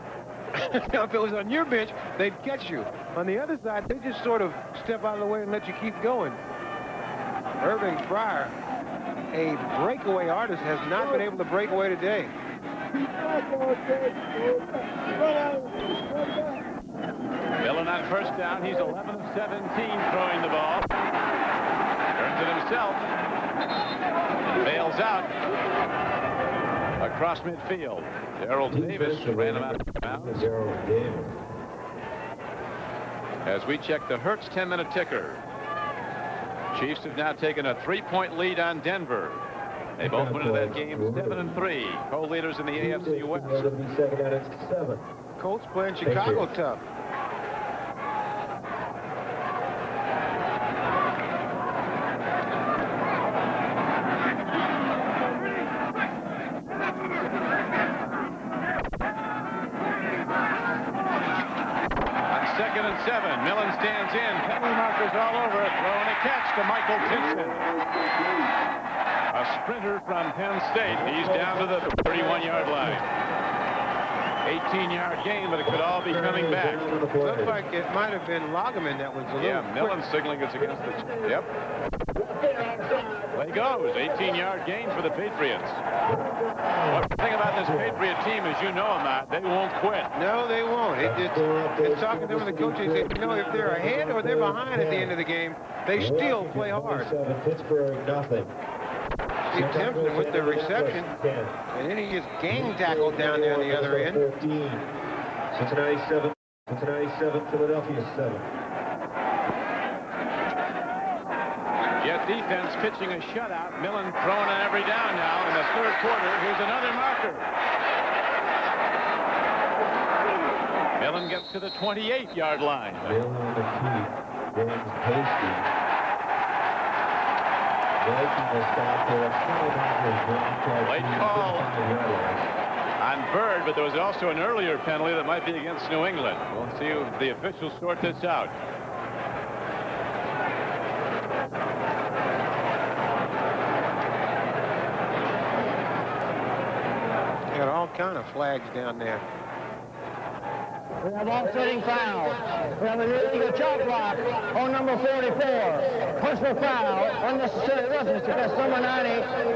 Now, if it was on your bench, they'd catch you. On the other side, they just sort of step out of the way and let you keep going. Irving Pryor, a breakaway artist, has not been able to break away today. Millen on first down. He's 11 of 17 throwing the ball. Turns it himself. And bails out across midfield. Darrell Davis ran him out of bounds. As we check the Hertz 10-minute ticker. Chiefs have now taken a 3-point lead on Denver. They both went into that game 7-3. Co-leaders in the AFC West. Colts playing Chicago tough. Second and 7. Millen stands in. Penalty markers all over. Throwing a catch to Michael Tinson. A sprinter from Penn State. He's down to the 31-yard line. 18-yard gain, but it could all be coming back. Looks like it might have been Lagerman that was a little Millen signaling it's against the... Yep. Play goes. 18-yard gain for the Patriots. One thing about this Patriot team is, you know, Matt, they won't quit. No, they won't. It's talking to them with the coaches. They know if they're ahead or they're behind at the end of the game, they still play hard. Pittsburgh, nothing. Steve Timpson with the reception, and then he gets gang tackled down there on the other end. Cincinnati 7, Philadelphia 7. Jet defense pitching a shutout. Millen throwing on every down now in the third quarter. Here's another marker. Millen gets to the 28-yard line. Millen on the key. James Hasty. Late call on Bird, but there was also an earlier penalty that might be against New England. We'll see if the officials sort this out. Got all kind of flags down there. We have offsetting foul. We have an illegal chop block on number 44. Personal foul, unnecessary roughness against number 90.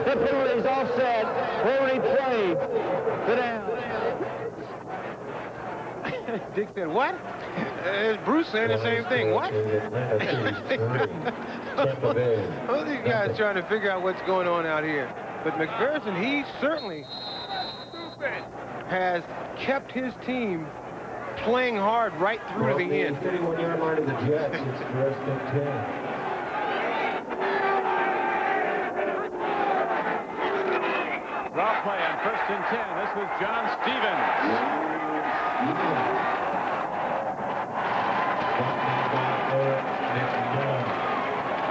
The penalty is offset. Will replayed. Sit down. Dick said, what? Bruce saying the same thing. What? All these guys trying to figure out what's going on out here. But McPherson, he certainly has kept his team playing hard right through to the end. 31-yard line of the Jets. It's first and 10. Draw play on first and 10. This was John Stevens.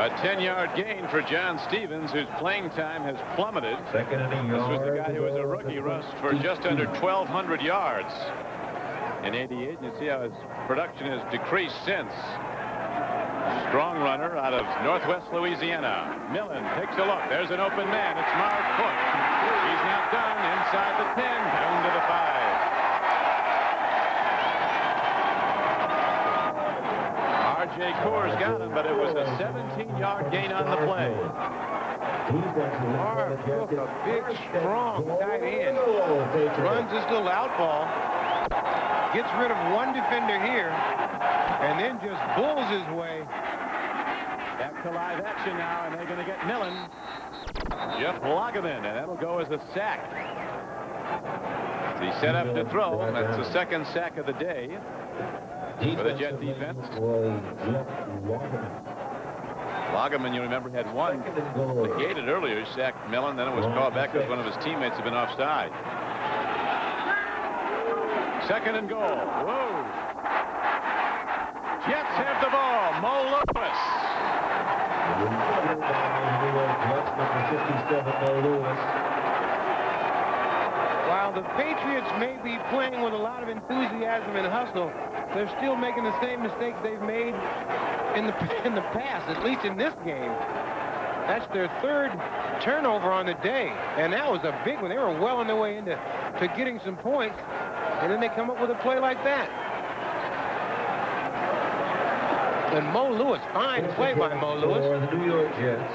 A 10-yard gain for John Stevens, whose playing time has plummeted. Second and a This yard. was the guy who was a rookie, rushed for just under 1,200 yards in '88. And you see how his production has decreased since. Strong runner out of Northwest Louisiana. Millen takes a look. There's an open man. It's Mark Cook. He's not done. Inside the 10, down to the 5. R.J. Jay Coors got him, but it was a 17-yard gain on the play. Marv Cook, a big, strong tight end, runs this little out ball, gets rid of one defender here, and then just bulls his way. Back to live action now, and they're going to get Millen. Jeff Lageman, and that'll go as a sack. He set up to throw. That's the second sack of the day for the Jet defense. Lageman, you remember, had one negated earlier. He sacked Millen, then it was called back because one of his teammates had been offside. Second and goal. Whoa. Jets have the ball. Mo Lewis. While the Patriots may be playing with a lot of enthusiasm and hustle, they're still making the same mistakes they've made in the past, at least in this game. That's their third turnover on the day, and that was a big one. They were well on their way into getting some points, and then they come up with a play like that. And Mo Lewis, fine play by Mo Lewis. For the New York Jets,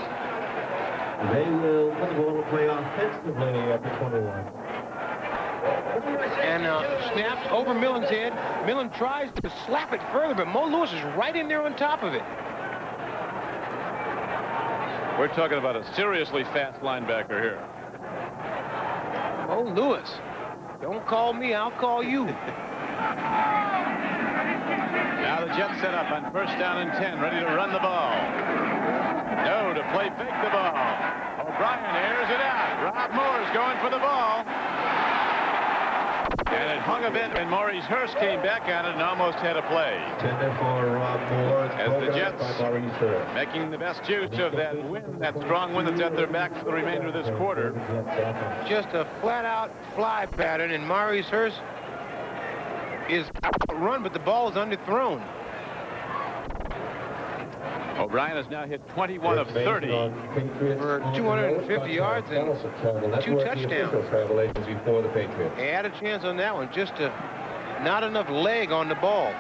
they will put the ball to play offensively after 21. And snaps over Millen's head. Millen tries to slap it further, but Mo Lewis is right in there on top of it. We're talking about a seriously fast linebacker here. Mo Lewis, don't call me, I'll call you. Now the Jets set up on first down and 10, ready to run the ball. No, to play fake the ball. O'Brien airs it out. Rob Moore's going for the ball. And it hung a bit, and Maurice Hurst came back on it and almost had a play. Intended for Rob Moore. As the Jets making the best use of that win, that strong win that's at their back for the remainder of this quarter. Just a flat-out fly pattern, and Maurice Hurst is outrun, but the ball is underthrown. O'Brien has now hit 21 of 30 for 250 yards and 2 touchdowns. Before the Patriots. They had a chance on that one, just not enough leg on the ball.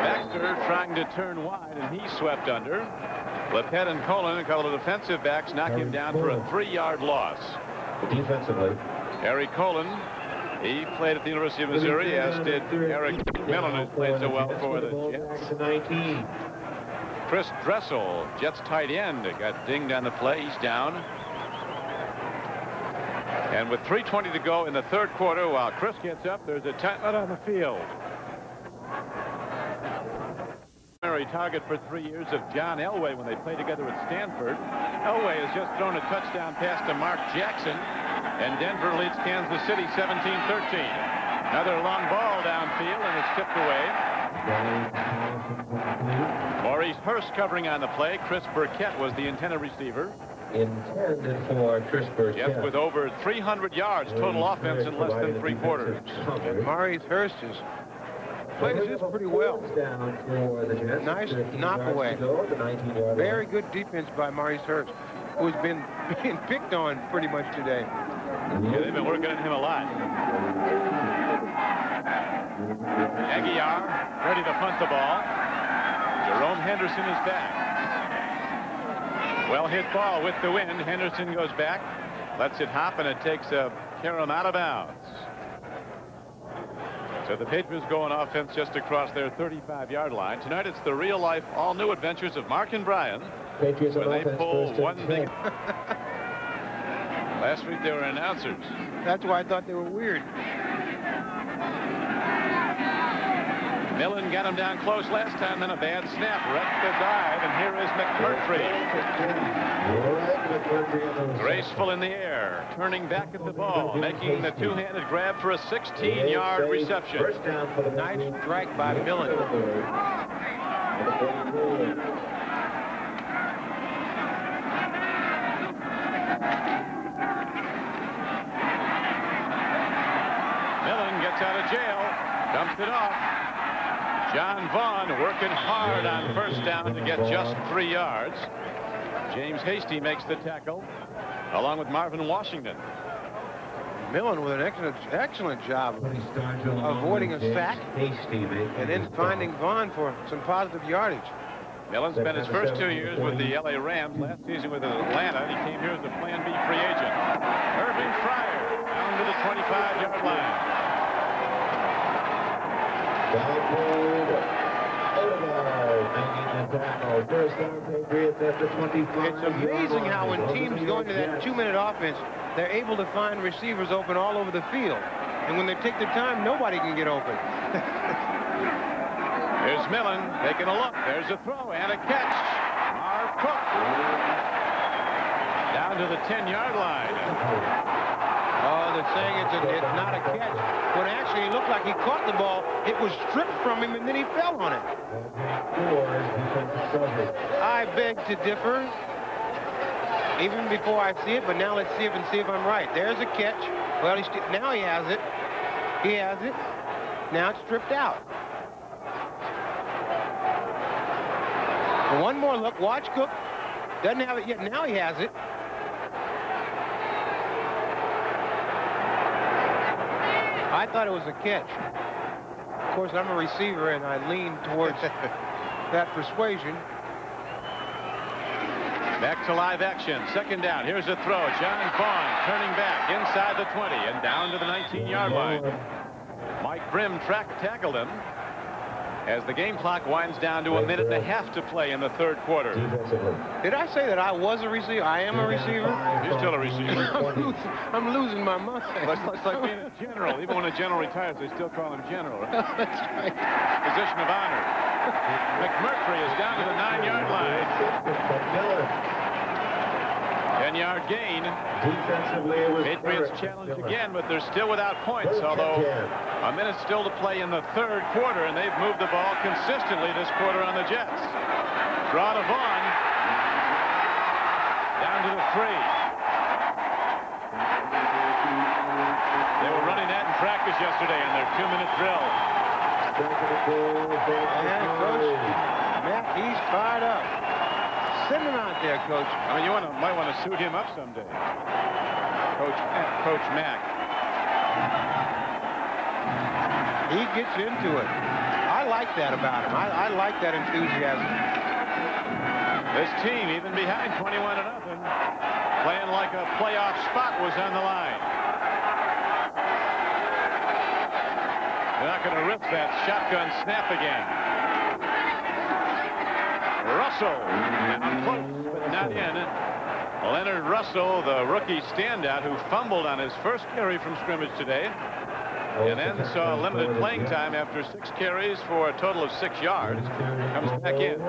Baxter trying to turn wide, and he swept under. Lepet and Colin, a couple of defensive backs, knock him down for a 3-yard loss. Defensively. Harry Colin, he played at the University of Missouri, as did Eric Millen, who played so well for the Jets. 19. Chris Dressel, Jets tight end, got dinged on the play. He's down. And with 3:20 to go in the third quarter, while Chris gets up, there's a timeout on the field. Target for 3 years of John Elway when they played together at Stanford. Elway has just thrown a touchdown pass to Mark Jackson, and Denver leads Kansas City 17-13. Another long ball downfield, and it's tipped away. Maurice Hurst covering on the play. Chris Burkett was the intended receiver. Intended for Chris Burkett. Jets with over 300 yards total offense in less than 3 quarters. Maurice Hurst is plays this pretty well. Nice knock away. Very good defense by Maurice Hurst, who's been being picked on pretty much today. Yeah, they've been working on him a lot. Aguiar ready to punt the ball. Jerome Henderson is back. Well hit ball with the wind. Henderson goes back, lets it hop, and it takes Karam out of bounds. So the Patriots go on offense just across their 35-yard line. Tonight it's the real-life, all-new adventures of Mark and Brian. Patriots when they pull one big... Last week they were announcers. That's why I thought they were weird. Millen got him down close last time, then a bad snap. Wrecked the dive, and here is McMurtry. Graceful in the air, turning back at the ball, making the two-handed grab for a 16-yard reception. First down for the nice strike by Millen. Millen gets out of jail, dumps it off. John Vaughn working hard on first down to get just 3 yards. James Hasty makes the tackle along with Marvin Washington. Millen with an excellent job of avoiding a sack and then finding Vaughn for some positive yardage. Millen spent his first 2 years with the LA Rams, last season with Atlanta. He came here as a Plan B free agent. Irving Fryer down to the 25-yard line. It's amazing how when teams go into that 2-minute offense, they're able to find receivers open all over the field. And when they take the time, nobody can get open. Here's Millen taking a look. There's a throw and a catch. Marv Cook down to the 10-yard line. Oh, they're saying it's not a catch. When actually it looked like he caught the ball, it was stripped from him and then he fell on it. I beg to differ, even before I see it, but now let's see if I'm right. There's a catch. Well, now he has it. He has it. Now it's stripped out. One more look. Watch Cook. Doesn't have it yet. Now he has it. I thought it was a catch. Of course, I'm a receiver, and I lean towards that persuasion. Back to live action. Second down. Here's a throw. John Vaughn turning back inside the 20 and down to the 19-yard line. Mike Grimm tackled him as the game clock winds down to 1.5 minutes to play in the third quarter. Did I say that I was a receiver? I am a receiver. You're still a receiver. I'm losing my mind. It's like being a general. Even when a general retires, they still call him general. That's right. Position of honor. McMurtry is down to the 9-yard line. 10-yard gain. Patriots challenge again, but they're still without points, although a minute still to play in the third quarter, and they've moved the ball consistently this quarter on the Jets. Draw to Vaughn. Down to the 3. They were running that in practice yesterday in their 2-minute drill. And Coach Matt, he's fired up. Send him out there, Coach. I mean, you might want to suit him up someday. Coach Mack. He gets into it. I like that about him. I like that enthusiasm. This team, even behind 21-0, playing like a playoff spot was on the line. They're not going to risk that shotgun snap again. Russell, down close, but not in. Leonard Russell, the rookie standout who fumbled on his first carry from scrimmage today, and then saw limited playing time after 6 carries for a total of 6 yards, comes back in.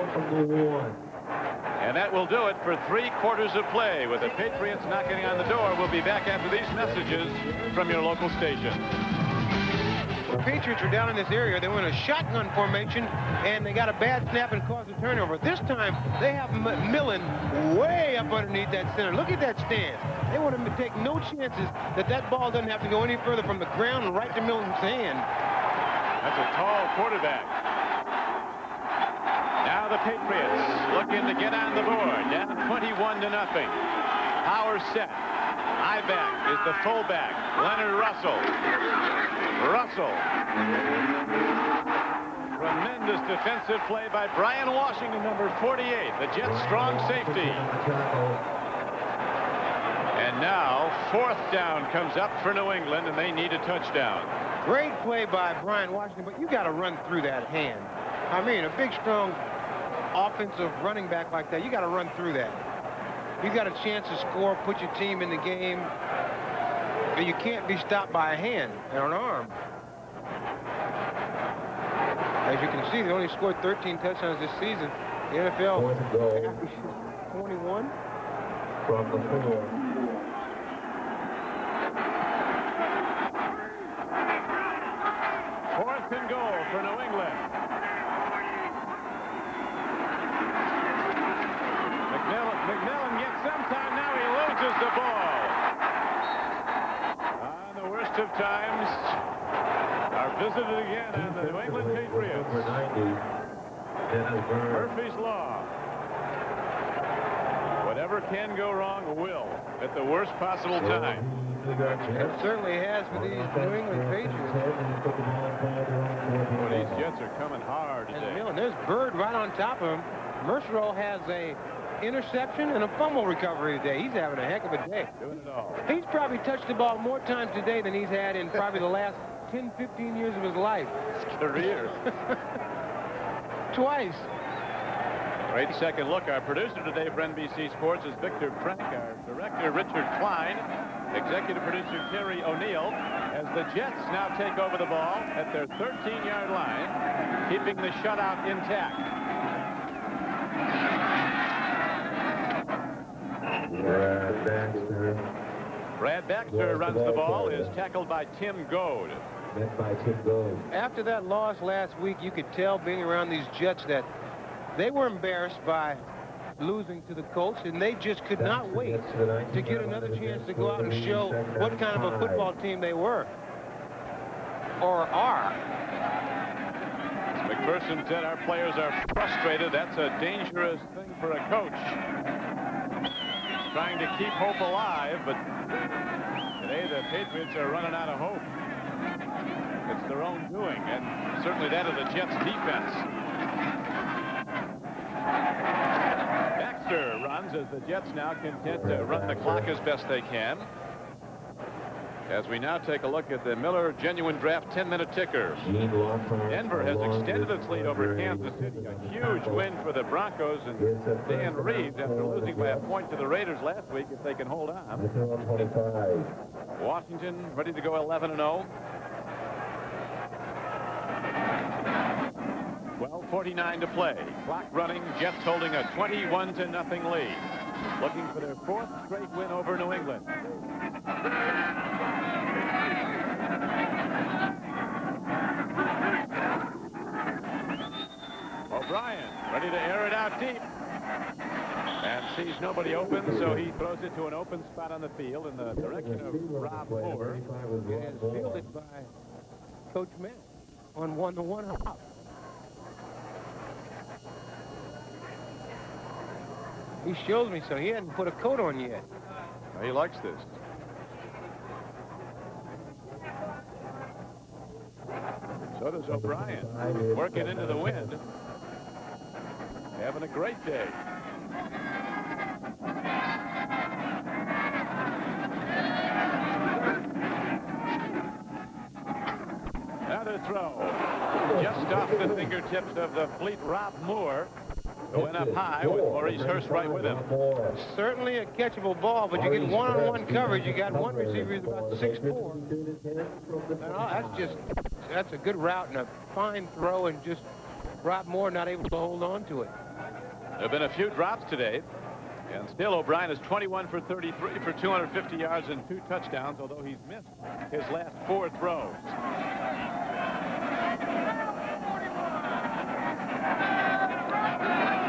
And that will do it for 3 quarters of play. With the Patriots knocking on the door, we'll be back after these messages from your local station. The Patriots are down in this area. They went a shotgun formation, and they got a bad snap and caused a turnover. This time, they have Millen way up underneath that center. Look at that stance. They want to take no chances that ball doesn't have to go any further from the ground and right to Millen's hand. That's a tall quarterback. Now the Patriots looking to get on the board. Down 21-0. Power set. High back is the fullback, Leonard Russell. Tremendous defensive play by Brian Washington, number 48, the Jets' strong safety. And now, 4th down comes up for New England, and they need a touchdown. Great play by Brian Washington, but you got to run through that hand. I mean, a big, strong offensive running back like that, you got to run through that. You got a chance to score, put your team in the game, but you can't be stopped by a hand or an arm. As you can see, they only scored 13 touchdowns this season. The NFL averages 21. From the 4. Fourth and goal for New England. McMillan gets some time. Now he loses the ball. On the worst of times, a are visited again on the New England Patriots. Number 90, Dennis Byrne. Murphy's Law. Whatever can go wrong will at the worst possible time. It certainly has for these New England Patriots. Well, these Jets are coming hard today. And there's Bird right on top of him. Mercereau has a interception and a fumble recovery today. He's having a heck of a day. Doing it all. He's probably touched the ball more times today than he's had in probably the last 10, 15 years of his life. His career. Twice. Great second look. Our producer today for NBC Sports is Victor Frank. Our director, Richard Klein. Executive producer, Terry O'Neill. As the Jets now take over the ball at their 13-yard line, keeping the shutout intact. Brad Baxter runs the ball, is tackled by Tim Goad. After that loss last week, you could tell being around these Jets that they were embarrassed by losing to the Colts, and they just could not wait to get another chance to go out and show what kind of a football team they were or are. McPherson said our players are frustrated. That's a dangerous thing for a coach. Trying to keep hope alive, but today the Patriots are running out of hope. It's their own doing, and certainly that of the Jets defense. Baxter runs as the Jets now content to run the clock as best they can. As we now take a look at the Miller Genuine Draft 10-minute ticker. Denver has extended its lead over Kansas City. A huge win for the Broncos, and Dan Reeves, after losing by a point to the Raiders last week, if they can hold on. Washington ready to go 11-0. 12:49 to play. Clock running. Jets holding a 21-0 lead. Looking for their 4th straight win over New England. O'Brien ready to air it out deep. And sees nobody open, so he throws it to an open spot on the field in the direction of Rob Moore. It is fielded by Coach Matt on 1-1 hop. He shows me so. He hadn't put a coat on yet. He likes this. So does O'Brien. Working into the wind. Having a great day. Another throw. Just off the fingertips of the fleet Rob Moore. Going up high with Maurice Hurst right with him. Certainly a catchable ball, but you get one-on-one coverage. You got one receiver who's about 6'4". That's a good route and a fine throw, and just Rob Moore not able to hold on to it. There have been a few drops today, and still O'Brien is 21 for 33 for 250 yards and 2 touchdowns, although he's missed his last 4 throws.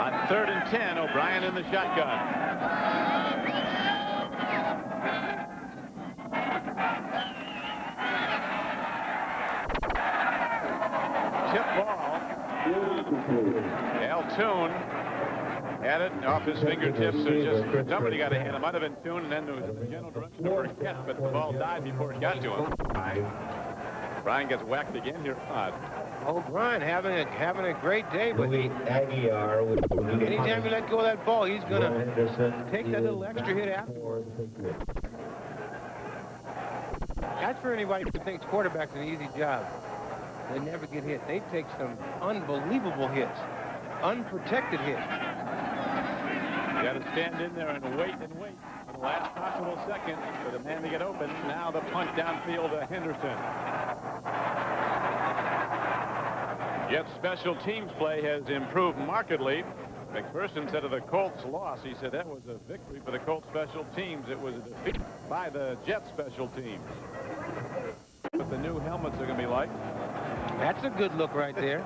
On 3rd and 10, O'Brien in the shotgun. Tip ball. Al Toon had it off his fingertips. So just somebody got a hand. It might have been Toon, and then there was the general direction of Burkett, but the ball died before it got to him. Brian gets whacked again here. O'Brien having a great day, but anytime you let go of that ball, he's going to take that little extra hit afterwards. That's for anybody who thinks quarterback's an easy job. They never get hit. They take some unbelievable hits, unprotected hits. You got to stand in there and wait for the last possible second for the man to get open. Now the punt downfield to Henderson. Jets special teams play has improved markedly. McPherson said of the Colts loss, he said that was a victory for the Colts special teams. It was a defeat by the Jets special teams. What the new helmets are going to be like. That's a good look right there.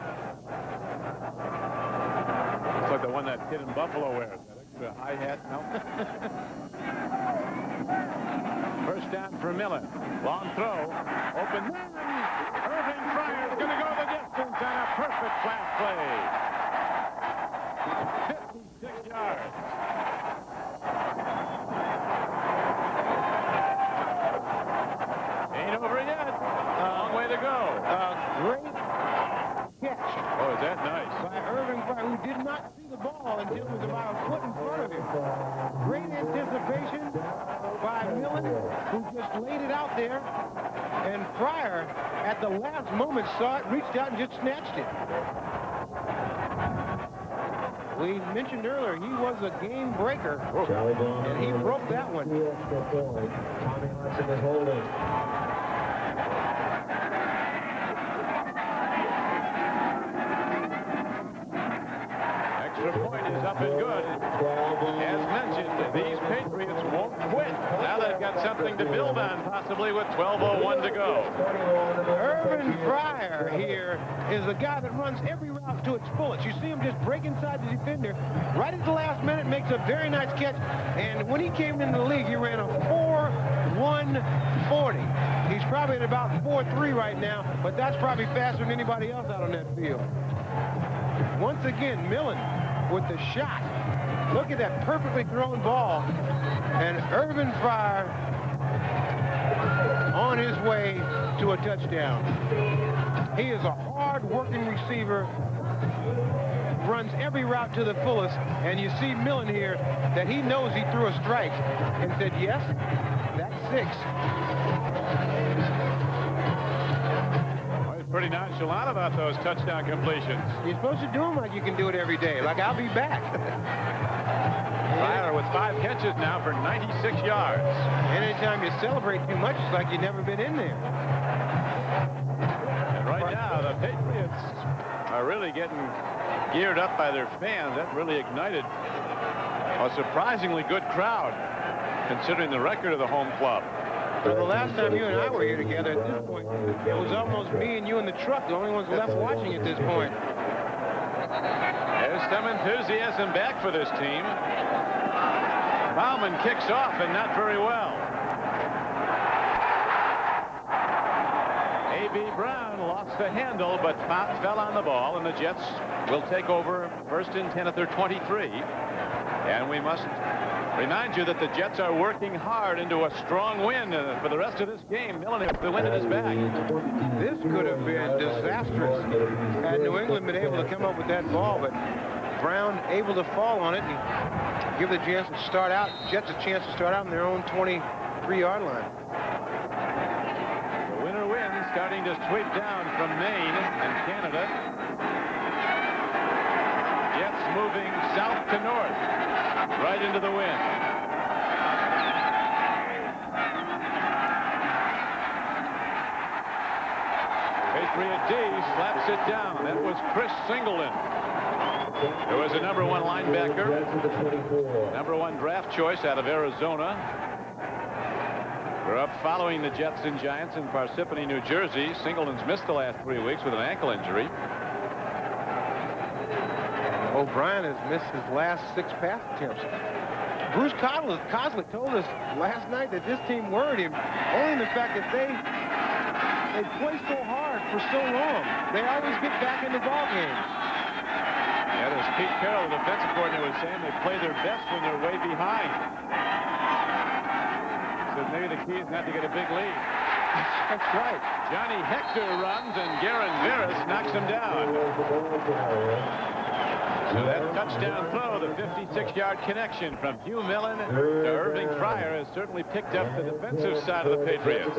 Looks like the one that kid in Buffalo wears. That extra hi-hat helmet. First down for Miller. Long throw. Open man. Irving Fryer is going to go the distance on a perfect flat play. 56 yards. Ain't over yet. Long way to go. Great catch. Oh, is that nice? By Irving Fryer, who did not see the ball until it was about a foot in front of him. Great anticipation by Millen, who just laid it out there. And Fryer, at the last moment, saw it, reached out, and just snatched it. We mentioned earlier he was a game breaker, and he broke that one. Tommy Hudson is holding. Extra point is up and good. As mentioned, these Patriots won't quit. Now they've got something to build on, possibly with 12:01 to go. Irvin Fryer here is the guy that runs every route to its fullest. You see him just break inside the defender. Right at the last minute, makes a very nice catch. And when he came into the league, he ran a 4.140. He's probably at about 4.3 right now, but that's probably faster than anybody else out on that field. Once again, Millen with the shot. Look at that perfectly thrown ball. And Irvin Fryer on his way to a touchdown. He is a hard-working receiver, runs every route to the fullest, and you see Millen here that he knows he threw a strike and said, yes, that's 6. Pretty nonchalant about those touchdown completions. You're supposed to do them like you can do it every day, like I'll be back. Fryer with 5 catches now for 96 yards. Anytime you celebrate too much, it's like you've never been in there. And right now, the Patriots are really getting geared up by their fans. That really ignited a surprisingly good crowd, considering the record of the home club. So the last time you and I were here together at this point, it was almost me and you in the truck, the only ones left watching at this point. There's some enthusiasm back for this team. Bauman kicks off, and not very well. A.B. Brown lost the handle, but fell on the ball, and the Jets will take over first and 10 at their 23. And we must remind you that the Jets are working hard into a strong win for the rest of this game. Millen, if the wind at his back. This could have been disastrous had New England been able to come up with that ball, but Brown able to fall on it and give the Jets a chance to start out on their own 23-yard line. The winner wins, starting to sweep down from Maine and Canada. Jets moving south to north, right into the wind. Patriot D slaps it down. That was Chris Singleton. There was a number 1 linebacker, number 1 draft choice out of Arizona. We're up following the Jets and Giants in Parsippany, New Jersey. Singleton's missed the last 3 weeks with an ankle injury. O'Brien has missed his last 6 pass attempts. Bruce Coslick told us last night that this team worried him only in the fact that they play so hard for so long. They always get back in the ball game. And as Pete Carroll, the defensive coordinator, was saying, they play their best when they're way behind. So maybe the key is not to get a big lead. That's right. Johnny Hector runs, and Garen Veras knocks him down. So that touchdown throw, the 56-yard connection from Hugh Millen to Irving Fryer, has certainly picked up the defensive side of the Patriots.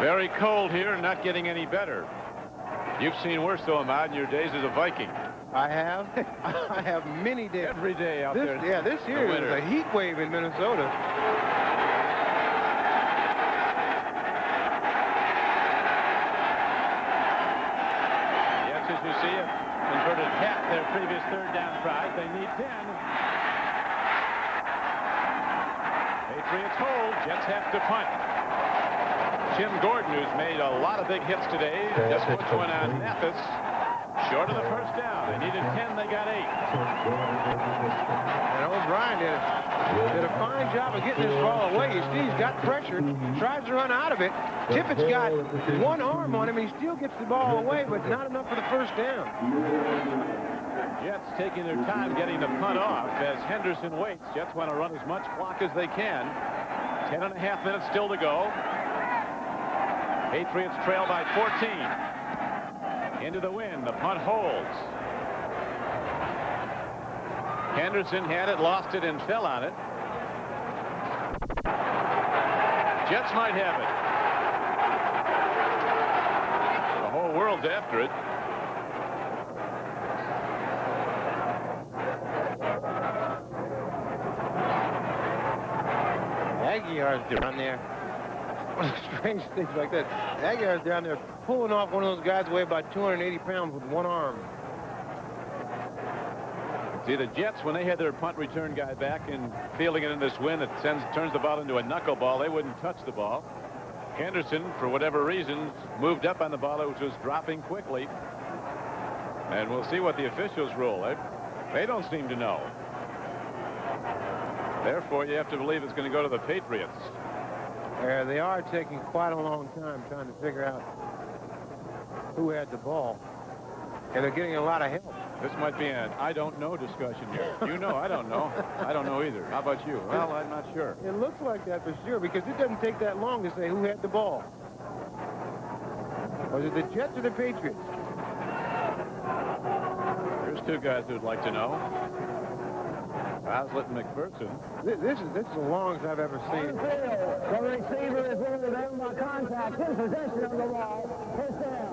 Very cold here and not getting any better. You've seen worse, though, Ahmad, in your days as a Viking. I have. I have many days. Every day out there. Yeah, this year is a heat wave in Minnesota. Yes, as you see, have converted half their previous third down tries. They need 10. Patriots hold. Jets have to punt. Tim Gordon, who's made a lot of big hits today, just puts one on Mathis. Short of the first down. They needed 10. They got 8. And O'Brien did a fine job of getting this ball away. You see, he's got pressure, tries to run out of it. Tippett's got one arm on him, and he still gets the ball away, but not enough for the first down. Jets taking their time getting the punt off as Henderson waits. Jets want to run as much clock as they can. 10.5 minutes still to go. Patriots trail by 14. Into the wind. The punt holds. Henderson had it, lost it, and fell on it. Jets might have it. The whole world's after it. Aguilar's down there. One of the strange things like that. Aguilar's down there pulling off one of those guys who weigh about 280 pounds with one arm. See, the Jets, when they had their punt return guy back and fielding it in this wind, it turns the ball into a knuckleball. They wouldn't touch the ball. Henderson, for whatever reason, moved up on the ball, which was dropping quickly. And we'll see what the officials rule. They don't seem to know. Therefore, you have to believe it's going to go to the Patriots. They are taking quite a long time trying to figure out who had the ball. And they're getting a lot of help. This might be an I don't know discussion here. You know, I don't know. I don't know either. How about you? Well, I'm not sure. It looks like that for sure, because it doesn't take that long to say who had the ball. Was it the Jets or the Patriots? There's two guys who'd like to know. Oslett and McPherson. This is the longest I've ever seen. The receiver is in the them by contact in possession of the ball. First down.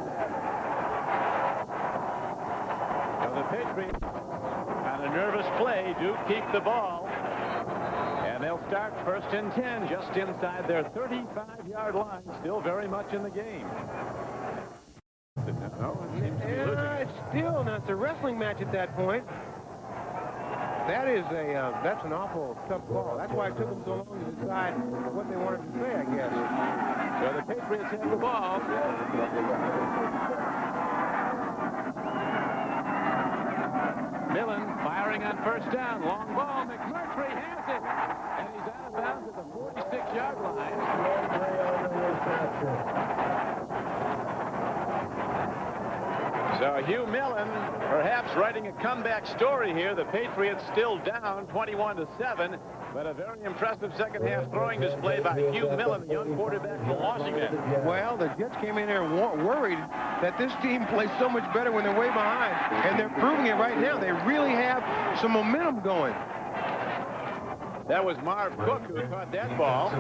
So the Patriots, on a nervous play, do keep the ball. And they'll start 1st and 10 just inside their 35-yard line. Still very much in the game. No, it seems to be losing. It's still not a wrestling match at that point. That's an awful tough call. That's why it took them so long to decide what they wanted to say, I guess. So the Patriots have the ball. Millen firing on 1st down. Long ball. McMurtry has it. And he's out of bounds at the 46-yard line. So Hugh Millen perhaps writing a comeback story here. The Patriots still down 21-7, but a very impressive second half throwing display by Hugh Millen, the young quarterback from Washington. Well, the Jets came in there worried that this team plays so much better when they're way behind, and they're proving it right now. They really have some momentum going. That was Marv Cook who caught that ball.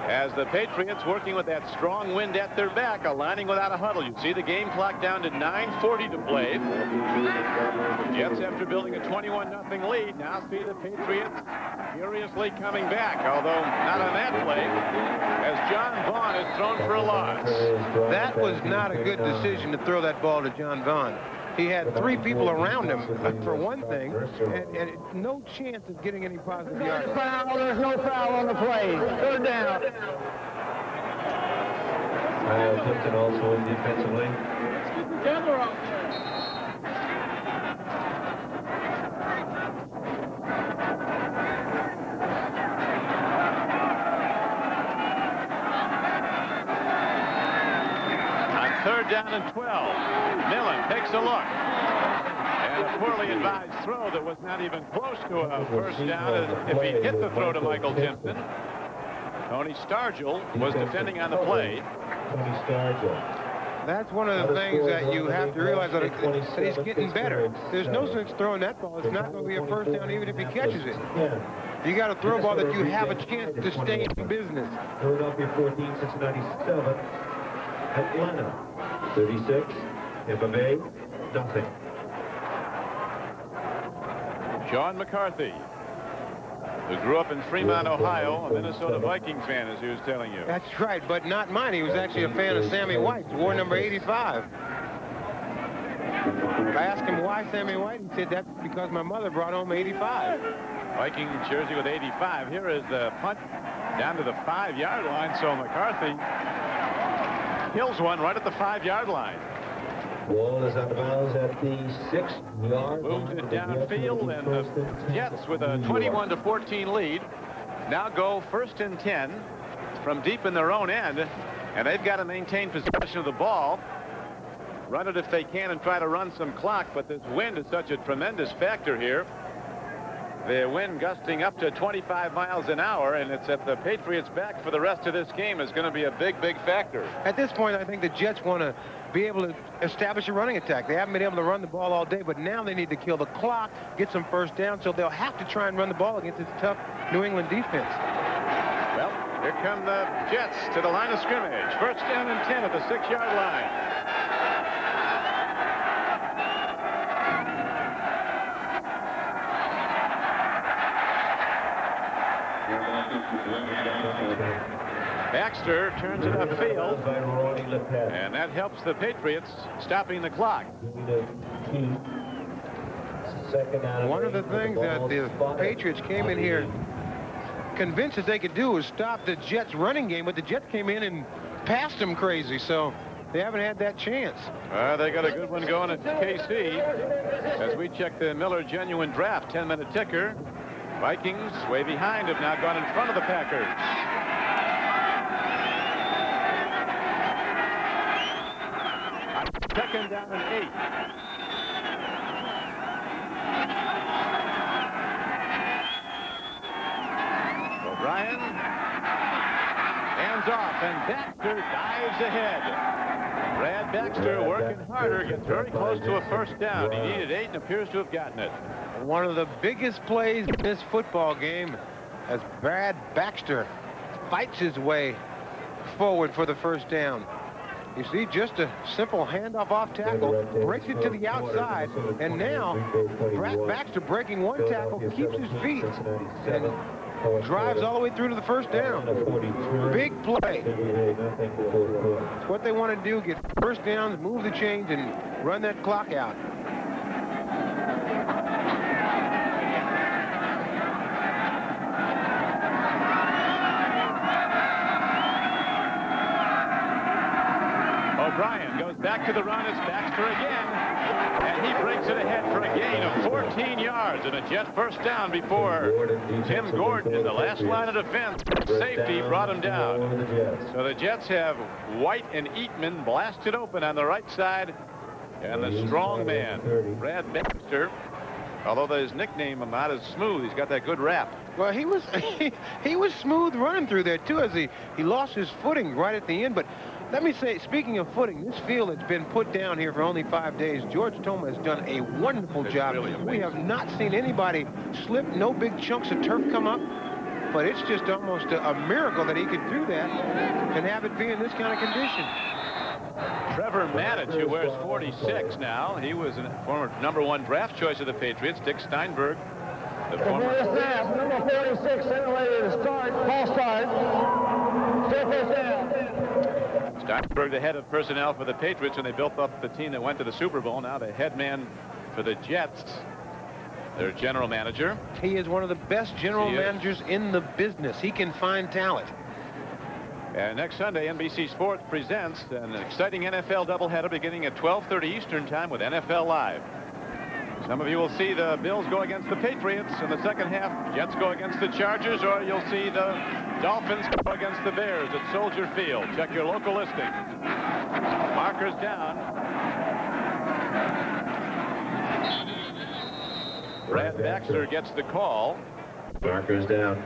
As the Patriots, working with that strong wind at their back, aligning without a huddle. You see the game clock down to 9:40 to play. The Jets, after building a 21-0 lead, now see the Patriots furiously coming back, although not on that play, as John Vaughn is thrown for a loss. That was not a good decision to throw that ball to John Vaughn. He had 3 people around him, for one thing, and no chance of getting any positive yards. There's no foul on the play. 3rd down. Clifton also in defensively. On 3rd down and 12, Millen takes a look. And a poorly advised throw that was not even close to a 1st down. If he hit the throw to Michael Timpson. Tony Stargell was defending on the play. Tony Stargell. That's one of the things that you have to realize, that he's getting better. There's no sense throwing that ball. It's not going to be a 1st down even if he catches it. You got to throw a ball that you have a chance to stay in business. Philadelphia 14, Cincinnati 7. Atlanta 36. Tampa Bay, nothing. Sean McCarthy, who grew up in Fremont, Ohio, a Minnesota Vikings fan, as he was telling you. That's right, but not mine. He was actually a fan of Sammy White, wore number 85. I asked him why Sammy White. He said that's because my mother brought home 85. Viking jersey with 85. Here is the punt down to the 5-yard line. So McCarthy kills one right at the 5-yard line. Ball is out of bounds at the 6-yard line. Moves it downfield, and the Jets with a 21-14 lead now go 1st and 10 from deep in their own end, and they've got to maintain possession of the ball, run it if they can, and try to run some clock. But this wind is such a tremendous factor here. The wind gusting up to 25 miles an hour, and it's at the Patriots' back for the rest of this game. Is going to be a big factor. At this point, I think the Jets want to be able to establish a running attack. They haven't been able to run the ball all day, but now they need to kill the clock, get some first down, so they'll have to try and run the ball against this tough New England defense. Well, here come the Jets to the line of scrimmage. 1st down and 10 at the 6-yard line. Baxter turns it upfield, and that helps the Patriots stopping the clock. One of the things that the Patriots came in here convinced that they could do was stop the Jets' running game, but the Jets came in and passed them crazy, so they haven't had that chance. They got a good one going at KC as we check the Miller Genuine Draft 10-minute ticker. Vikings way behind have now gone in front of the Packers. Second down and 8. O'Brien hands off, and Baxter dives ahead. Brad Baxter working harder, gets very close to a 1st down. He needed 8 and appears to have gotten it. One of the biggest plays in this football game as Brad Baxter fights his way forward for the 1st down. You see, just a simple handoff off tackle, breaks it to the outside, and now Brad Baxter breaking one tackle, keeps his feet, and drives all the way through to the 1st down. Big play. It's what they want to do, get 1st downs, move the chains, and run that clock out. O'Brien goes back to the run. It's Baxter again, and he breaks it ahead for a gain of 14 yards and a Jet 1st down before Tim Gordon in the last line of defense. Safety brought him down. So the Jets have White and Eatman blasted open on the right side, and the strong man, Brad Baxter, although his nickname not as smooth, he's got that good rap. Well, he was smooth running through there too, as he lost his footing right at the end. But let me say, speaking of footing, this field has been put down here for only 5 days. George Toma has done a wonderful job. Really we have not seen anybody slip, no big chunks of turf come up. But it's just almost a miracle that he could do that and have it be in this kind of condition. Trevor Maddich, who wears 46 now, he was a former #1 draft choice of the Patriots. Dick Steinberg, the former. Snap, number 46, center ready to start, false start. Still 1st down. Steinberg, the head of personnel for the Patriots, and they built up the team that went to the Super Bowl. Now the head man for the Jets, their general manager. He is one of the best general managers in the business. He can find talent. And next Sunday, NBC Sports presents an exciting NFL doubleheader beginning at 12:30 Eastern Time with NFL Live. Some of you will see the Bills go against the Patriots in the second half. Jets go against the Chargers, or you'll see the Dolphins go against the Bears at Soldier Field. Check your local listing. Markers down. Brad Baxter gets the call. Markers down.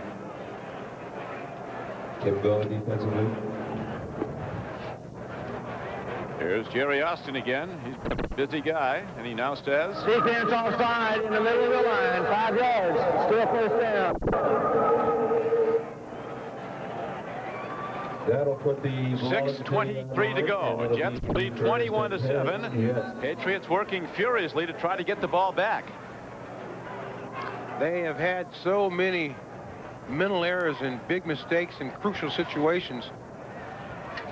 Keep going defensively. Here's Jerry Austin again. He's a busy guy, and he now says, Defense offside in the middle of the line, 5 yards, still 1st down. That'll put the 6:23 to go. Jets lead 21-7. Patriots working furiously to try to get the ball back. They have had so many mental errors and big mistakes in crucial situations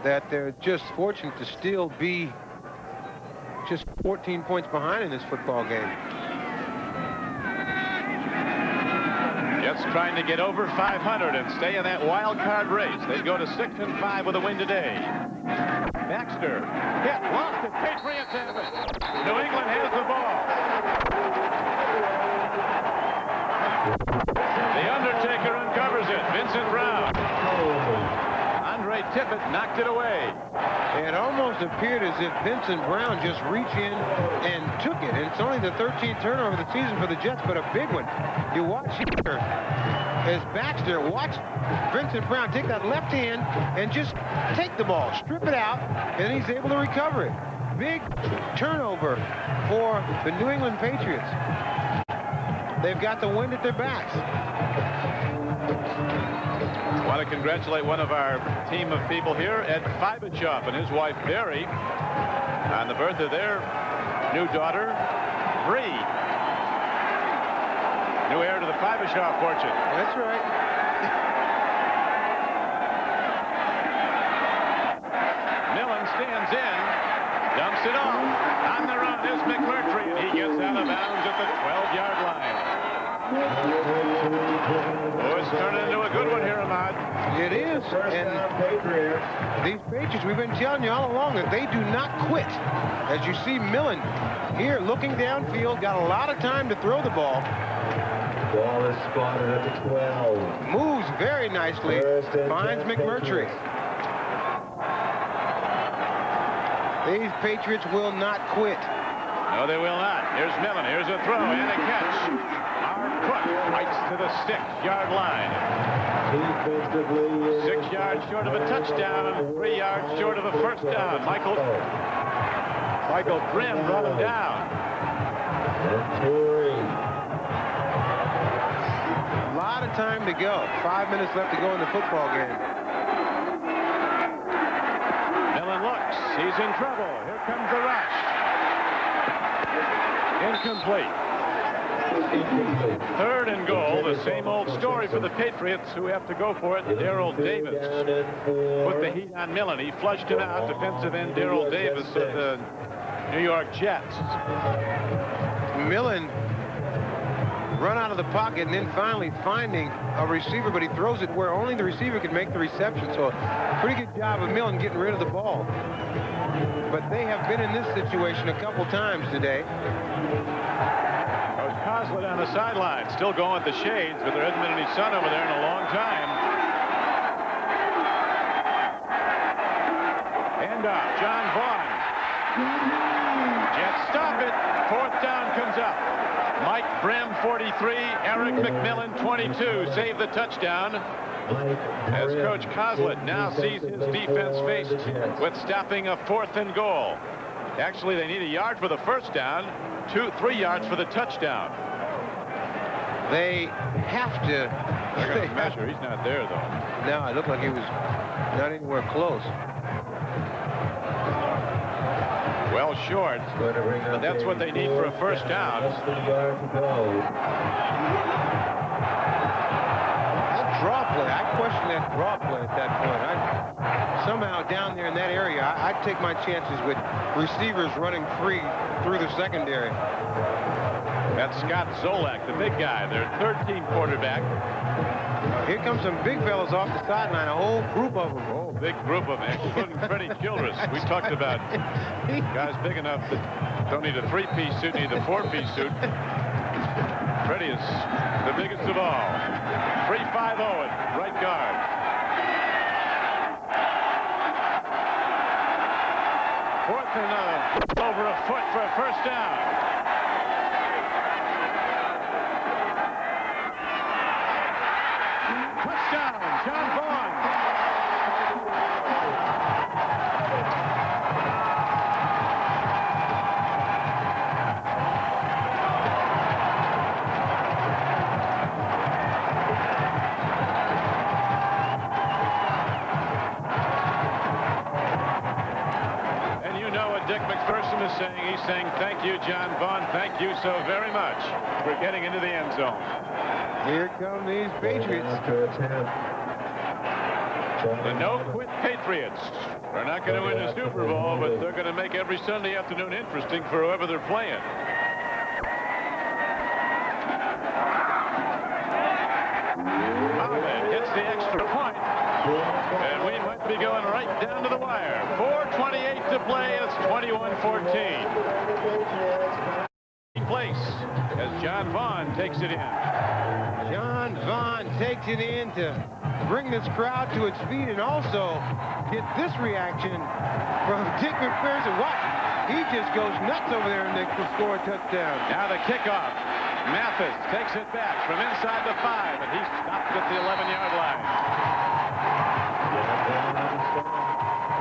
that they're just fortunate to still be just 14 points behind in this football game. Jets trying to get over 500 and stay in that wild card race. They go to 6-5 with a win today. Baxter hit, lost it. Patriots have it. New England has the ball. The Undertaker uncovers it. Vincent Brown. Andre Tippett knocked it away. It almost appeared as if Vincent Brown just reached in and took it. And it's only the 13th turnover of the season for the Jets, but a big one. You watch here as Baxter watched Vincent Brown take that left hand and just take the ball, strip it out, and he's able to recover it. Big turnover for the New England Patriots. They've got the wind at their backs. I want to congratulate one of our team of people here, Ed Fibichop, and his wife, Barry, on the birth of their new daughter, Bree. New heir to the Fibichop fortune. That's right. Millen stands in, dumps it off. On the run is McMurtry, and he gets out of bounds at the 12-yard line. Oh, it's turning into a good one here, Ahmad. It is, and these Patriots, we've been telling you all along that they do not quit. As you see Millen here looking downfield, got a lot of time to throw the ball. Ball is spotted at the 12. Moves very nicely, finds McMurtry. These Patriots will not quit. No, they will not. Here's Millen. Here's a throw and a catch. Our Cook fights to the 6-yard line. 6 yards short of a touchdown, 3 yards short of a first down. Michael Grimm brought him down. A lot of time to go. 5 minutes left to go in the football game. Millen looks. He's in trouble. Here comes the rush. Incomplete. 3rd and goal. The same old story for the Patriots, who have to go for it. Darrell Davis put the heat on Millen. He flushed him out. Defensive end Darrell Davis of the New York Jets. Millen run out of the pocket and then finally finding a receiver, but he throws it where only the receiver can make the reception. So pretty good job of Millen getting rid of the ball. But they have been in this situation a couple times today. Coach Coslett on the sideline, still going with the shades, but there hasn't been any sun over there in a long time. Hand off, John Vaughn. Jets stop it. 4th down comes up. Mike Brim, 43. Eric McMillan, 22. Save the touchdown. As Coach Coslett now sees his defense faced with stopping a 4th and goal. Actually, they need a yard for the first down, 3 yards for the touchdown. They have to. They're going to measure. He's not there, though. No, it looked like he was not anywhere close. Well short, but that's what they need for a first down. That draw play, I question that draw play at that point. Somehow down there in that area, I'd take my chances with receivers running free through the secondary. That's Scott Zolak, the big guy, their 3rd-team quarterback. Here comes some big fellas off the sideline, a whole group of them. Oh, big group of them, including Freddie Childress. We talked about guys big enough that don't need a 3-piece suit, need a 4-piece suit. Freddie is the biggest of all. 3-5-0 at right guard. Fourth and over a foot for a first down. Touchdown, John Vaughn. And you know what Dick McPherson is saying. He's saying, thank you, John Vaughn. Thank you so very much for getting into the end zone. Here come these Patriots. The no-quit Patriots are not going to win the Super Bowl, but they're going to make every Sunday afternoon interesting for whoever they're playing. Mohamed gets the extra point, and we might Be going right down to the wire. 4:28 to play. It's 21-14. Place as John Vaughn takes it in. John Vaughn takes it in to bring this crowd to its feet and also get this reaction from Dick McPherson. Watch, he just goes nuts over there and they can score a touchdown. Now the kickoff. Mathis takes it back from inside the 5, and he's stopped at the 11-yard line.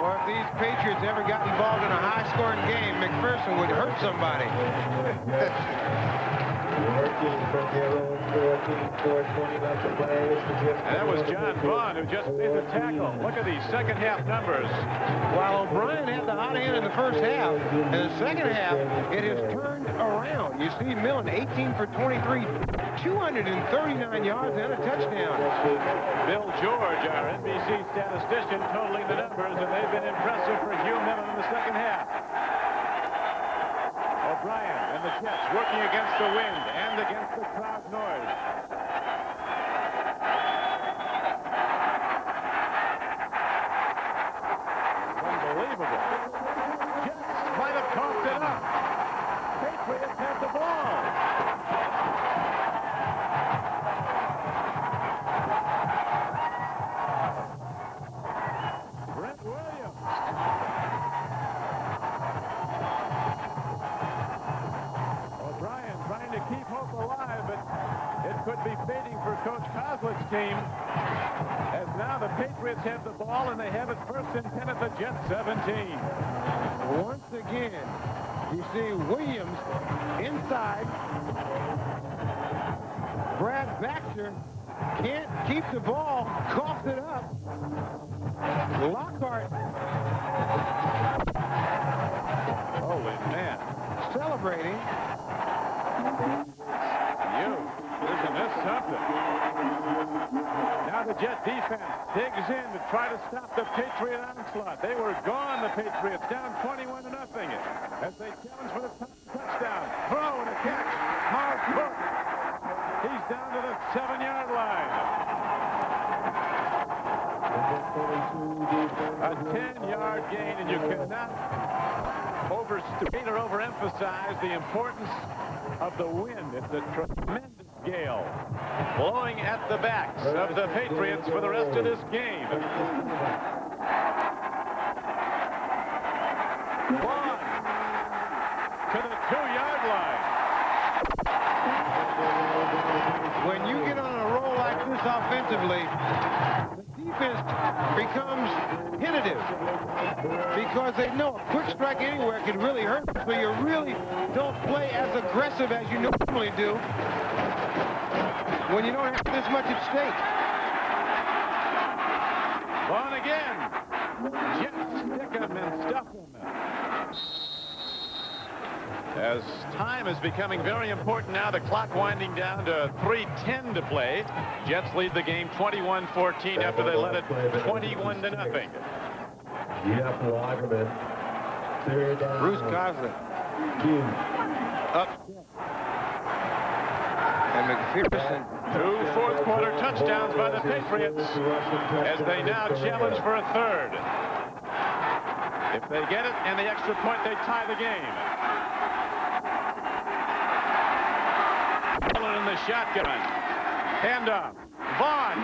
Or if these Patriots ever got involved in a high-scoring game, McPherson would hurt somebody. And that was John Vaughn who just made the tackle. Look at these second-half numbers. While O'Brien had the hot hand in the first half, in the second half, it has turned around. You see Millen, 18 for 23, 239 yards and a touchdown. Bill George, our NBC statistician, totaling the numbers, and they've been impressive for Hugh Millen in the second half. O'Brien and the Jets working against the wind and against the crowd noise. Unbelievable. Jets might have coughed it up. Patriots have the ball. Brent Williams. O'Brien trying to keep hope alive, but it could be fading for Coach Kozlik's team. As now the Patriots have the ball and they have it first and 10 at the Jets 17. Once again, you see Williams inside. Brad Baxter can't keep the ball, coughs it up. Lockhart. Holy man. Celebrating. Isn't this something? Now the Jet defense digs in to try to stop the Patriot onslaught. They were gone, the Patriots, down 21-0 as they challenge for the touchdown. Throw and a catch. Hard Cook. He's down to the 7-yard line. A 10-yard gain, and you cannot overstate or overemphasize the importance of the wind. It's a tremendous gale blowing at the backs of the Patriots for the rest of this game. One to the 2-yard line. When you get on a roll like this offensively, the defense becomes tentative because they know a quick strike anywhere can really hurt, so you really don't play as aggressive as you normally do when you don't have this much at stake. On again. Jets stick him and stuff him. As time is becoming very important now, the clock winding down to 3:10 to play. Jets lead the game 21-14 after they led it 21-0. Bruce Kozlik up. And McPherson. 2 fourth-quarter touchdowns by the Patriots as they now challenge for a third. If they get it and the extra point, they tie the game. Allen in the shotgun. Handoff. Vaughn.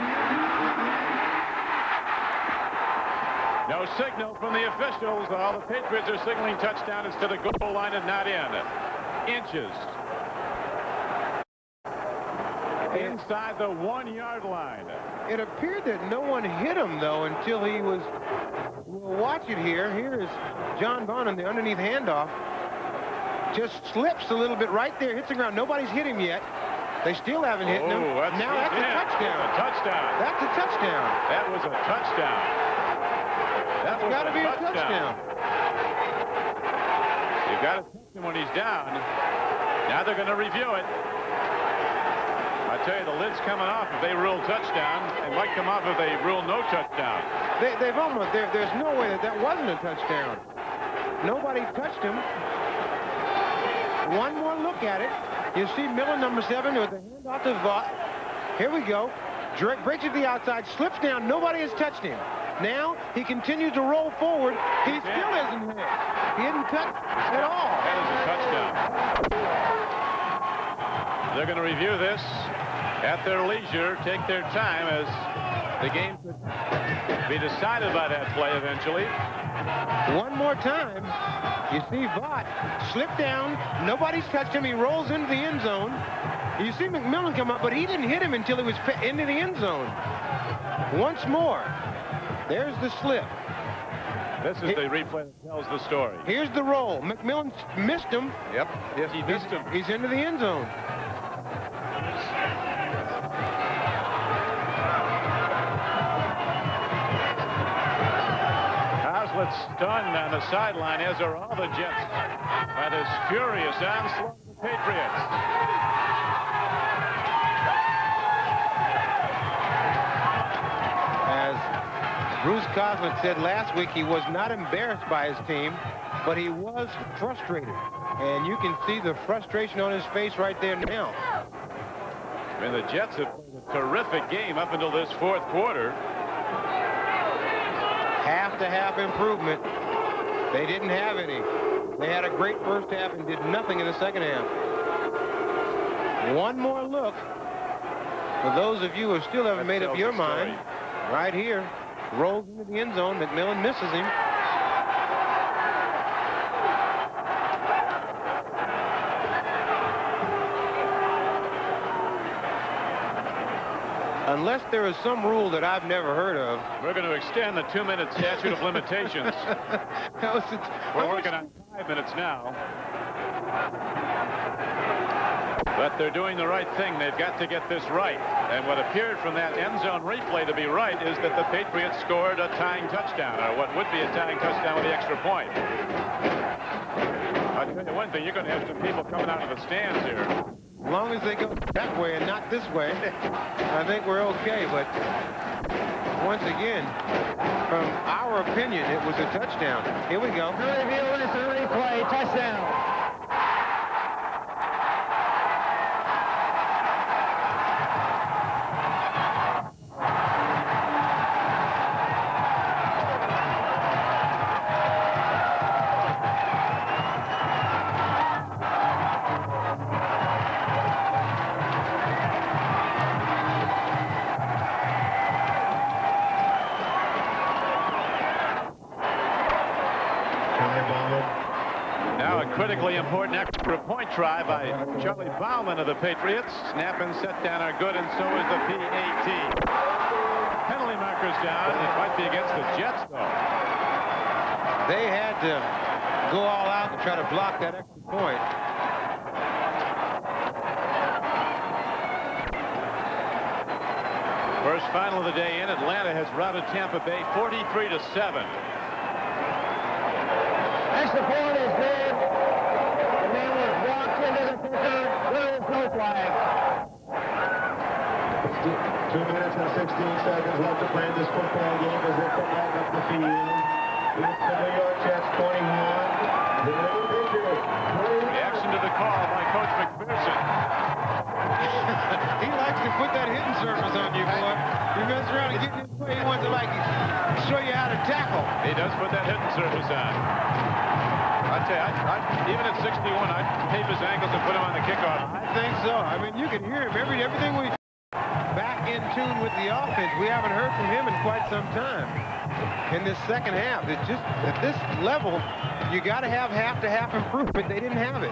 No signal from the officials. All the Patriots are signaling touchdown instead of goal line and not in. Inches. Inside the 1-yard line. It appeared that no one hit him, though, until he was... We'll watch it here. Here is John Vaughn on the underneath handoff. Just slips a little bit right there, hits the ground. Nobody's hit him yet. They still haven't hit him. Now that's a touchdown. A touchdown. That's a touchdown. That was a touchdown. That's got to be a touchdown. You've got to touch him when he's down. Now they're going to review it. I tell you, the lid's coming off if they rule touchdown. It might come off if they rule no touchdown. They've almost, there's no way that wasn't a touchdown. Nobody touched him. One more look at it. You see Miller, number 7, with the handoff to Vaught. Here we go. Breaks it to the outside, slips down. Nobody has touched him. Now he continues to roll forward. He still isn't hit. He isn't touched at all. That is a touchdown. They're going to review this at their leisure, take their time, as the game could be decided by that play eventually. One more time. You see Vaught slip down. Nobody's touched him. He rolls into the end zone. You see McMillan come up, but he didn't hit him until he was into the end zone. Once more. There's the slip. This is the replay that tells the story. Here's the roll. McMillan missed him. Yep. Yes, he missed him. He's into the end zone. Hazlitt stunned on the sideline, as are all the Jets, by this furious onslaught of the Patriots. As Bruce Coughlin said last week, he was not embarrassed by his team, but he was frustrated. And you can see the frustration on his face right there now. I mean, the Jets have played a terrific game up until this fourth quarter. Half-to-half improvement. They didn't have any. They had a great first half and did nothing in the second half. One more look. For those of you who still haven't made up your mind, right here, rolls into the end zone. McMillan misses him. Unless there is some rule that I've never heard of. We're going to extend the 2-minute statute of limitations. We're working on 5 minutes now. But they're doing the right thing. They've got to get this right. And what appeared from that end zone replay to be right is that the Patriots scored a tying touchdown, or what would be a tying touchdown with the extra point. I'll tell you one thing, you're going to have some people coming out of the stands here. As long as they go that way and not this way, I think we're okay. But once again, from our opinion, it was a touchdown. Here we go. Review this replay, touchdown. Critically important extra point try by Charlie Bauman of the Patriots. Snap and set down are good, and so is the PAT. Penalty markers down. It might be against the Jets, though. They had to go all out and try to block that extra point. First final of the day in. Atlanta has routed Tampa Bay 43-7. Extra point is good. The man was walked into the pitcher. There is no flag. 2 minutes and 16 seconds left to play this football game as they come back up the field. It's the New York Jets 21. The New Patriots 21. Reaction to the call by Coach McPherson. He likes to put that hitting surface on you, boy. You mess around and get in his way. He wants to show you how to tackle. He does put that hitting surface on. I'd say, even at 61, I'd tape his ankles and put him on the kickoff. I think so. I mean, you can hear him. Everything we back in tune with the offense. We haven't heard from him in quite some time. In this second half, it's just at this level, you got to have half-to-half improvement. They didn't have it.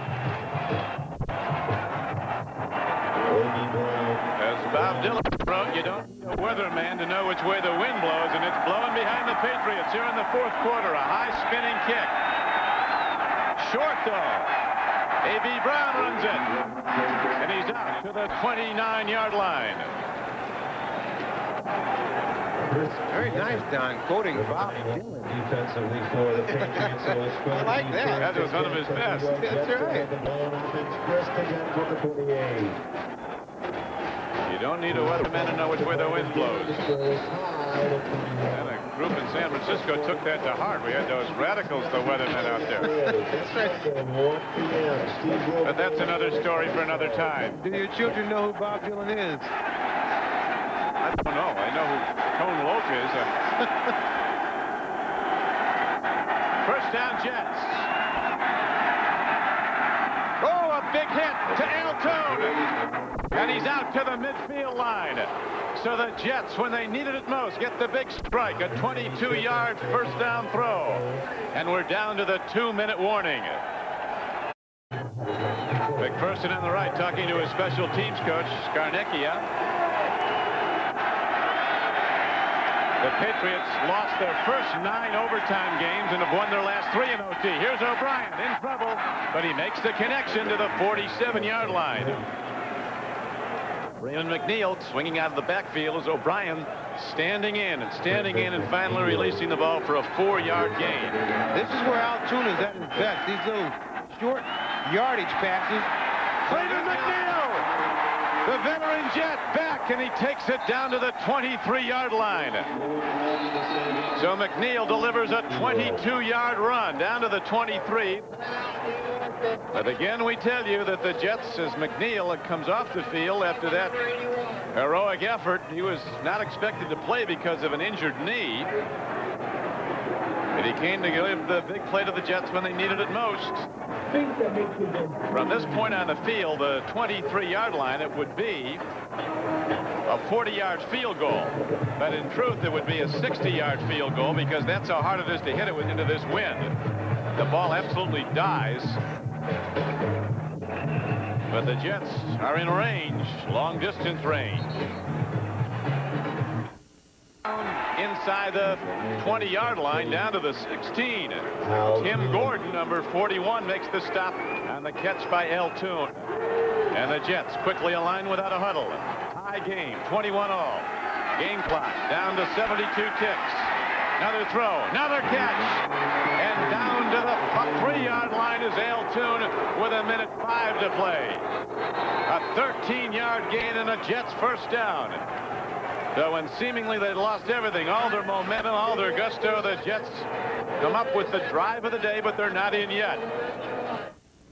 As Bob Dylan wrote, you don't need a weatherman to know which way the wind blows, and it's blowing behind the Patriots here in the fourth quarter. A high spinning kick. Short, though. A.B. Brown runs it. And he's out to the 29-yard line. Very nice, Don, quoting Bob Dylan. Defensively for the Patriots. So it's I like that. That was one of his best. That's right. You don't need a weatherman to know which way the wind blows. And a group in San Francisco took that to heart. We had those radicals, the weathermen out there. That's right. But that's another story for another time. Do your children know who Bob Dylan is? I don't know. I know who cone Lopez. First down, Jets. Oh, a big hit to Altoon. And he's out to the midfield line. So the Jets, when they needed it most, get the big strike, a 22-yard first down throw. And we're down to the 2-minute warning. McPherson on the right talking to his special teams coach, Scarnecchia. The Patriots lost their first 9 overtime games and have won their last 3 in OT. Here's O'Brien in trouble, but he makes the connection to the 47-yard line. Raymond McNeil swinging out of the backfield as O'Brien standing in and finally releasing the ball for a 4-yard gain. This is where Altoon is at his best. These little short yardage passes. Raymond McNeil, the veteran Jet, back, and he takes it down to the 23-yard line. So McNeil delivers a 22-yard run down to the 23. But again, we tell you that the Jets, as McNeil comes off the field after that heroic effort, he was not expected to play because of an injured knee. But he came to give the big play to the Jets when they needed it most. From this point on the field, the 23-yard line, it would be a 40-yard field goal. But in truth, it would be a 60-yard field goal because that's how hard it is to hit it into this wind. The ball absolutely dies. But the Jets are in range, long distance range. Inside the 20-yard line down to the 16. Tim Gordon, number 41, makes the stop on the catch by Altoon. And the Jets quickly align without a huddle. Tie game, 21 all. Game clock down to 72 ticks. Another throw, another catch. And down to the 3-yard line is Altoon with 1:05 to play. A 13-yard gain and a Jets first down. So when seemingly they'd lost everything, all their momentum, all their gusto, the Jets come up with the drive of the day, but they're not in yet.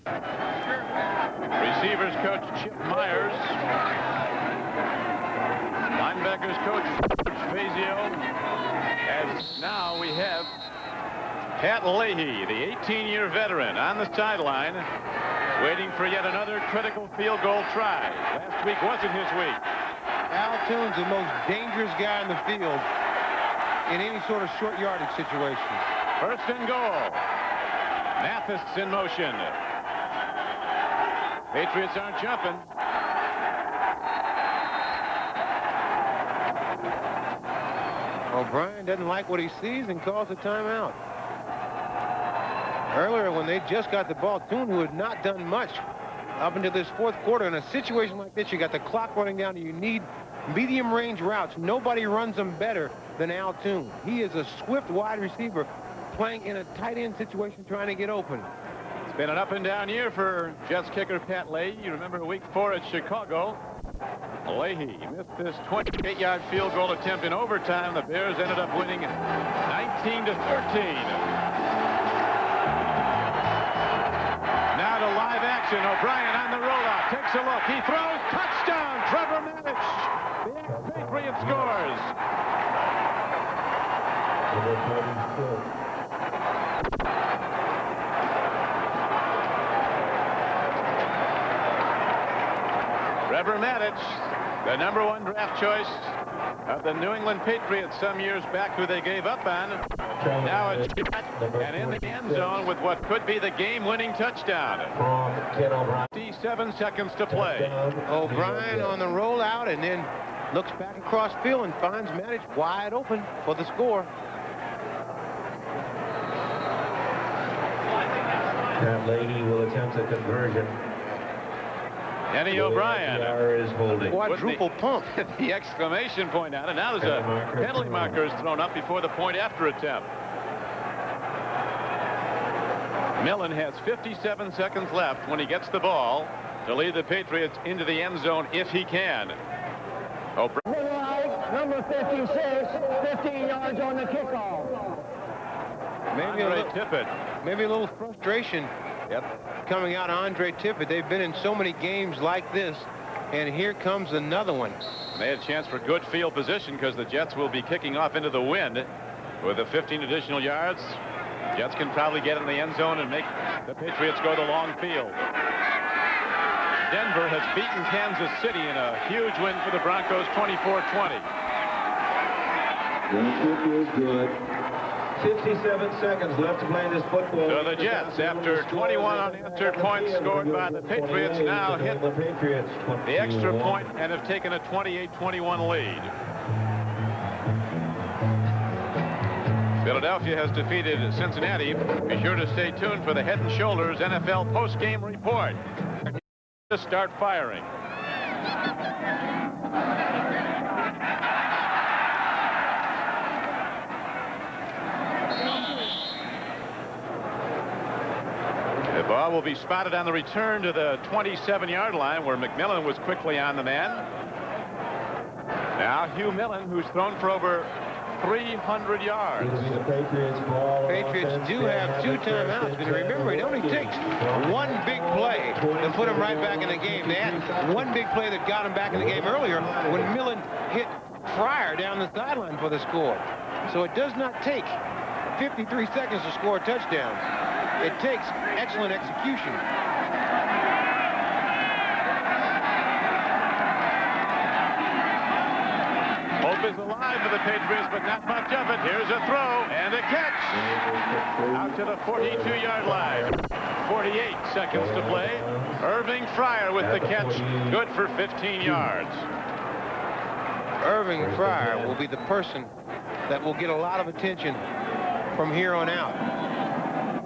Receivers coach Chip Myers. Linebackers coach Fazio. As now we have Pat Leahy, the 18-year veteran, on the sideline, waiting for yet another critical field goal try. Last week wasn't his week. Altoon's the most dangerous guy in the field in any sort of short yardage situation. First and goal. Mathis in motion. Patriots aren't jumping. O'Brien doesn't like what he sees and calls a timeout. Earlier, when they just got the ball, Toon, who had not done much up into this fourth quarter, in a situation like this, you got the clock running down and you need medium range routes. Nobody runs them better than Altoon. He is a swift wide receiver playing in a tight end situation trying to get open. It's been an up and down year for Jets kicker Pat Leahy. You remember week 4 at Chicago. Leahy missed this 28-yard field goal attempt in overtime. The Bears ended up winning 19-13. Now to live action. O'Brien on the rollout. Takes a look. He throws. Touchdown. Trevor Manich. The ex-Patriot scores. Trevor Manich, the #1 draft choice of the New England Patriots some years back, who they gave up on. Now it's shot and in the end zone with what could be the game-winning touchdown. 57 seconds to play. O'Brien on the rollout and then looks back across field and finds Manich wide open for the score. Pat Leahy will attempt a conversion. Kenny O'Brien. Is holding. Quadruple pump. The exclamation point out, and now there's a penalty marker is thrown up before the point after attempt. Millen has 57 seconds left when he gets the ball to lead the Patriots into the end zone if he can. Right, number 56, 15 yards on the kickoff. Maybe Andre Tippett. Maybe a little frustration. Yep. Coming out of Andre Tippett. They've been in so many games like this, and here comes another one. And they had a chance for good field position because the Jets will be kicking off into the wind with the 15 additional yards. Jets can probably get in the end zone and make the Patriots go the long field. Denver has beaten Kansas City in a huge win for the Broncos, 24-20. The kick is good. 57 seconds left to play in this football. So the Jets, after 21 unanswered points scored by the Patriots, now hit the extra point and have taken a 28-21 lead. Philadelphia has defeated Cincinnati. Be sure to stay tuned for the Head & Shoulders NFL post-game report. To start firing. The ball will be spotted on the return to the 27-yard line where McMillan was quickly on the man. Now Hugh Millen, who's thrown for over 300 yards. Patriots do have 2 timeouts, but remember, it only takes one big play to put them right back in the game. They had one big play that got them back in the game earlier when Millen hit Fryer down the sideline for the score. So it does not take 53 seconds to score a touchdown. It takes excellent execution. Hope is alive for the Patriots, but not much of it. Here's a throw and a catch. Out to the 42-yard line. 48 seconds to play. Irving Fryer with the catch. Good for 15 yards. Irving Fryer will be the person that will get a lot of attention from here on out.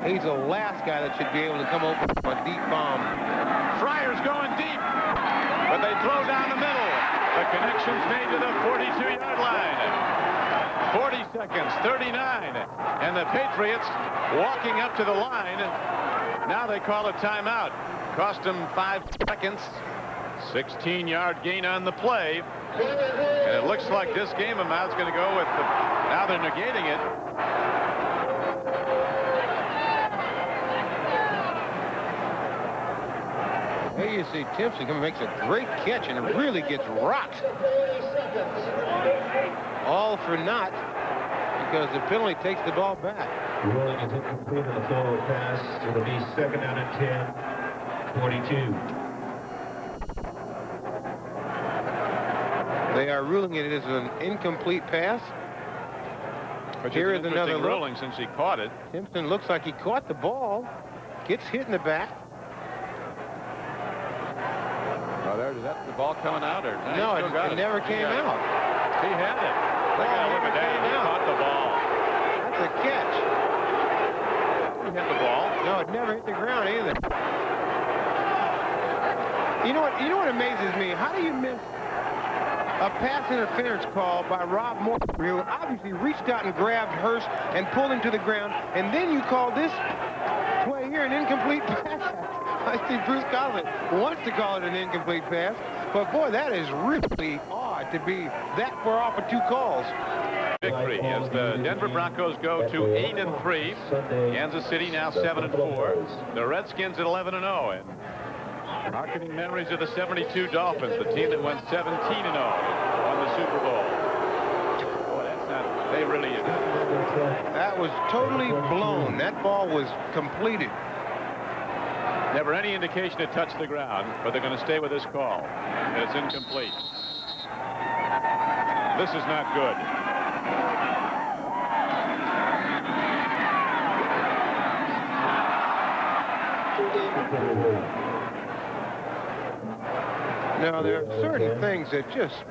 He's the last guy that should be able to come open a deep bomb. Fryer's going deep, but they throw down the middle. The connection's made to the 42-yard line. 40 seconds, 39, and the Patriots walking up to the line. Now they call a timeout. Cost them 5 seconds. 16-yard gain on the play. And it looks like this game amount's going to go with the... Now they're negating it. Here you see Timpson come and makes a great catch and really gets rocked. All for naught because the penalty takes the ball back. Ruling is incomplete on the forward pass. It'll be 2nd down and 10, 42. They are ruling it as an incomplete pass. But here is another ruling since he caught it. Timpson looks like he caught the ball, gets hit in the back. Oh, is that the ball coming out? Or no, it never came out. He had it. Look at that. He caught the ball. That's a catch. He hit the ball. No, it never hit the ground either. You know what amazes me? How do you miss a pass interference call by Rob Moore, who obviously reached out and grabbed Hurst and pulled him to the ground, and then you call this play here an incomplete pass? I think Bruce Collins wants to call it an incomplete pass, but boy, that is really odd to be that far off of 2 calls. Victory as the Denver Broncos go to 8-3. Kansas City now 7-4. The Redskins at 11-0. And marketing memories of the 72 Dolphins, the team that went 17-0 on the Super Bowl. Boy, that's not, they really... That was totally blown. That ball was completed. Never any indication it touched the ground, but they're going to stay with this call. And it's incomplete. This is not good. Now, there are certain things that just,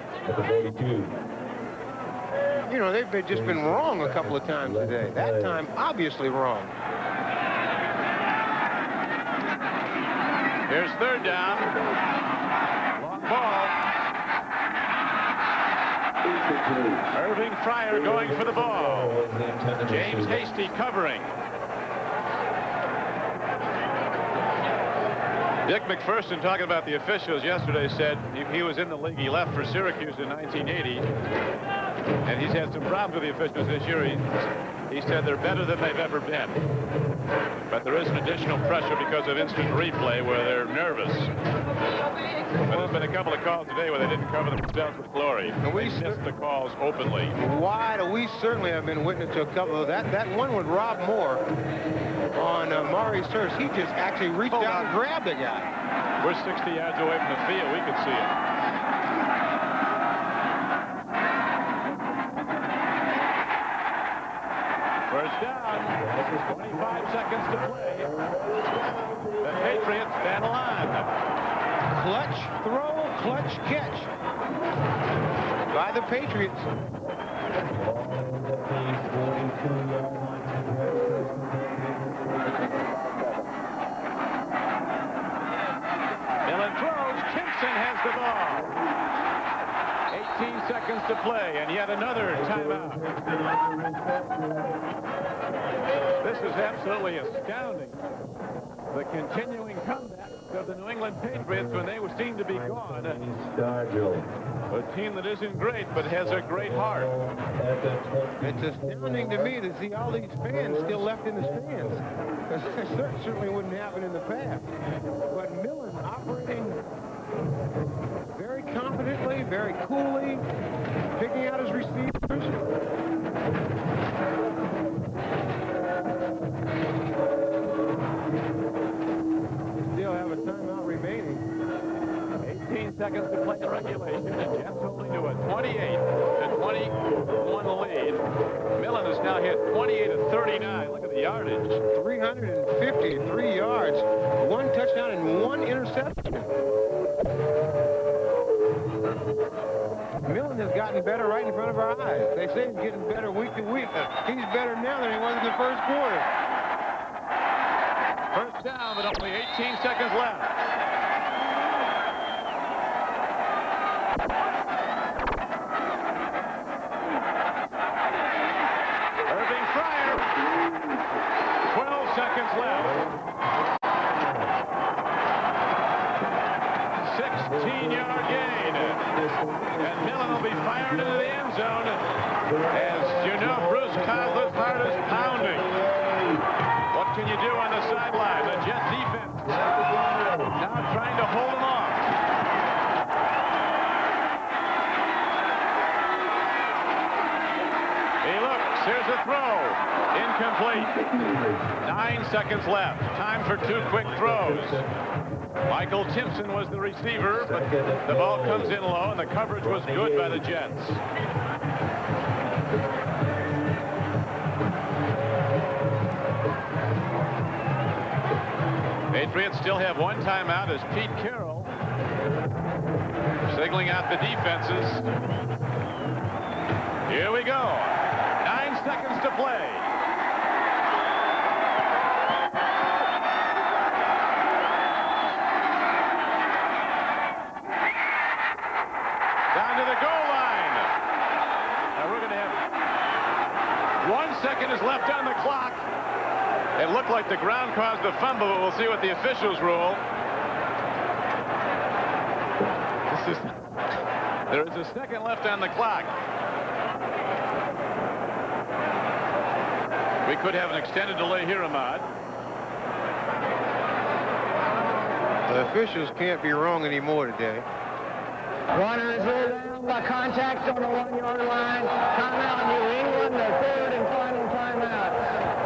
you know, they've just been wrong a couple of times today. That time, obviously wrong. Here's 3rd down. Long ball. Irving Fryer going for the ball. James Hasty covering. Dick McPherson, talking about the officials yesterday, said he was in the league. He left for Syracuse in 1980, and he's had some problems with the officials this year. He said they're better than they've ever been. But there is an additional pressure because of instant replay where they're nervous. But there's been a couple of calls today where they didn't cover themselves with glory. And we missed the calls openly. Wide, we certainly have been witness to a couple of that. That one with Rob Moore on Maurice Hurst. He just actually reached out and grabbed the guy. We're 60 yards away from the field. We could see it. First down. 25 seconds to play. The Patriots battle on. Clutch throw, clutch catch by the Patriots. Millen throws. Timpson has the ball. 18 seconds to play, and yet another timeout. This is absolutely astounding. The continuing comeback of the New England Patriots when they seem to be gone. A team that isn't great, but has a great heart. It's astounding to me to see all these fans still left in the stands. That certainly wouldn't happen in the past. But Millen operating very confidently, very coolly, picking out his receivers. Still have a timeout remaining. 18 seconds to play the regulation. The Jets holding to a 28-21 lead. Millen has now hit 28 of 39. Look at the yardage. 353 yards, 1 touchdown and 1 interception. Millen has gotten better right in front of our eyes. They say he's getting better week to week. He's better now than he was in the first quarter. First down, but only 18 seconds left. Irving Fryer. 12 seconds left. 16-yard gain. And Millen will be fired into the end zone. As you know, Bruce Cosler's heart is pounding. What can you do on the sideline? The Jet defense now trying to hold them off. He looks. Here's a throw. Incomplete. 9 seconds left. Time for 2 quick throws. Michael Timpson was the receiver, but the ball comes in low, and the coverage was good by the Jets. Patriots still have 1 timeout as Pete Carroll signaling out the defenses. Here we go. 9 seconds to play. Down to the goal line. Now we're going to have 1 second is left on the clock. It looked like the ground caused the fumble, but we'll see what the officials rule. There is a second left on the clock. We could have an extended delay here, Ahmad. The officials can't be wrong anymore today. Runner is ruled down by contact on the 1-yard line. Timeout, New England, the 3rd and final timeout.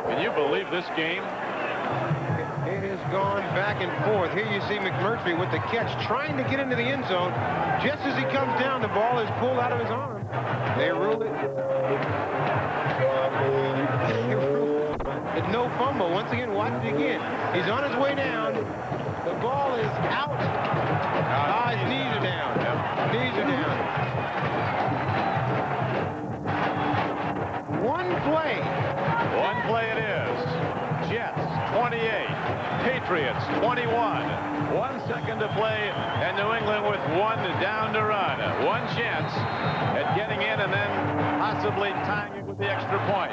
Can you believe this game? It has gone back and forth. Here you see McMurtry with the catch, trying to get into the end zone. Just as he comes down, the ball is pulled out of his arm. They ruled it. It's no fumble. Once again, watch it again. He's on his way down. The ball is out. His knees are down. Knees are down. One play. One play it is. Jets 28, Patriots 21. 1 second to play, and New England with 1 down to run. 1 chance at getting in and then possibly tying it with the extra point.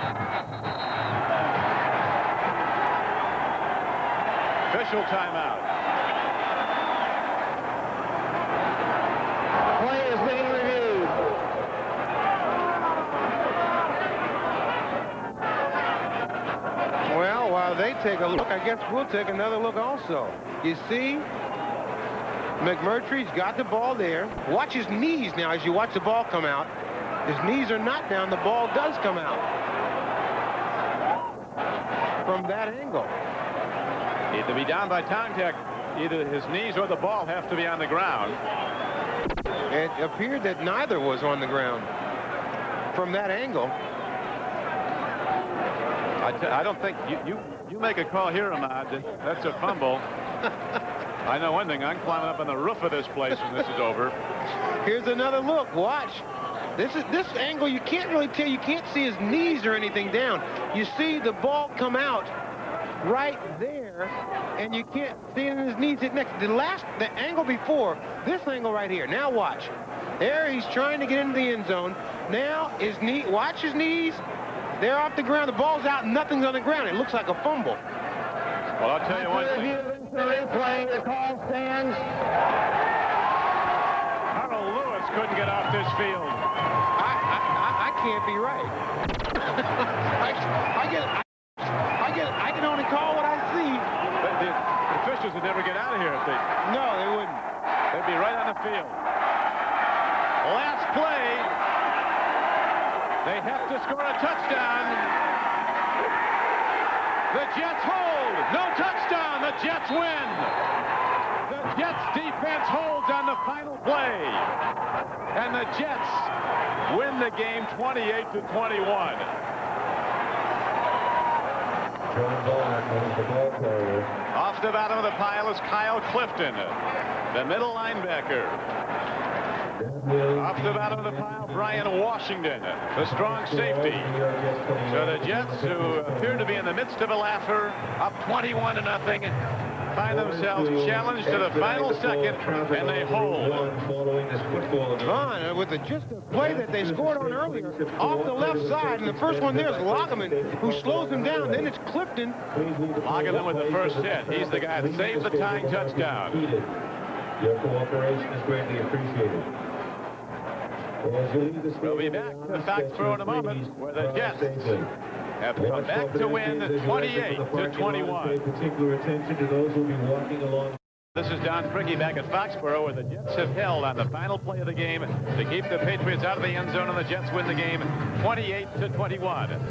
Official timeout. Play is being reviewed. take a look. I guess we'll take another look also. You see, McMurtry's got the ball there. Watch his knees now as you watch the ball come out. His knees are not down. The ball does come out from that angle. Either be down by contact, either his knees or the ball have to be on the ground. It appeared that neither was on the ground from that angle. I don't think you make a call here, Ahmad. That's a fumble. I know one thing. I'm climbing up on the roof of this place when this is over. Here's another look. Watch. This angle. You can't really tell. You can't see his knees or anything down. You see the ball come out right there, and you can't see it in his knees hit next. The angle before this angle right here. Now watch. There he's trying to get into the end zone. Now his knee. Watch his knees. They're off the ground. The ball's out. Nothing's on the ground. It looks like a fumble. Well, I'll tell you one thing. Playing the call stands. Harold Lewis couldn't get off this field. I can't be right. I can only call what I see. But the officials would never get out of here if they... No, they wouldn't. They'd be right on the field. Last play. They have to score a touchdown. The Jets hold. No touchdown. The Jets win. The Jets defense holds on the final play. And the Jets win the game 28-21. Off the bottom of the pile is Kyle Clifton, the middle linebacker. Off the bottom of the pile, Brian Washington, the strong safety. So the Jets, who appear to be in the midst of a laugher, up 21-0, find themselves challenged to the final second, and they hold. Vaughn, with just a play that they scored on earlier, off the left side, and the first one there is Loggeman, who slows them down. Then it's Clifton. Loggeman with the first hit. He's the guy that saved the tying touchdown. Your cooperation is greatly appreciated. We'll be back to Foxborough in a moment, where the Jets have come back to win 28-21. Particular attention to those who will be walking along. This is Don Fricke back at Foxborough, where the Jets have held on the final play of the game to keep the Patriots out of the end zone, and the Jets win the game 28-21.